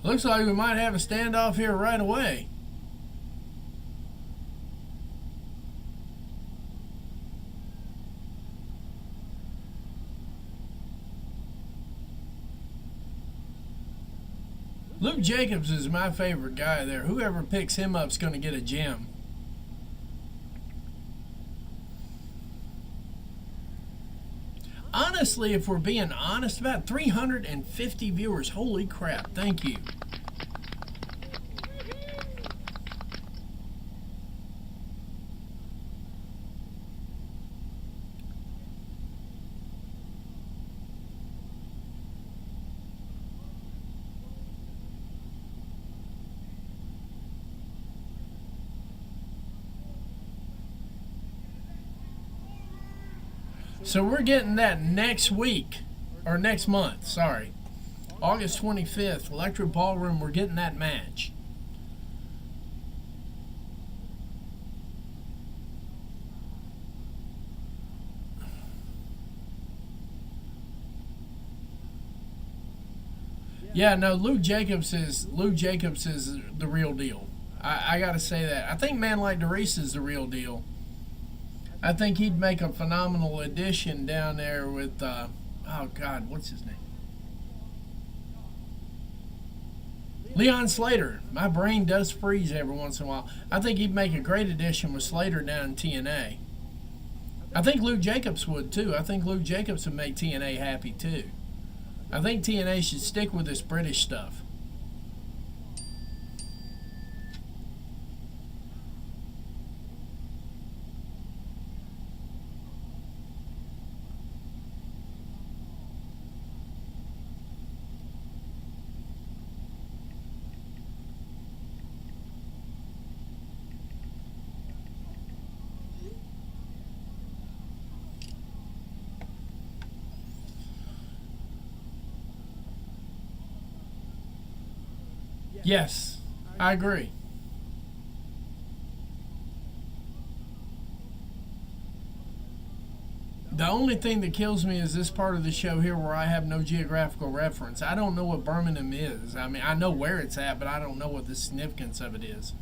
Looks like we might have a standoff here right away. Luke Jacobs is my favorite guy there. Whoever picks him up is going to get a gem. Honestly, if we're being honest, about 350 viewers. Holy crap. Thank you. So we're getting that next week, or next month, sorry. August 25th, Electric Ballroom, we're getting that match. Yeah, no, Luke Jacobs is the real deal. I gotta say that. I think Man Like DeReese is the real deal. I think he'd make a phenomenal addition down there with, oh God, what's his name? Leon Slater. My brain does freeze every once in a while. I think he'd make a great addition with Slater down in TNA. I think Luke Jacobs would too. I think Luke Jacobs would make TNA happy too. I think TNA should stick with this British stuff. Yes, I agree. The only thing that kills me is this part of the show here where I have no geographical reference. I don't know what Birmingham is. I mean, I know where it's at, but I don't know what the significance of it is.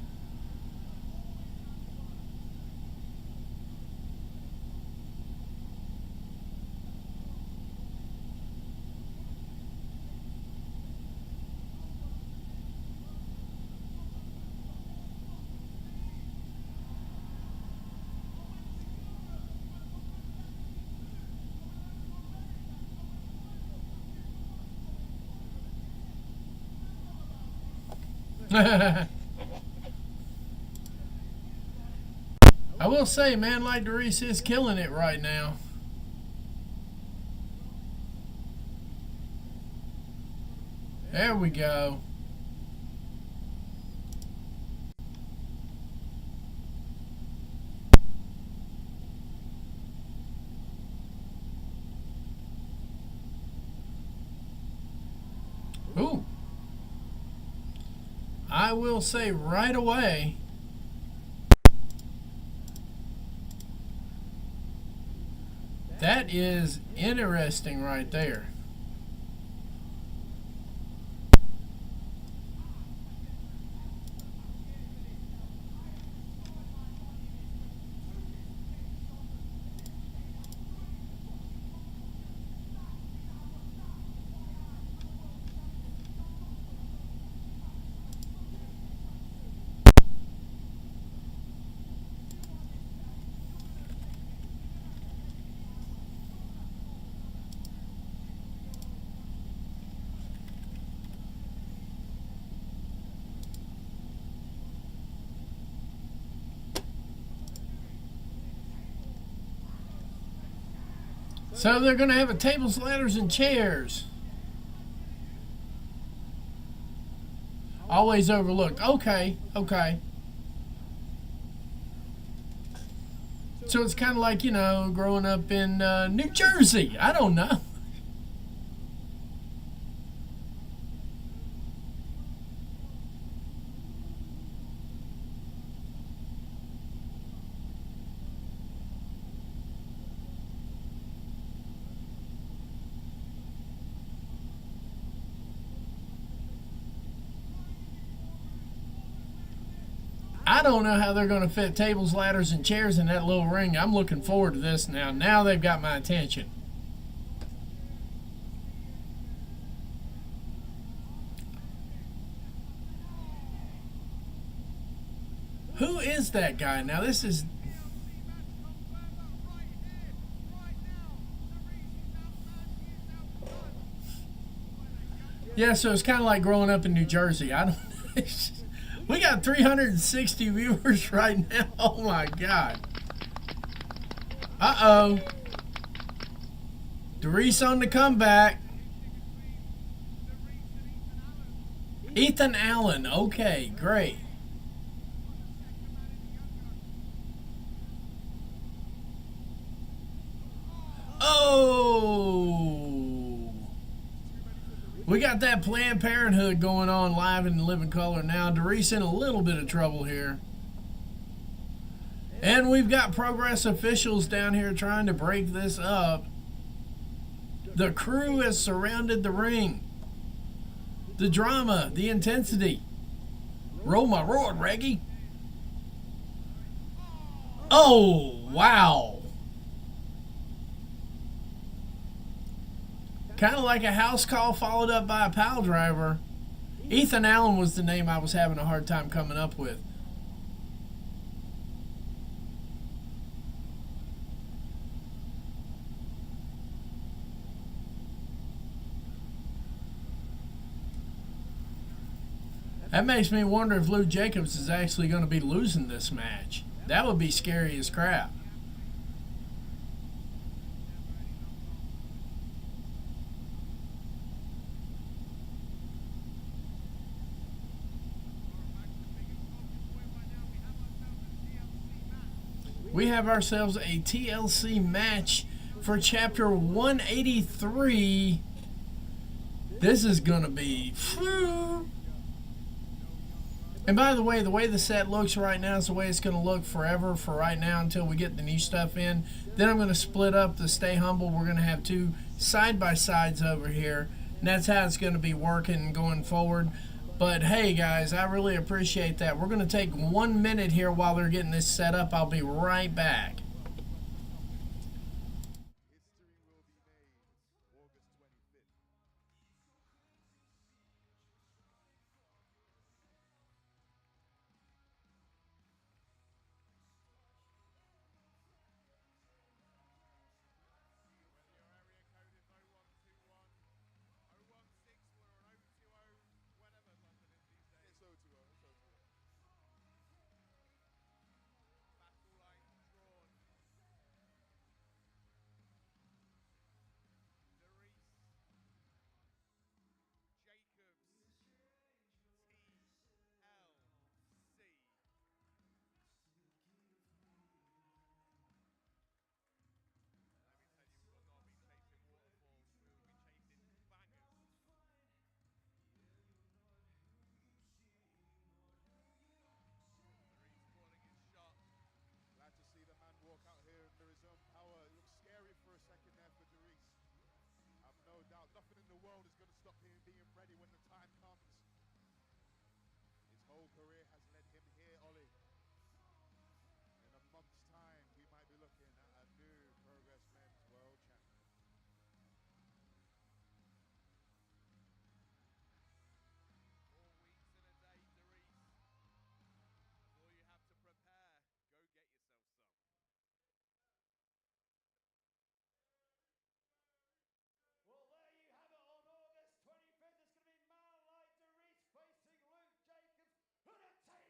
I will say, Man Like DeReese is killing it right now. There we go. Ooh. I will say right away, that is interesting right there. So they're going to have a tables, ladders, and chairs. Always overlooked. Okay, okay. So it's kind of like, you know, growing up in New Jersey. I don't know. I don't know how they're going to fit tables, ladders, and chairs in that little ring. I'm looking forward to this now. Now they've got my attention. Who is that guy? Now this is... Yeah, so it's kind of like growing up in New Jersey. I don't... We got 360 viewers right now. Oh my God. Uh-oh. Darice on the comeback. Ethan Allen. Okay, great. Oh. We got that Planned Parenthood going on live in living color now. Darice in a little bit of trouble here. And we've got Progress officials down here trying to break this up. The crew has surrounded the ring. The drama, the intensity. Roll my road, Reggie. Oh, wow. Kind of like a house call followed up by a pile driver. Ethan Allen was the name I was having a hard time coming up with. That makes me wonder if Lou Jacobs is actually going to be losing this match. That would be scary as crap. We have ourselves a TLC match for Chapter 183. This is going to be... And by the way the set looks right now is the way it's going to look forever for right now until we get the new stuff in. Then I'm going to split up the Stay Humble. We're going to have two side-by-sides over here. And that's how it's going to be working going forward. But hey guys, I really appreciate that. We're going to take 1 minute here while they're getting this set up. I'll be right back.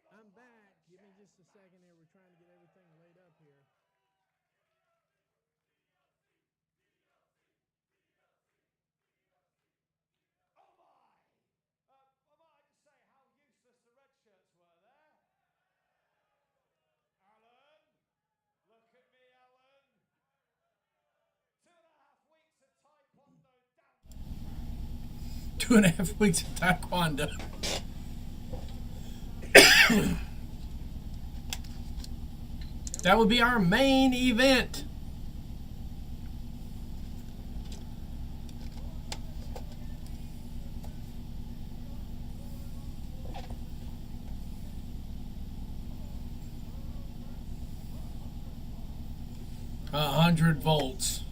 I'm back. Give me just a second here. We're trying to get everything laid up here. Oh my! I might just say how useless the red shirts were there. Alan! Look at me, Alan! 2.5 weeks of Taekwondo down. 2.5 weeks of Taekwondo. That would be our main event. 400 volts.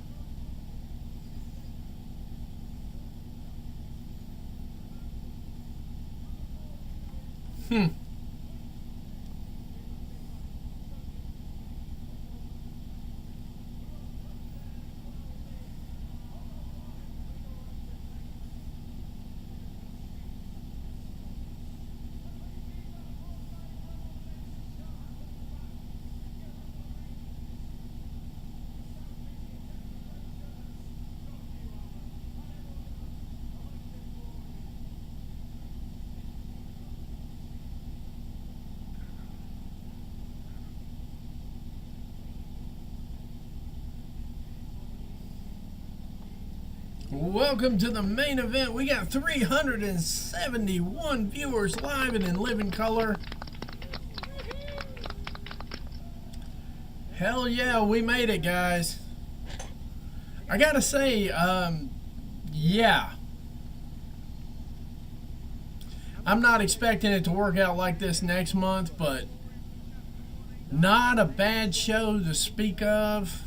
Welcome to the main event. We got 371 viewers live and in living color. Hell yeah, we made it, guys. I gotta say, yeah. I'm not expecting it to work out like this next month, but not a bad show to speak of.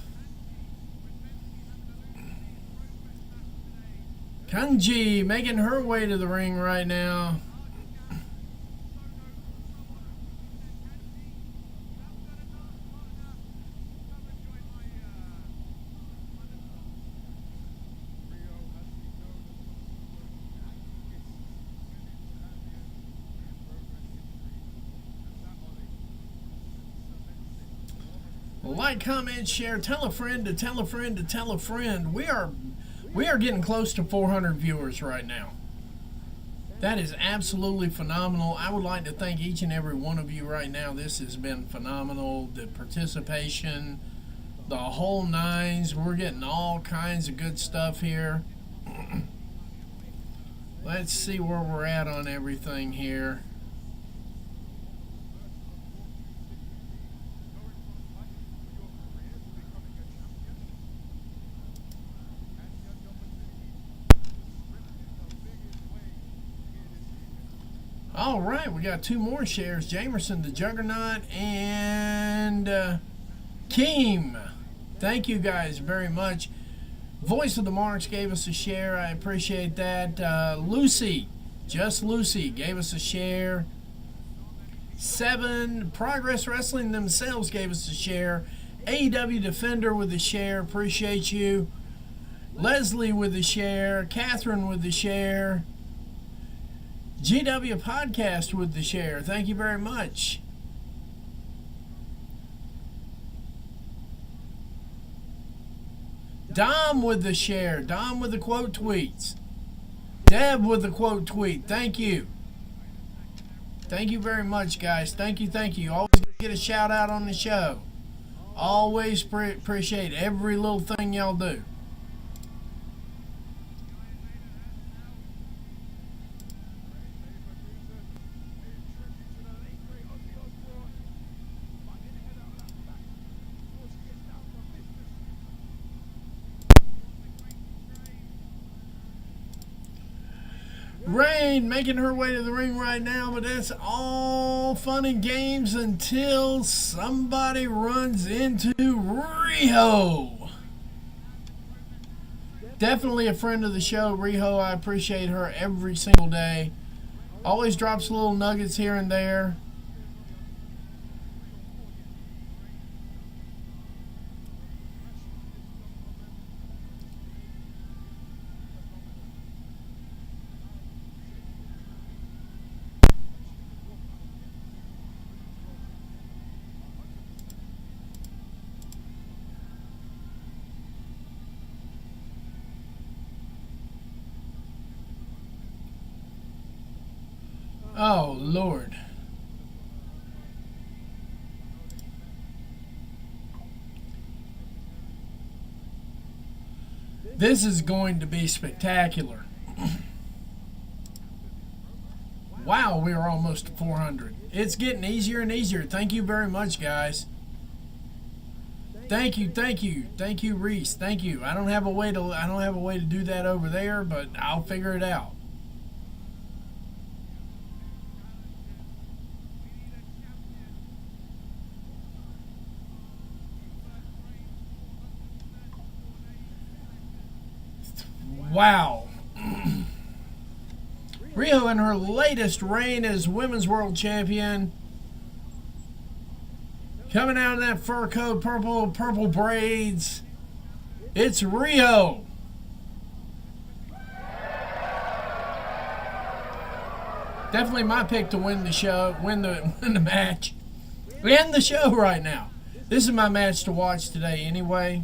Kanji making her way to the ring right now. Like, comment, share, tell a friend to tell a friend to tell a friend. We are getting close to 400 viewers right now. That is absolutely phenomenal. I would like to thank each and every one of you right now. This has been phenomenal. The participation, the whole nines. We're getting all kinds of good stuff here. Let's see where we're at on everything here. All right, we got two more shares. Jamerson, the Juggernaut, and Keem. Thank you guys very much. Voice of the Marks gave us a share. I appreciate that. Lucy, just Lucy, gave us a share. 7, Progress Wrestling themselves gave us a share. AEW Defender with a share. Appreciate you. Leslie with a share. Catherine with the share. GW Podcast with the share. Thank you very much. Dom with the share. Dom with the quote tweets. Deb with the quote tweet. Thank you. Thank you very much, guys. Thank you, thank you. Always get a shout out on the show. Always appreciate every little thing y'all do. Rain making her way to the ring right now, but that's all fun and games until somebody runs into Riho. Definitely a friend of the show, Riho. I appreciate her every single day. Always drops little nuggets here and there. Oh, Lord. This is going to be spectacular. Wow, we are almost to 400. It's getting easier and easier. Thank you very much, guys. Thank you, thank you, thank you, Reese. Thank you. I don't have a way to do that over there, but I'll figure it out. Wow. Rio in her latest reign as Women's World Champion. Coming out in that fur coat, purple braids. It's Rio. Definitely my pick to win the show, win the match. We end the show right now. This is my match to watch today anyway.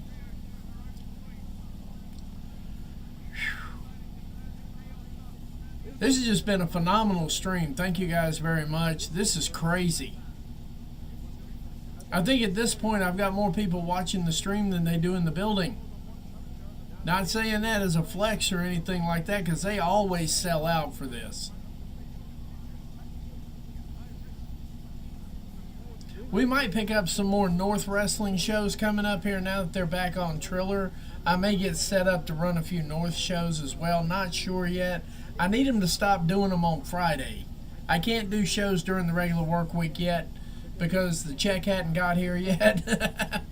This has just been a phenomenal stream. Thank you guys very much. This is crazy. I think at this point I've got more people watching the stream than they do in the building. Not saying that as a flex or anything like that, because they always sell out for this. We might pick up some more North Wrestling shows coming up here now that they're back on Triller. I may get set up to run a few North shows as well. Not sure yet. I need them to stop doing them on Friday. I can't do shows during the regular work week yet because the check hadn't got here yet,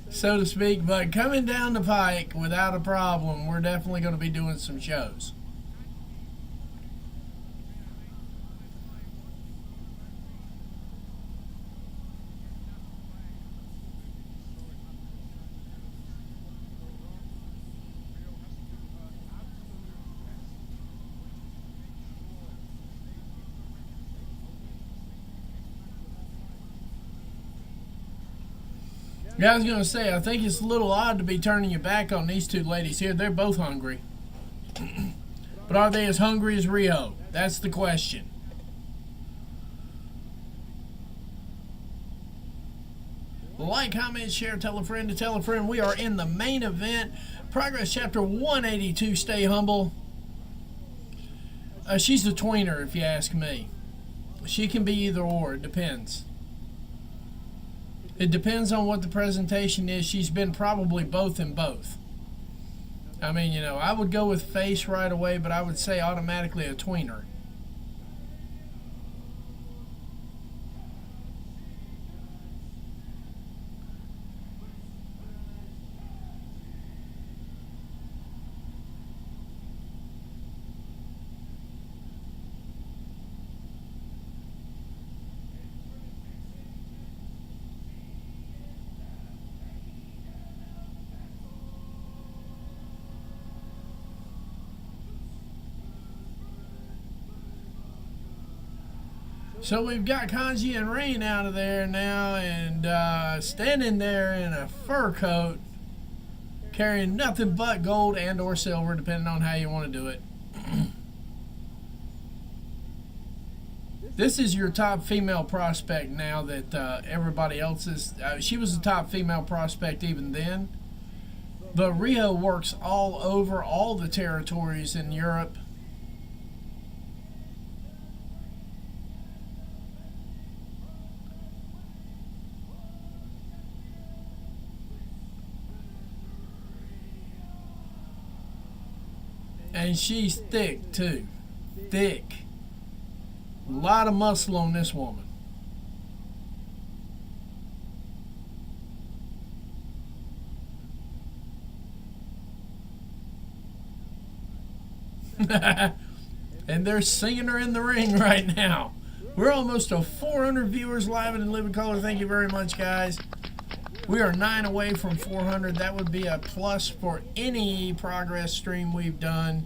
so to speak. But coming down the pike without a problem, we're definitely going to be doing some shows. Yeah, I was going to say, I think it's a little odd to be turning your back on these two ladies here. They're both hungry. But are they as hungry as Rio? That's the question. Like, comment, share, tell a friend to tell a friend. We are in the main event. Progress Chapter 182, Stay Humble. She's a tweener, if you ask me. She can be either or. It depends. It depends on what the presentation is. She's been probably both in both. I mean, you know, I would go with face right away, but I would say automatically a tweener. So we've got Kanji and Rain out of there now, and standing there in a fur coat, carrying nothing but gold and or silver, depending on how you want to do it. This is your top female prospect now that everybody else is. She was the top female prospect even then. But Rio works all over all the territories in Europe. And she's thick too. Thick. A lot of muscle on this woman. And they're singing her in the ring right now. We're almost to 400 viewers live and in living color. Thank you very much, guys. We are 9 away from 400. That would be a plus for any progress stream we've done.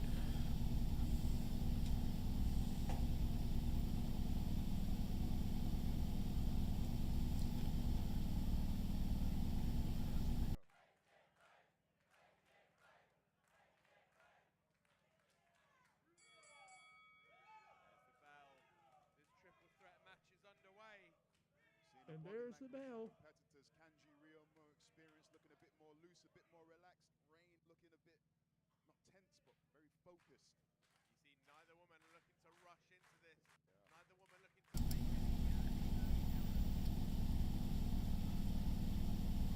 And there's the bell. Competitors, Kanji, Rio, more experienced, looking a bit more loose, a bit more relaxed. Rain looking a bit, not tense, but very focused. You see neither woman looking to rush into this. Neither woman looking to...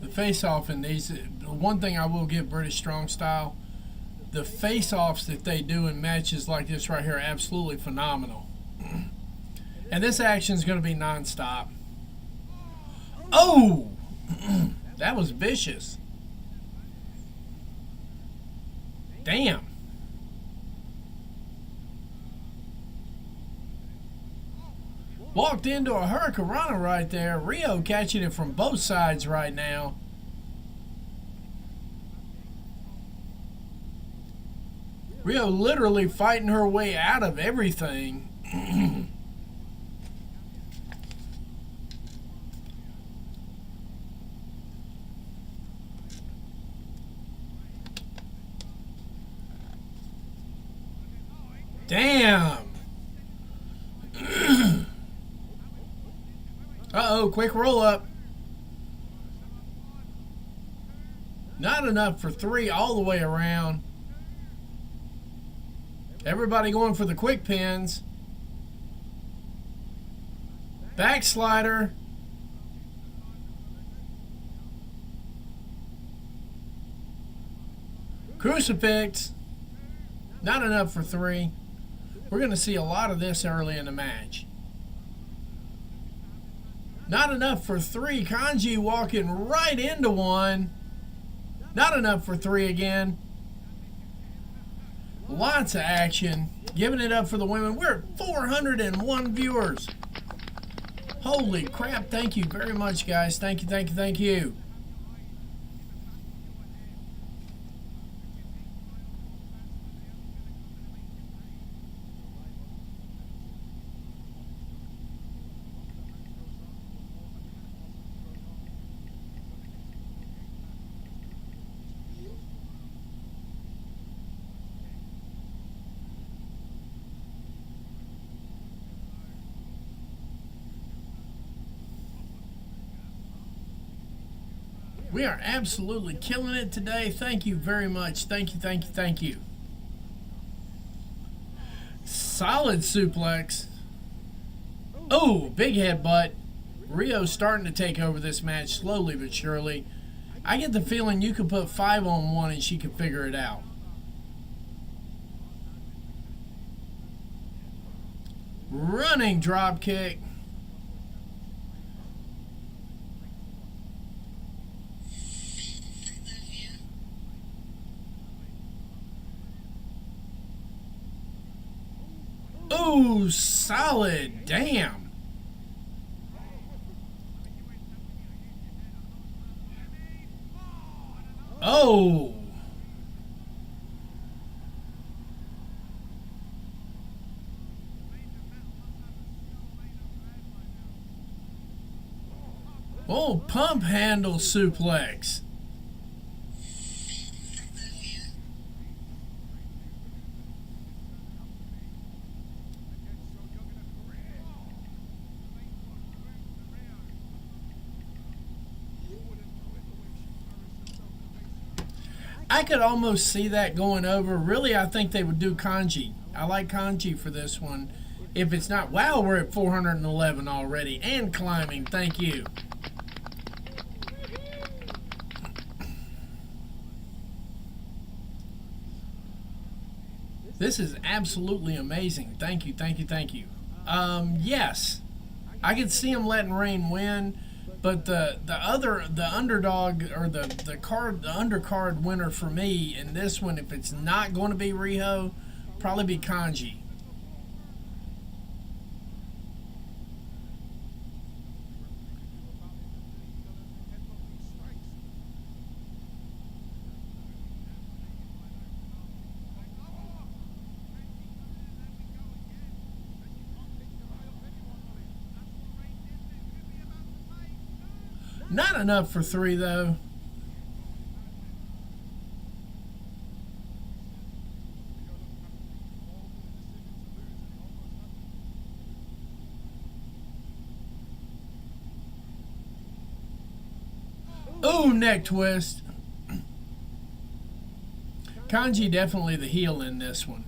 The face-off in these, one thing I will give British Strong Style, the face-offs that they do in matches like this right here are absolutely phenomenal. And this action is going to be non-stop. Oh! That was vicious. Damn. Walked into a hurricanrana right there. Rio catching it from both sides right now. Rio literally fighting her way out of everything. Damn. Uh-oh, quick roll up. Not enough for 3 all the way around. Everybody going for the quick pins. Backslider. Crucifix. Not enough for 3. We're going to see a lot of this early in the match. Not enough for 3. Kanji walking right into one. Not enough for 3 again. Lots of action. Giving it up for the women. We're at 401 viewers. Holy crap. Thank you very much, guys. Thank you, thank you, thank you. We are absolutely killing it today. Thank you very much. Thank you, thank you, thank you. Solid suplex. Oh, big headbutt. Rio's starting to take over this match slowly but surely. I get the feeling you could put 5 on 1 and she could figure it out. Running drop kick. Ooh, solid. Damn. Oh. Oh, pump handle suplex. I could almost see that going over. Really, I think they would do Kanji. I like Kanji for this one. If it's not, wow, we're at 411 already and climbing. Thank you. This is absolutely amazing. Thank you, thank you, thank you. Yes, I could see them letting Rain win. But the underdog or the undercard winner for me in this one, if it's not going to be Riho, probably be Kanji. Not enough for 3, though. Ooh, neck twist. Kanji definitely the heel in this one.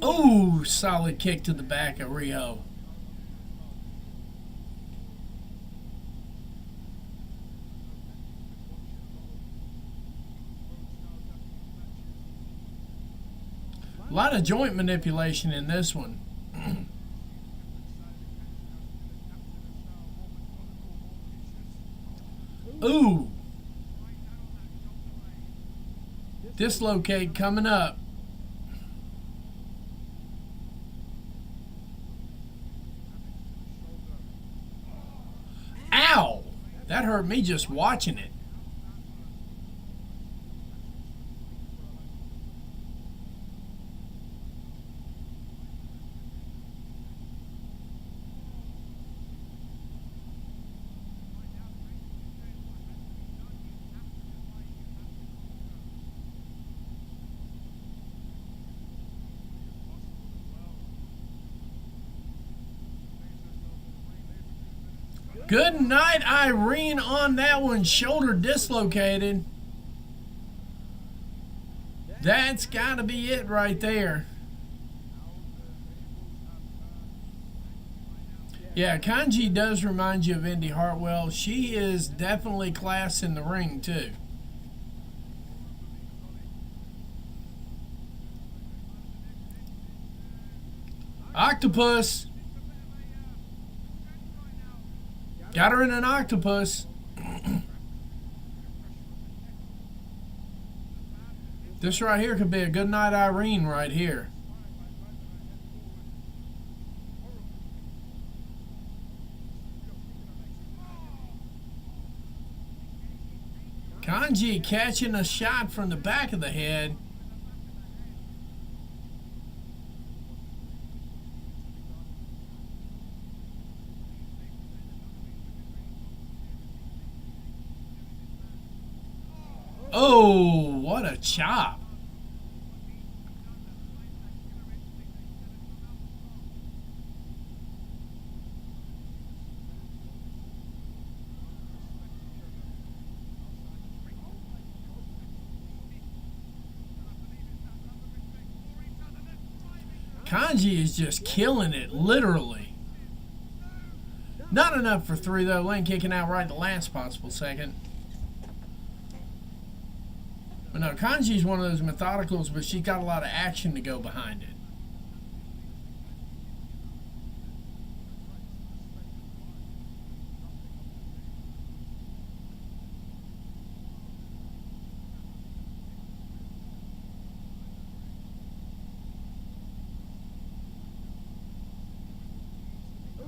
Ooh, solid kick to the back of Riho. A lot of joint manipulation in this one. Ooh. Dislocate coming up. hurt me just watching it. Good night, Irene, on that one. Shoulder dislocated. That's got to be it right there. Yeah, Kanji does remind you of Indy Hartwell. She is definitely class in the ring, too. Octopus. Got her in an octopus. This right here could be a good night Irene right here. Kanji catching a shot from the back of the head. Oh, what a chop. Kanji is just killing it, literally. Not enough for 3, though. Lane kicking out right at the last possible second. But no, Kanji's one of those methodicals, but she's got a lot of action to go behind it.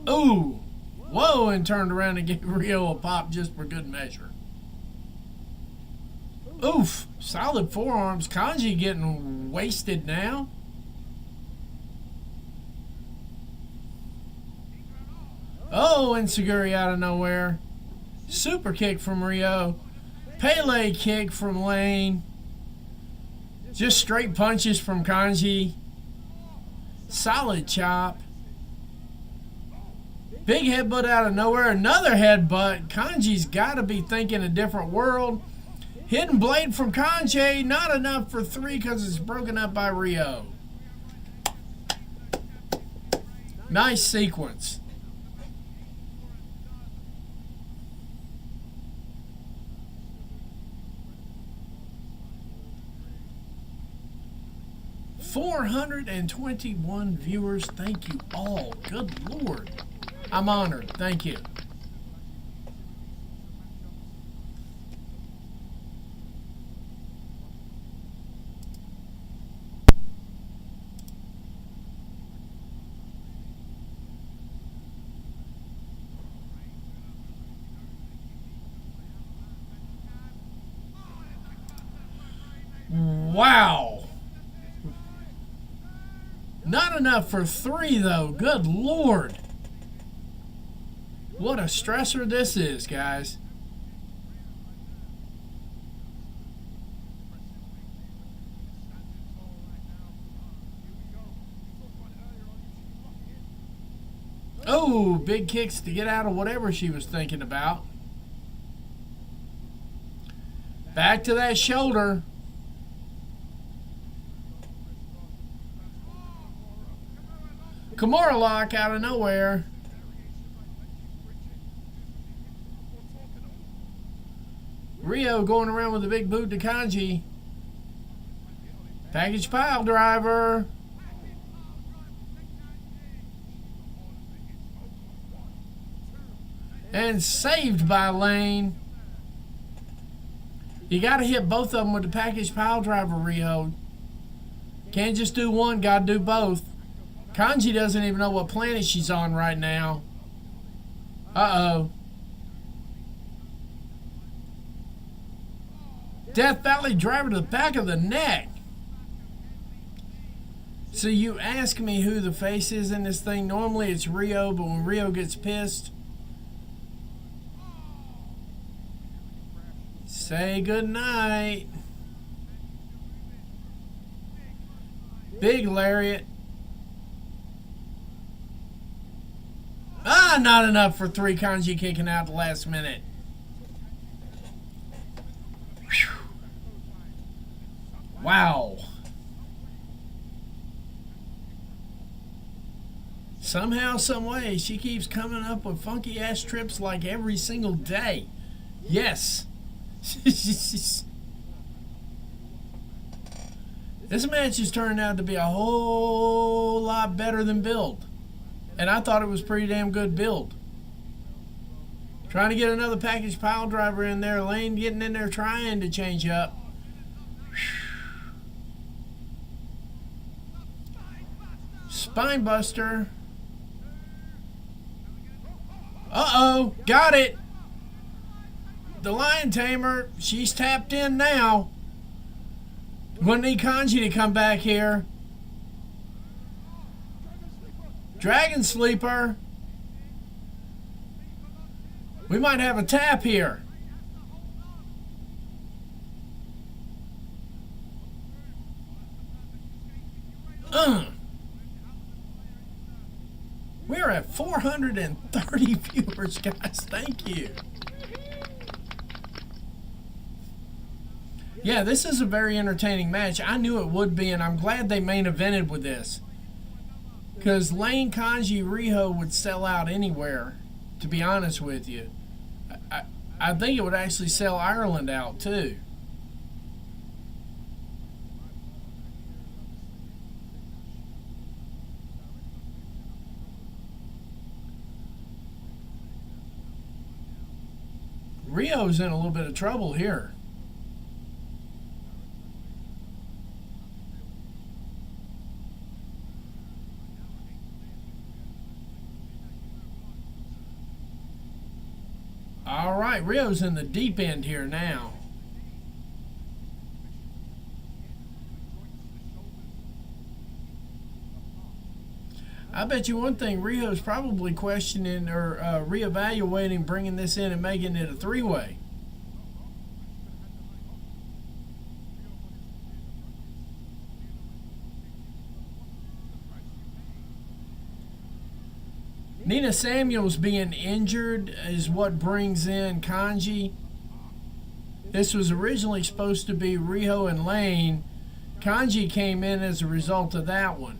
Ooh! Whoa! And turned around and gave Rio a pop just for good measure. Oof! Solid forearms. Kanji getting wasted now. Oh, and Seguri out of nowhere. Super kick from Rio. Pele kick from Lane. Just straight punches from Kanji. Solid chop. Big headbutt out of nowhere. Another headbutt. Kanji's got to be thinking a different world. Hidden blade from Kanji. Not enough for 3 because it's broken up by Rio. Nice sequence. $421 viewers. Thank you all. Good Lord. I'm honored. Thank you. Wow. Not enough for 3, though. Good Lord. What a stressor this is, guys. Oh, big kicks to get out of whatever she was thinking about. Back to that shoulder. Kimura lock out of nowhere. Rio going around with a big boot to Kanji. Package pile driver. And saved by Lane. You got to hit both of them with the package pile driver, Rio. Can't just do one, got to do both. Kanji doesn't even know what planet she's on right now. Uh-oh. Death Valley driver to the back of the neck. So you ask me who the face is in this thing. Normally it's Rio, but when Rio gets pissed, say goodnight. Big lariat. Ah, not enough for 3. Kanji kicking out the last minute. Whew. Wow. Somehow, some way, she keeps coming up with funky ass trips like every single day. Yes. This match has turned out to be a whole lot better than build. And I thought it was pretty damn good build. Trying to get another package pile driver in there. Lane getting in there trying to change up. Spinebuster. Uh-oh. Got it. The Lion Tamer. She's tapped in now. Wouldn't need Kanji to come back here. Dragon Sleeper. We might have a tap here. We're at 430 viewers, guys. Thank you. Yeah, this is a very entertaining match. I knew it would be, and I'm glad they main evented with this. Because Lane, Kanji, Riho would sell out anywhere, to be honest with you. I think it would actually sell Ireland out, too. Rio's in a little bit of trouble here. All right, Rio's in the deep end here now. I bet you one thing, Rio's probably questioning or reevaluating bringing this in and making it a 3-way. Nina Samuels being injured is what brings in Kanji. This was originally supposed to be Riho and Lane. Kanji came in as a result of that one.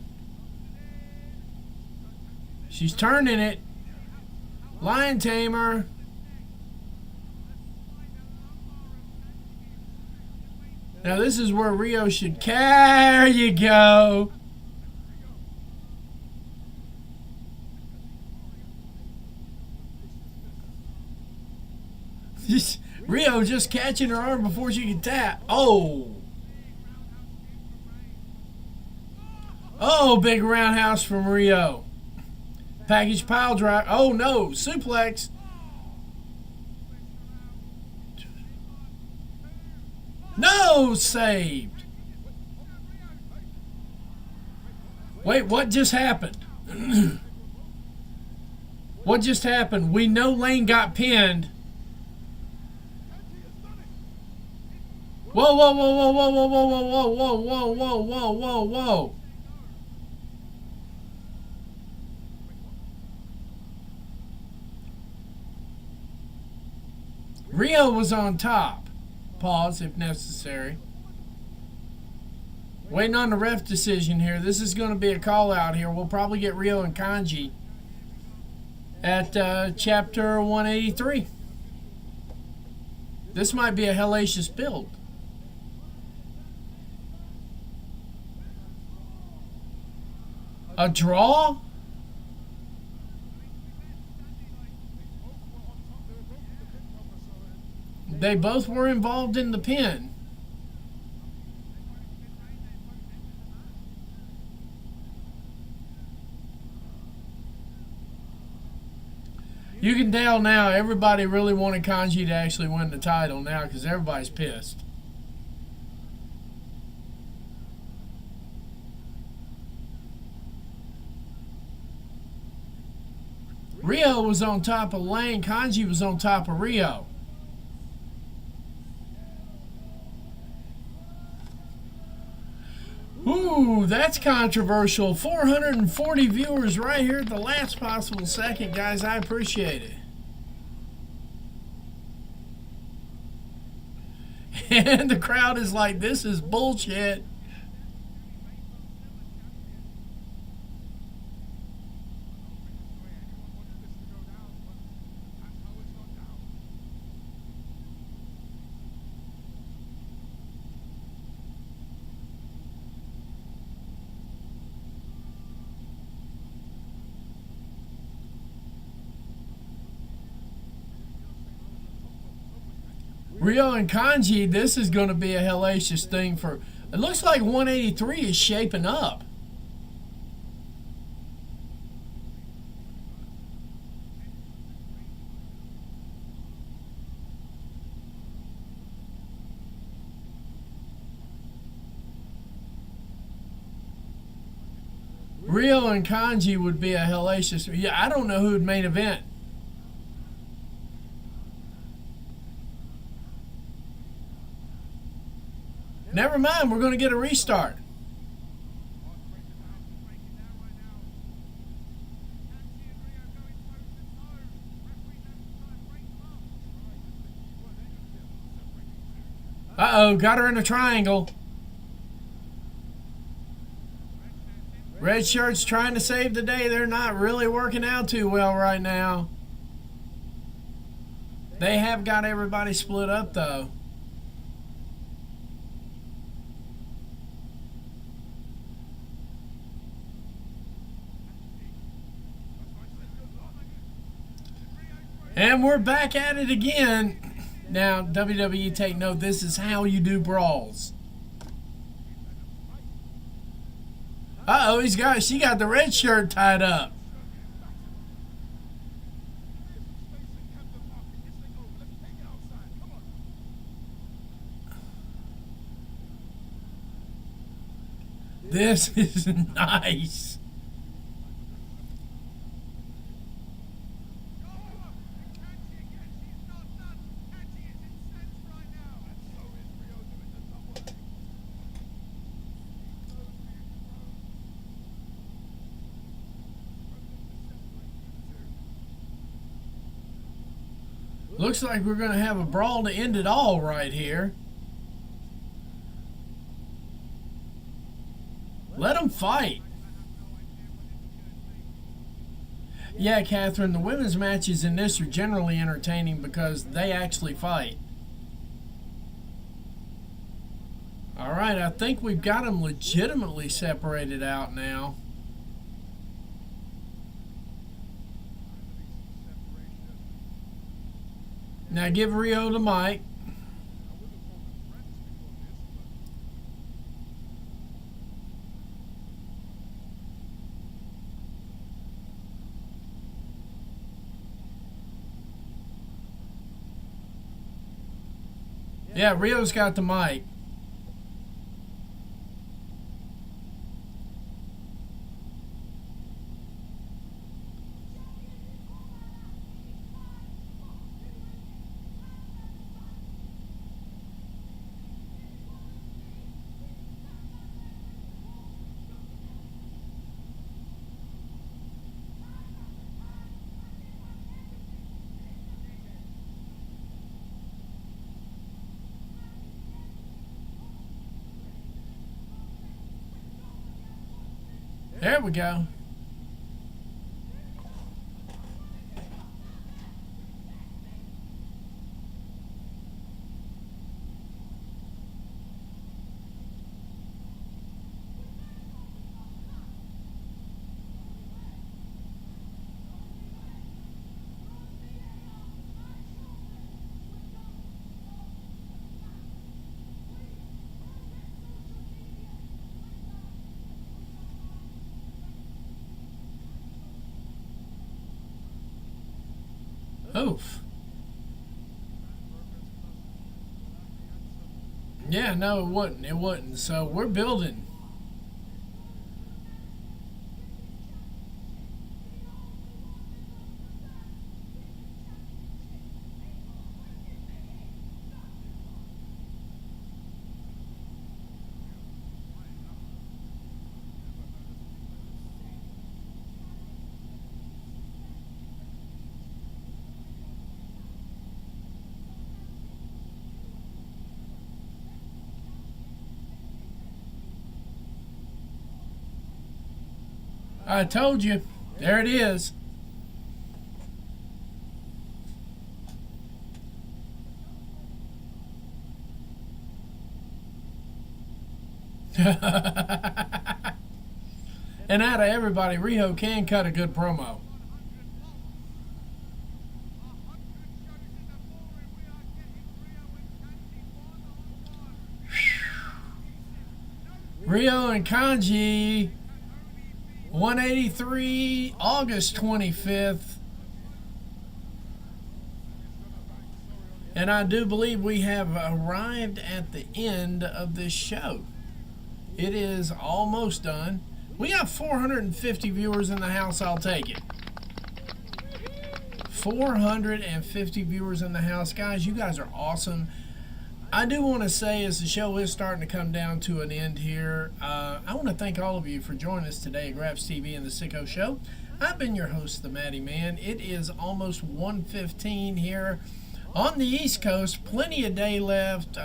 She's turning it. Lion Tamer. Now this is where Rio should... There you go. Rio just catching her arm before she can tap. Oh. Oh, big roundhouse from Rio. Package pile drive. Oh no, suplex. No, saved. Wait, what just happened? What just happened? We know Lane got pinned. Whoa, whoa, whoa, whoa, whoa, whoa, whoa, whoa, whoa, whoa, whoa, whoa, whoa, whoa. Rio was on top. Pause if necessary. Waiting on the ref decision here. This is going to be a call out here. We'll probably get Rio and Kanji at chapter 183. This might be a hellacious build. A draw? They both were involved in the pin. You can tell now everybody really wanted Kanji to actually win the title now because everybody's pissed. Rio was on top of Lane. Kanji was on top of Rio. Ooh, that's controversial. 440 viewers right here at the last possible second, guys. I appreciate it. And the crowd is like, this is bullshit. Rio and Kanji, this is going to be a hellacious thing for... It looks like 183 is shaping up. Rio and Kanji would be a hellacious... Yeah, I don't know who'd main event. Never mind, we're going to get a restart. Uh-oh, got her in a triangle. Red shirts trying to save the day. They're not really working out too well right now. They have got everybody split up, though. And we're back at it again. Now, WWE, take note, this is how you do brawls. Uh-oh, she got the red shirt tied up. This is nice. Looks like we're going to have a brawl to end it all right here. Let them fight. Yeah, Catherine, the women's matches in this are generally entertaining because they actually fight. All right, I think we've got them legitimately separated out now. Now give Rio the mic. Yeah, Rio's got the mic. There we go. Oof. Yeah, no, it wouldn't. It wouldn't. So we're building. I told you. There it is. And out of everybody, Riho can cut a good promo. Rio and Kanji, 183, August 25th. And I do believe we have arrived at the end of this show. It is almost done. We got 450 viewers in the house. I'll take it. 450 viewers in the house. Guys, you guys are awesome. I do want to say, as the show is starting to come down to an end here, I want to thank all of you for joining us today at Graps TV and the Sicko Show. I've been your host, the Matty Man. It is almost 1:15 here on the East Coast. Plenty of day left.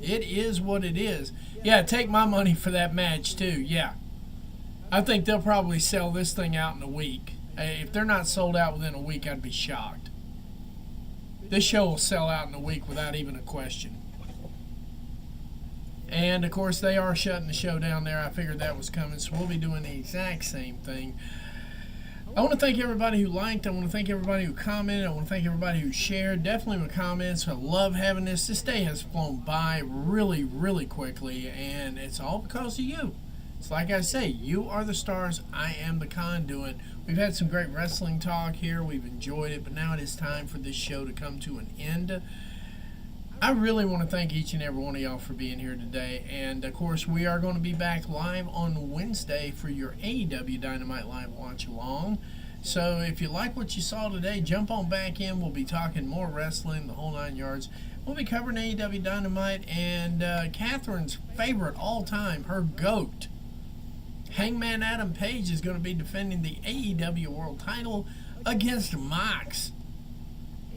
It is what it is. Yeah, take my money for that match, too. Yeah. I think they'll probably sell this thing out in a week. If they're not sold out within a week, I'd be shocked. This show will sell out in a week without even a question. And, of course, they are shutting the show down there. I figured that was coming, so we'll be doing the exact same thing. I want to thank everybody who liked. I want to thank everybody who commented. I want to thank everybody who shared. Definitely with comments. I love having this. This day has flown by really, really quickly, and it's all because of you. It's like I say, you are the stars. I am the conduit. We've had some great wrestling talk here. We've enjoyed it, but now it is time for this show to come to an end. I really want to thank each and every one of y'all for being here today. And, of course, we are going to be back live on Wednesday for your AEW Dynamite Live Watch Along. So if you like what you saw today, jump on back in. We'll be talking more wrestling, the whole 9 yards. We'll be covering AEW Dynamite and Catherine's favorite all-time, her GOAT. Hangman Adam Page is going to be defending the AEW World Title against Mox.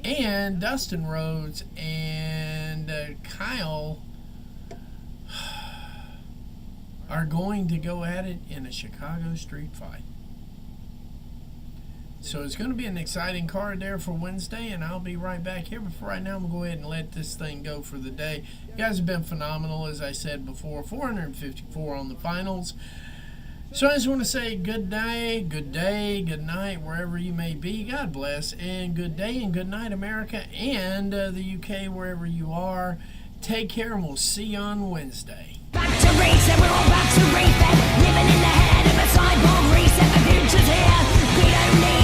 And Dustin Rhodes and Kyle are going to go at it in a Chicago street fight. So it's going to be an exciting card there for Wednesday, and I'll be right back here. But for right now, I'm going to go ahead and let this thing go for the day. You guys have been phenomenal, as I said before. 454 on the finals. So I just want to say good day, good night, wherever you may be. God bless, and good day and good night, America, and the UK, wherever you are. Take care, and we'll see you on Wednesday. Back to race, and we're all back to race, living in the head of a cyborg reset. The future's here. We don't need